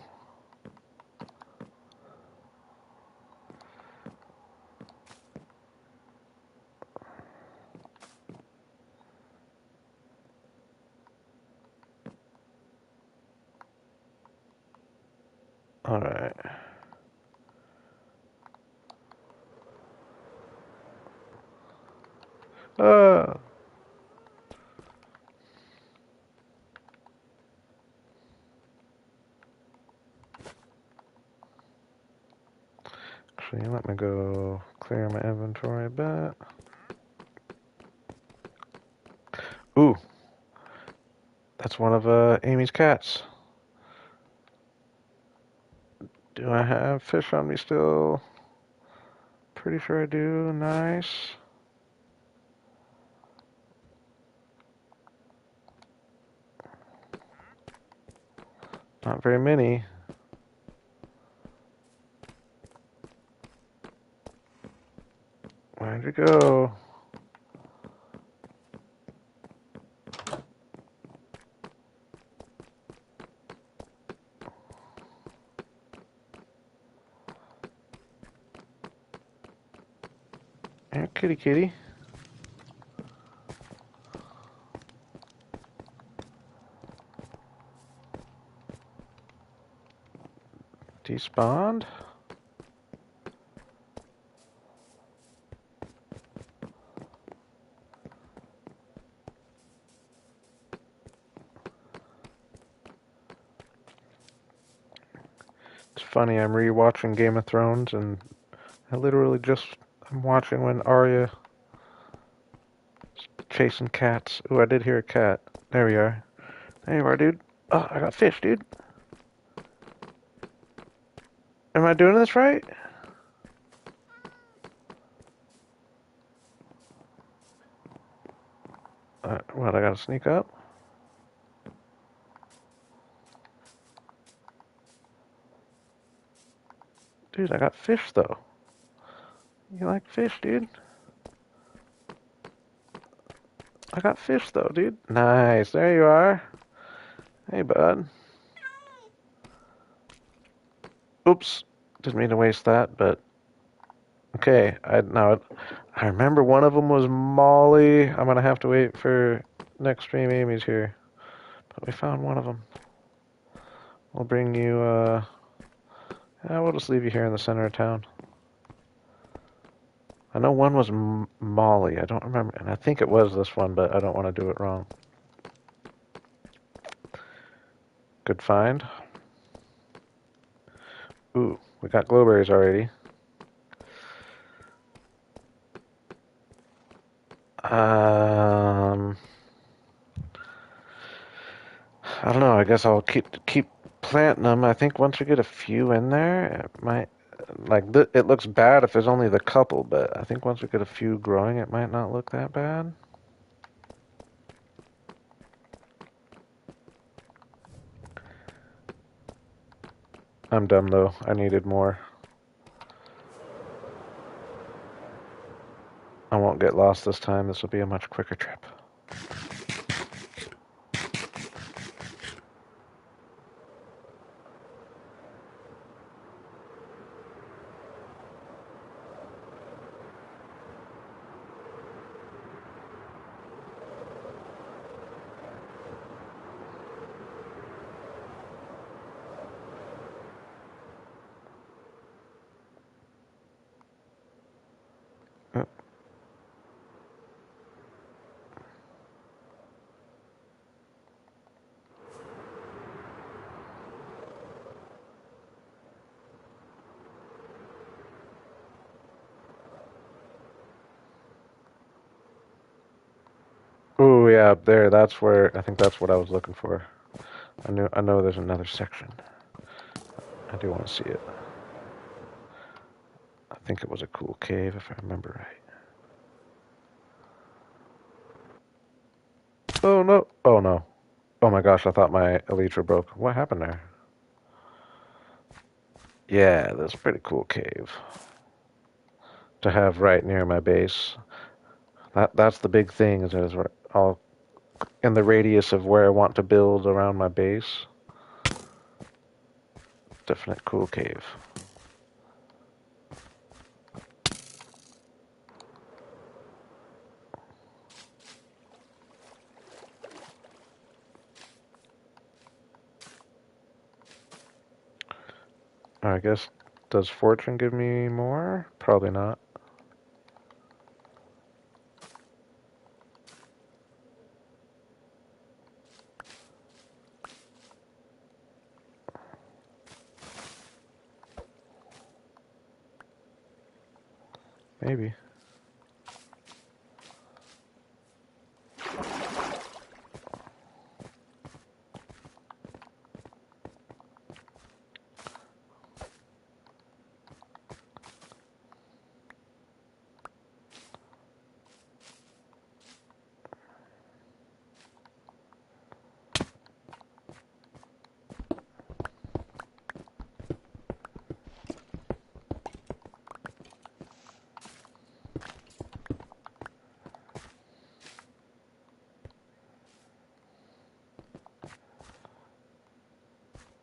Alright. Uh, actually, let me go clear my inventory a bit. Ooh, that's one of Amy's cats. Do I have fish on me still? Pretty sure I do. Nice. Not very many. Where'd you go? Here, kitty kitty. Despawned? It's funny, I'm rewatching Game of Thrones and I literally just I'm watching when Arya chasing cats. Ooh, I did hear a cat. There we are. There you are, dude. Oh, I got fish, dude. Am I doing this right? What, I gotta sneak up? Dude, I got fish, though. You like fish, dude? I got fish, though, dude. Nice. There you are. Hey, bud. Oops. Didn't mean to waste that, but... Okay, I remember one of them was Molly. I'm gonna have to wait for next stream Amy's here. But we found one of them. We'll bring you, yeah, we'll just leave you here in the center of town. I know one was Molly. I don't remember, and I think it was this one, but I don't want to do it wrong. Good find. Ooh, we got glowberries already. Um, I don't know. I guess I'll keep planting them. I think once we get a few in there, it might Like it looks bad if there's only the couple, but I think once we get a few growing, it might not look that bad. I'm dumb though. I needed more. I won't get lost this time. This will be a much quicker trip. Oh yeah, up there. That's where I think that's what I was looking for. I know there's another section. I do want to see it. I think it was a cool cave if I remember right. Oh no. Oh no. Oh my gosh, I thought my elytra broke. What happened there? Yeah, that's a pretty cool cave to have right near my base. That's the big thing is we're all in the radius of where I want to build around my base. Definite cool cave. I guess, does fortune give me more? Probably not. Maybe.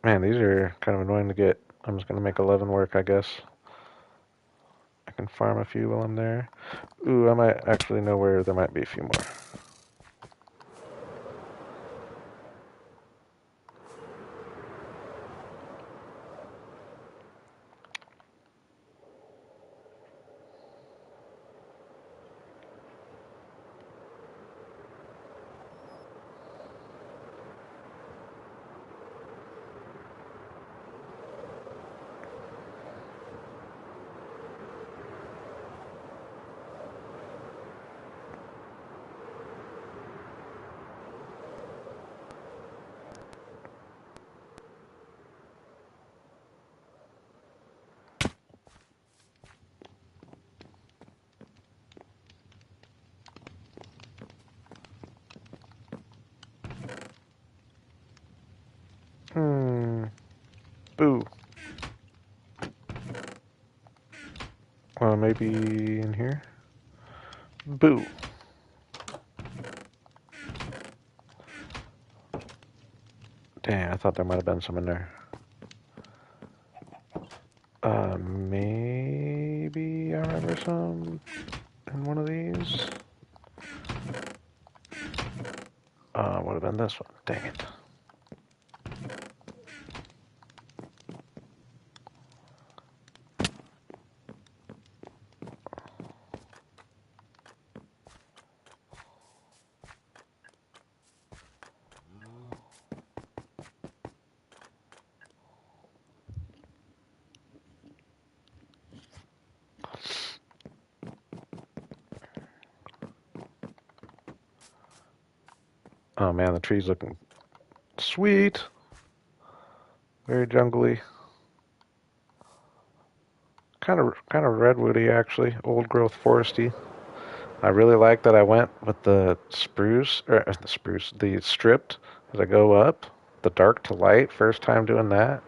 Man, these are kind of annoying to get. I'm just gonna make 11 work, I guess. I can farm a few while I'm there. Ooh, I might actually know where there might be a few more. Hmm. Boo. Maybe in here? Boo. Dang, I thought there might have been some in there. Maybe I remember some in one of these. Would have been this one. Dang it. Oh man, the tree's looking sweet. Very jungly. kind of redwoody actually, old growth foresty. I really like that I went with the spruce or the spruce, the stripped as I go up, the dark to light. First time doing that.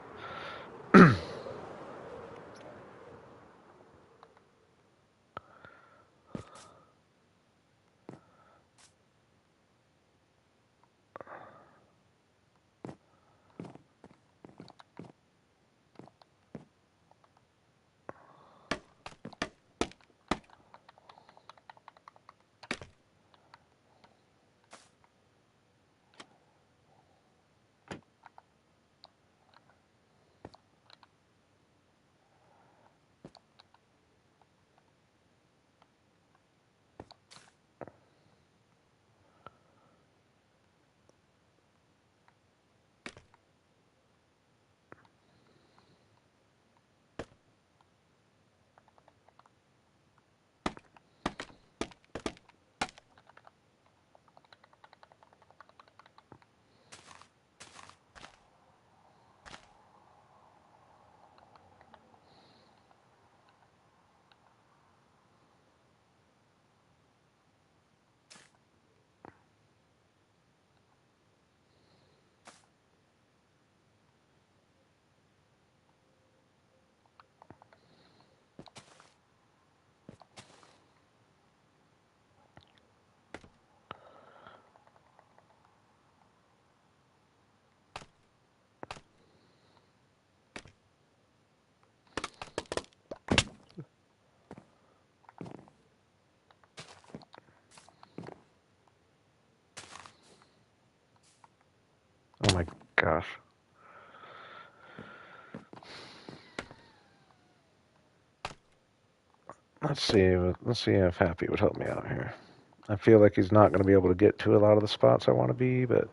Oh my gosh. Let's see. Let's see if Happy would help me out here. I feel like he's not going to be able to get to a lot of the spots I want to be, but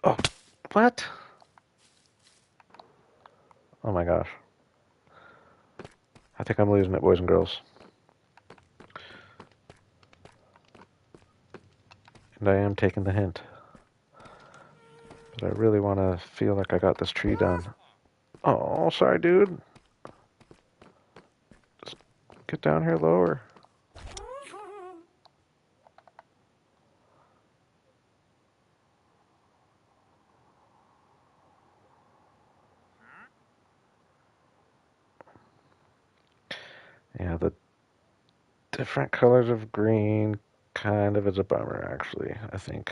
oh, what? Oh my gosh. I think I'm losing it, boys and girls. And I am taking the hint. But I really want to feel like I got this tree done. Oh, sorry, dude. Just get down here lower. Yeah, the different colors of green kind of is a bummer, actually, I think.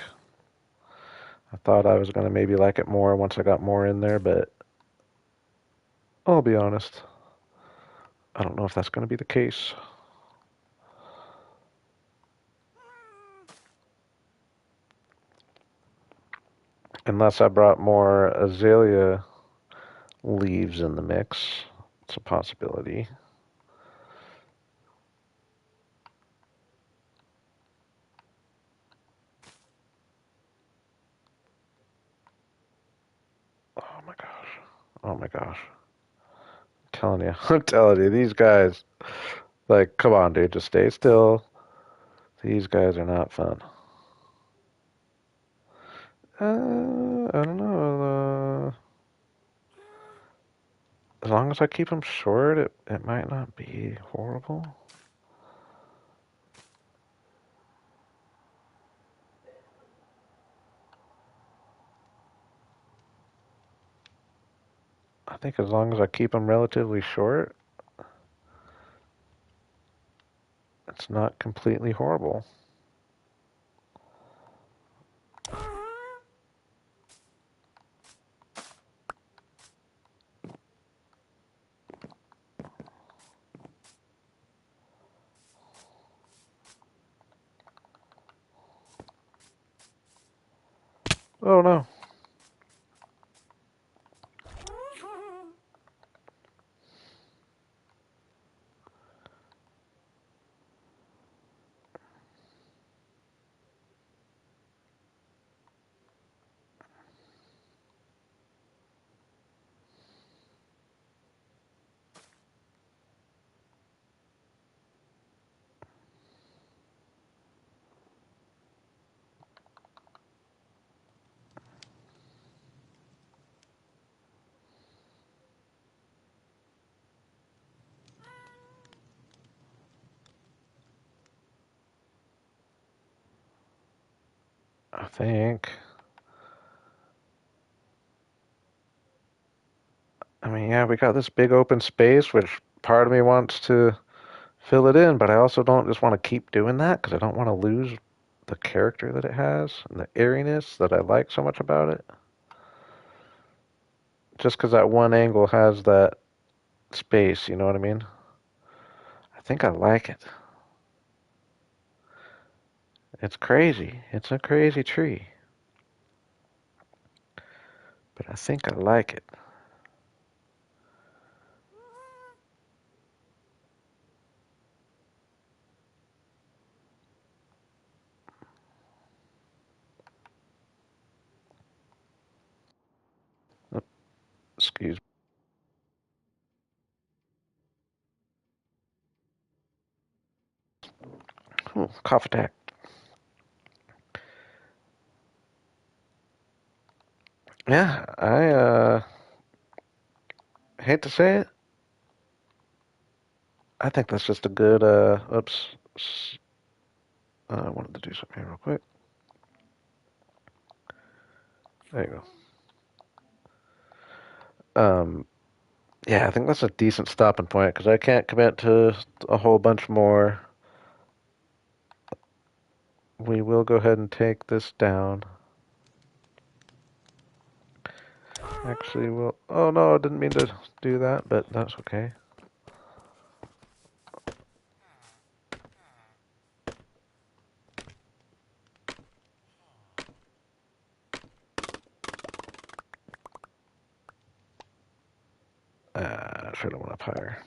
I thought I was going to maybe like it more once I got more in there, but I'll be honest. I don't know if that's going to be the case. Unless I brought more azalea leaves in the mix. It's a possibility. Oh my gosh. Oh my gosh. I'm telling you. I'm telling you. These guys, like, come on, dude. Just stay still. These guys are not fun. I don't know. As long as I keep them short, it might not be horrible. I think as long as I keep them relatively short, it's not completely horrible. Oh no. I think. I mean, yeah, we got this big open space, which part of me wants to fill it in, but I also don't just want to keep doing that because I don't want to lose the character that it has and the airiness that I like so much about it. Just because that one angle has that space, you know what I mean? I think I like it. It's crazy. It's a crazy tree, but I think I like it. Oh, excuse me. Ooh, cough attack. Yeah, I hate to say it. I think that's just a good oops. I wanted to do something here real quick. There you go. Yeah, I think that's a decent stopping point because I can't commit to a whole bunch more. We will go ahead and take this down. Actually, we'll. Oh no, I didn't mean to do that, but that's okay. I should have went up higher.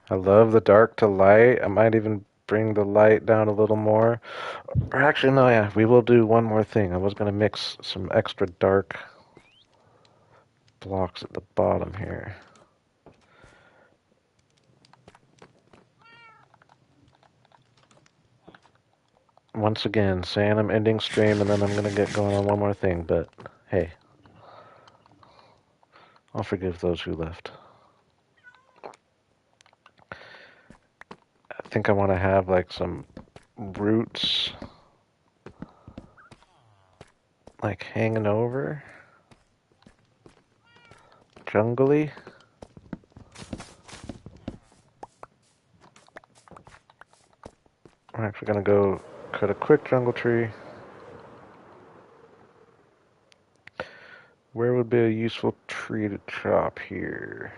I love the dark to light. I might even bring the light down a little more. Or actually, no, yeah, we will do one more thing. I was going to mix some extra dark blocks at the bottom here. Once again, saying I'm ending stream and then I'm going to get going on one more thing, but hey, I'll forgive those who left. I think I want to have like some roots like hanging over, jungly. We're actually going to go cut a quick jungle tree. Where would be a useful tree to chop here?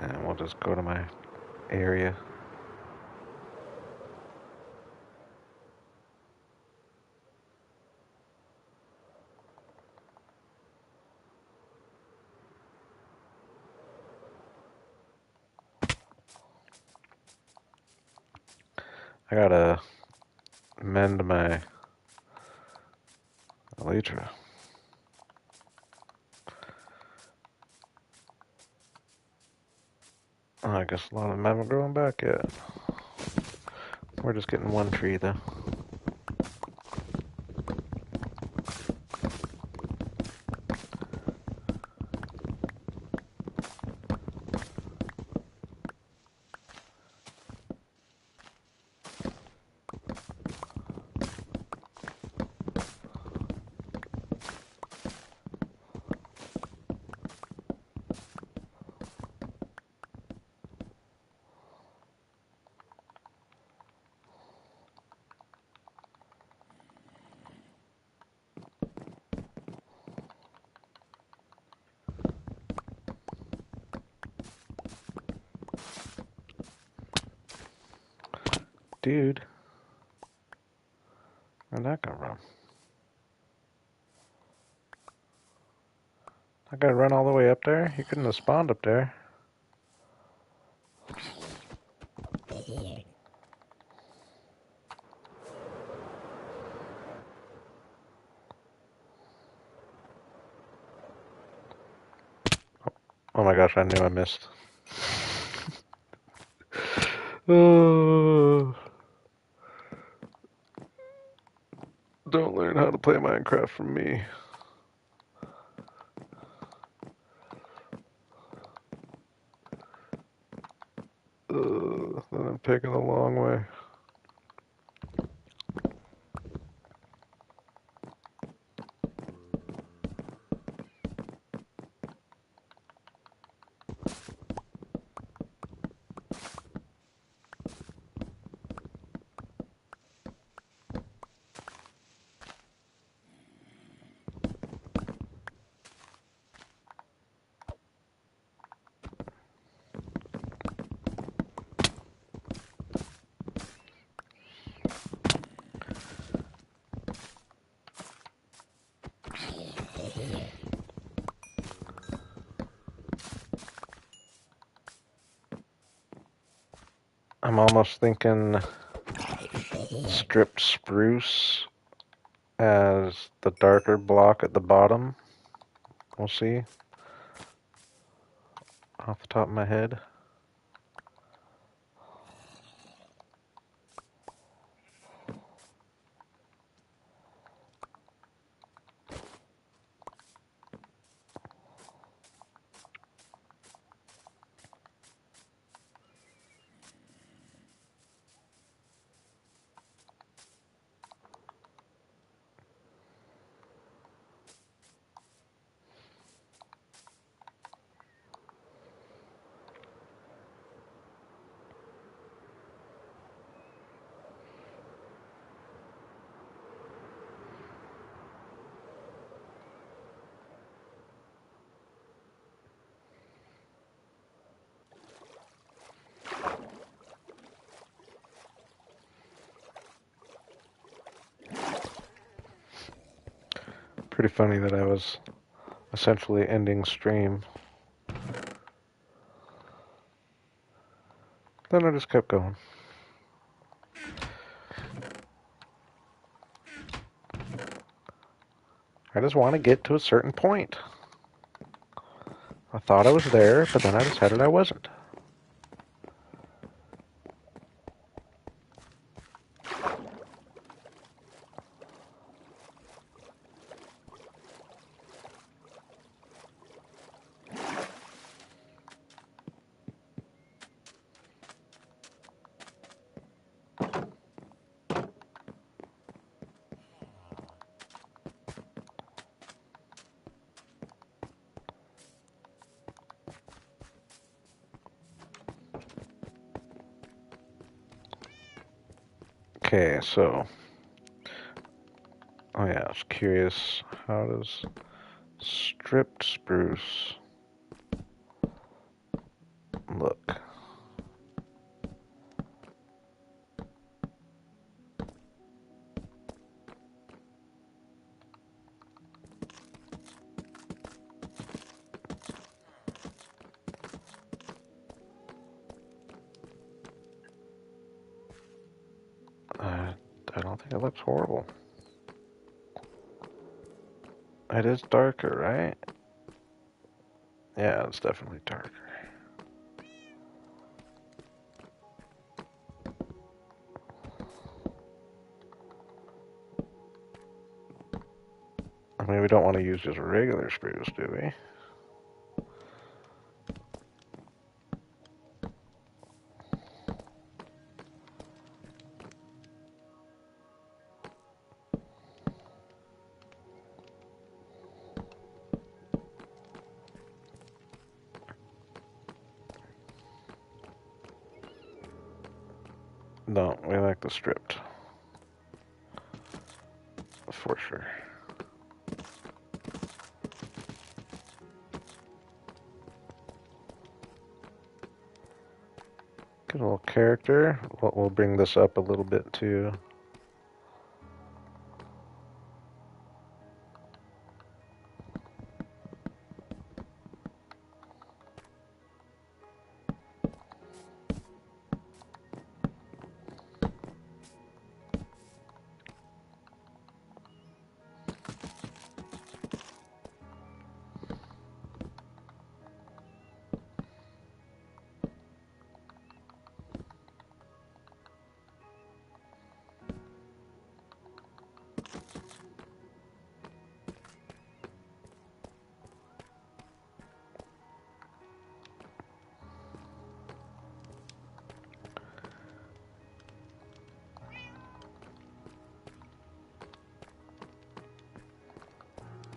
And we'll just go to my area. I gotta mend my elytra. Oh, I guess a lot of them haven't grown back yet. We're just getting one tree though. Dude, where'd that come from? I gotta run all the way up there? You couldn't have spawned up there. Oh my gosh, I knew I missed. Oh, don't learn how to play Minecraft from me. Then I'm taking the long way. I'm almost thinking stripped spruce as the darker block at the bottom. We'll see. Off the top of my head. Pretty funny that I was essentially ending stream. Then I just kept going. I just want to get to a certain point. I thought I was there, but then I decided I wasn't. Okay, so... Oh yeah, I was curious. How does stripped spruce look? I don't think it looks horrible. It is darker, right? Yeah, it's definitely darker. I mean, we don't want to use just regular spruce, do we? No, we like the stripped. For sure. Good little character. We'll bring this up a little bit too.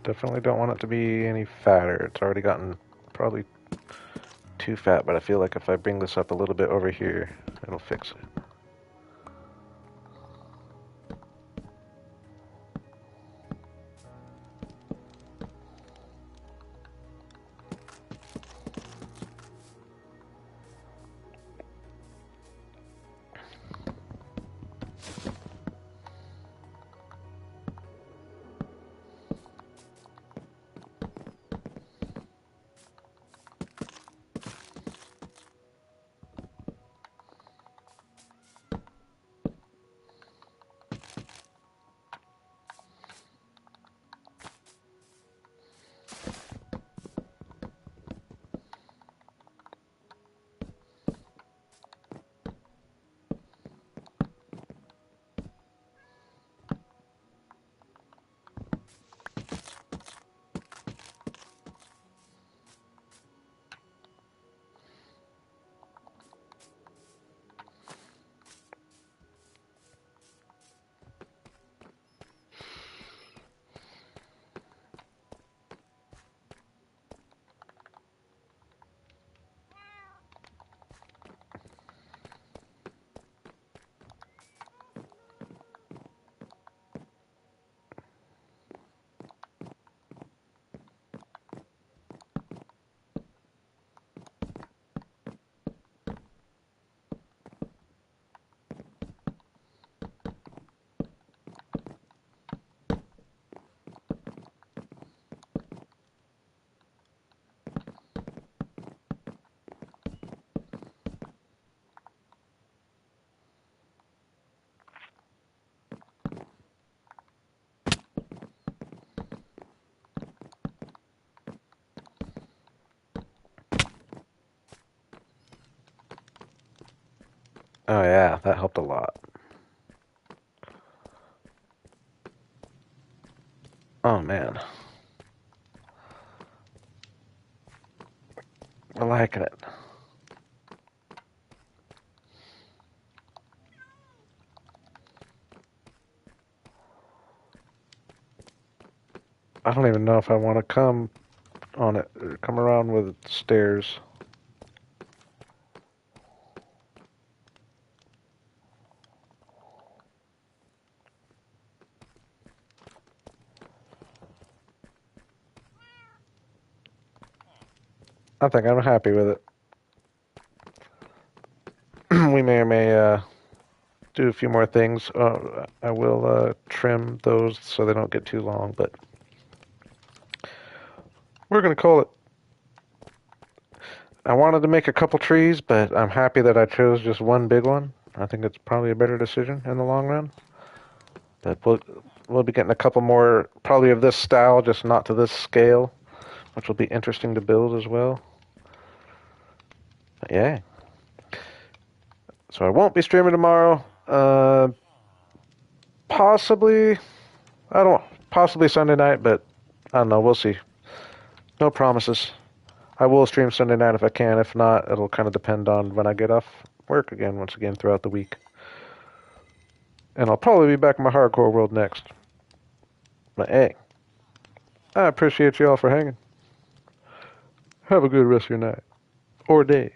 Definitely don't want it to be any fatter. It's already gotten probably too fat, but I feel like if I bring this up a little bit over here, it'll fix it. Oh yeah, that helped a lot. Oh man, I'm liking it. I don't even know if I want to come on it, or come around with stairs. I think I'm happy with it. We may or may do a few more things. I will trim those so they don't get too long, but we're going to call it. I wanted to make a couple trees, but I'm happy that I chose just one big one. I think it's probably a better decision in the long run. But we'll be getting a couple more, probably of this style, just not to this scale, which will be interesting to build as well. But yeah. So I won't be streaming tomorrow. Possibly, I don't, possibly Sunday night, but I don't know. We'll see. No promises. I will stream Sunday night if I can. If not, it'll kind of depend on when I get off work again, once again, throughout the week. And I'll probably be back in my hardcore world next. But hey, I appreciate you all for hanging. Have a good rest of your night or day.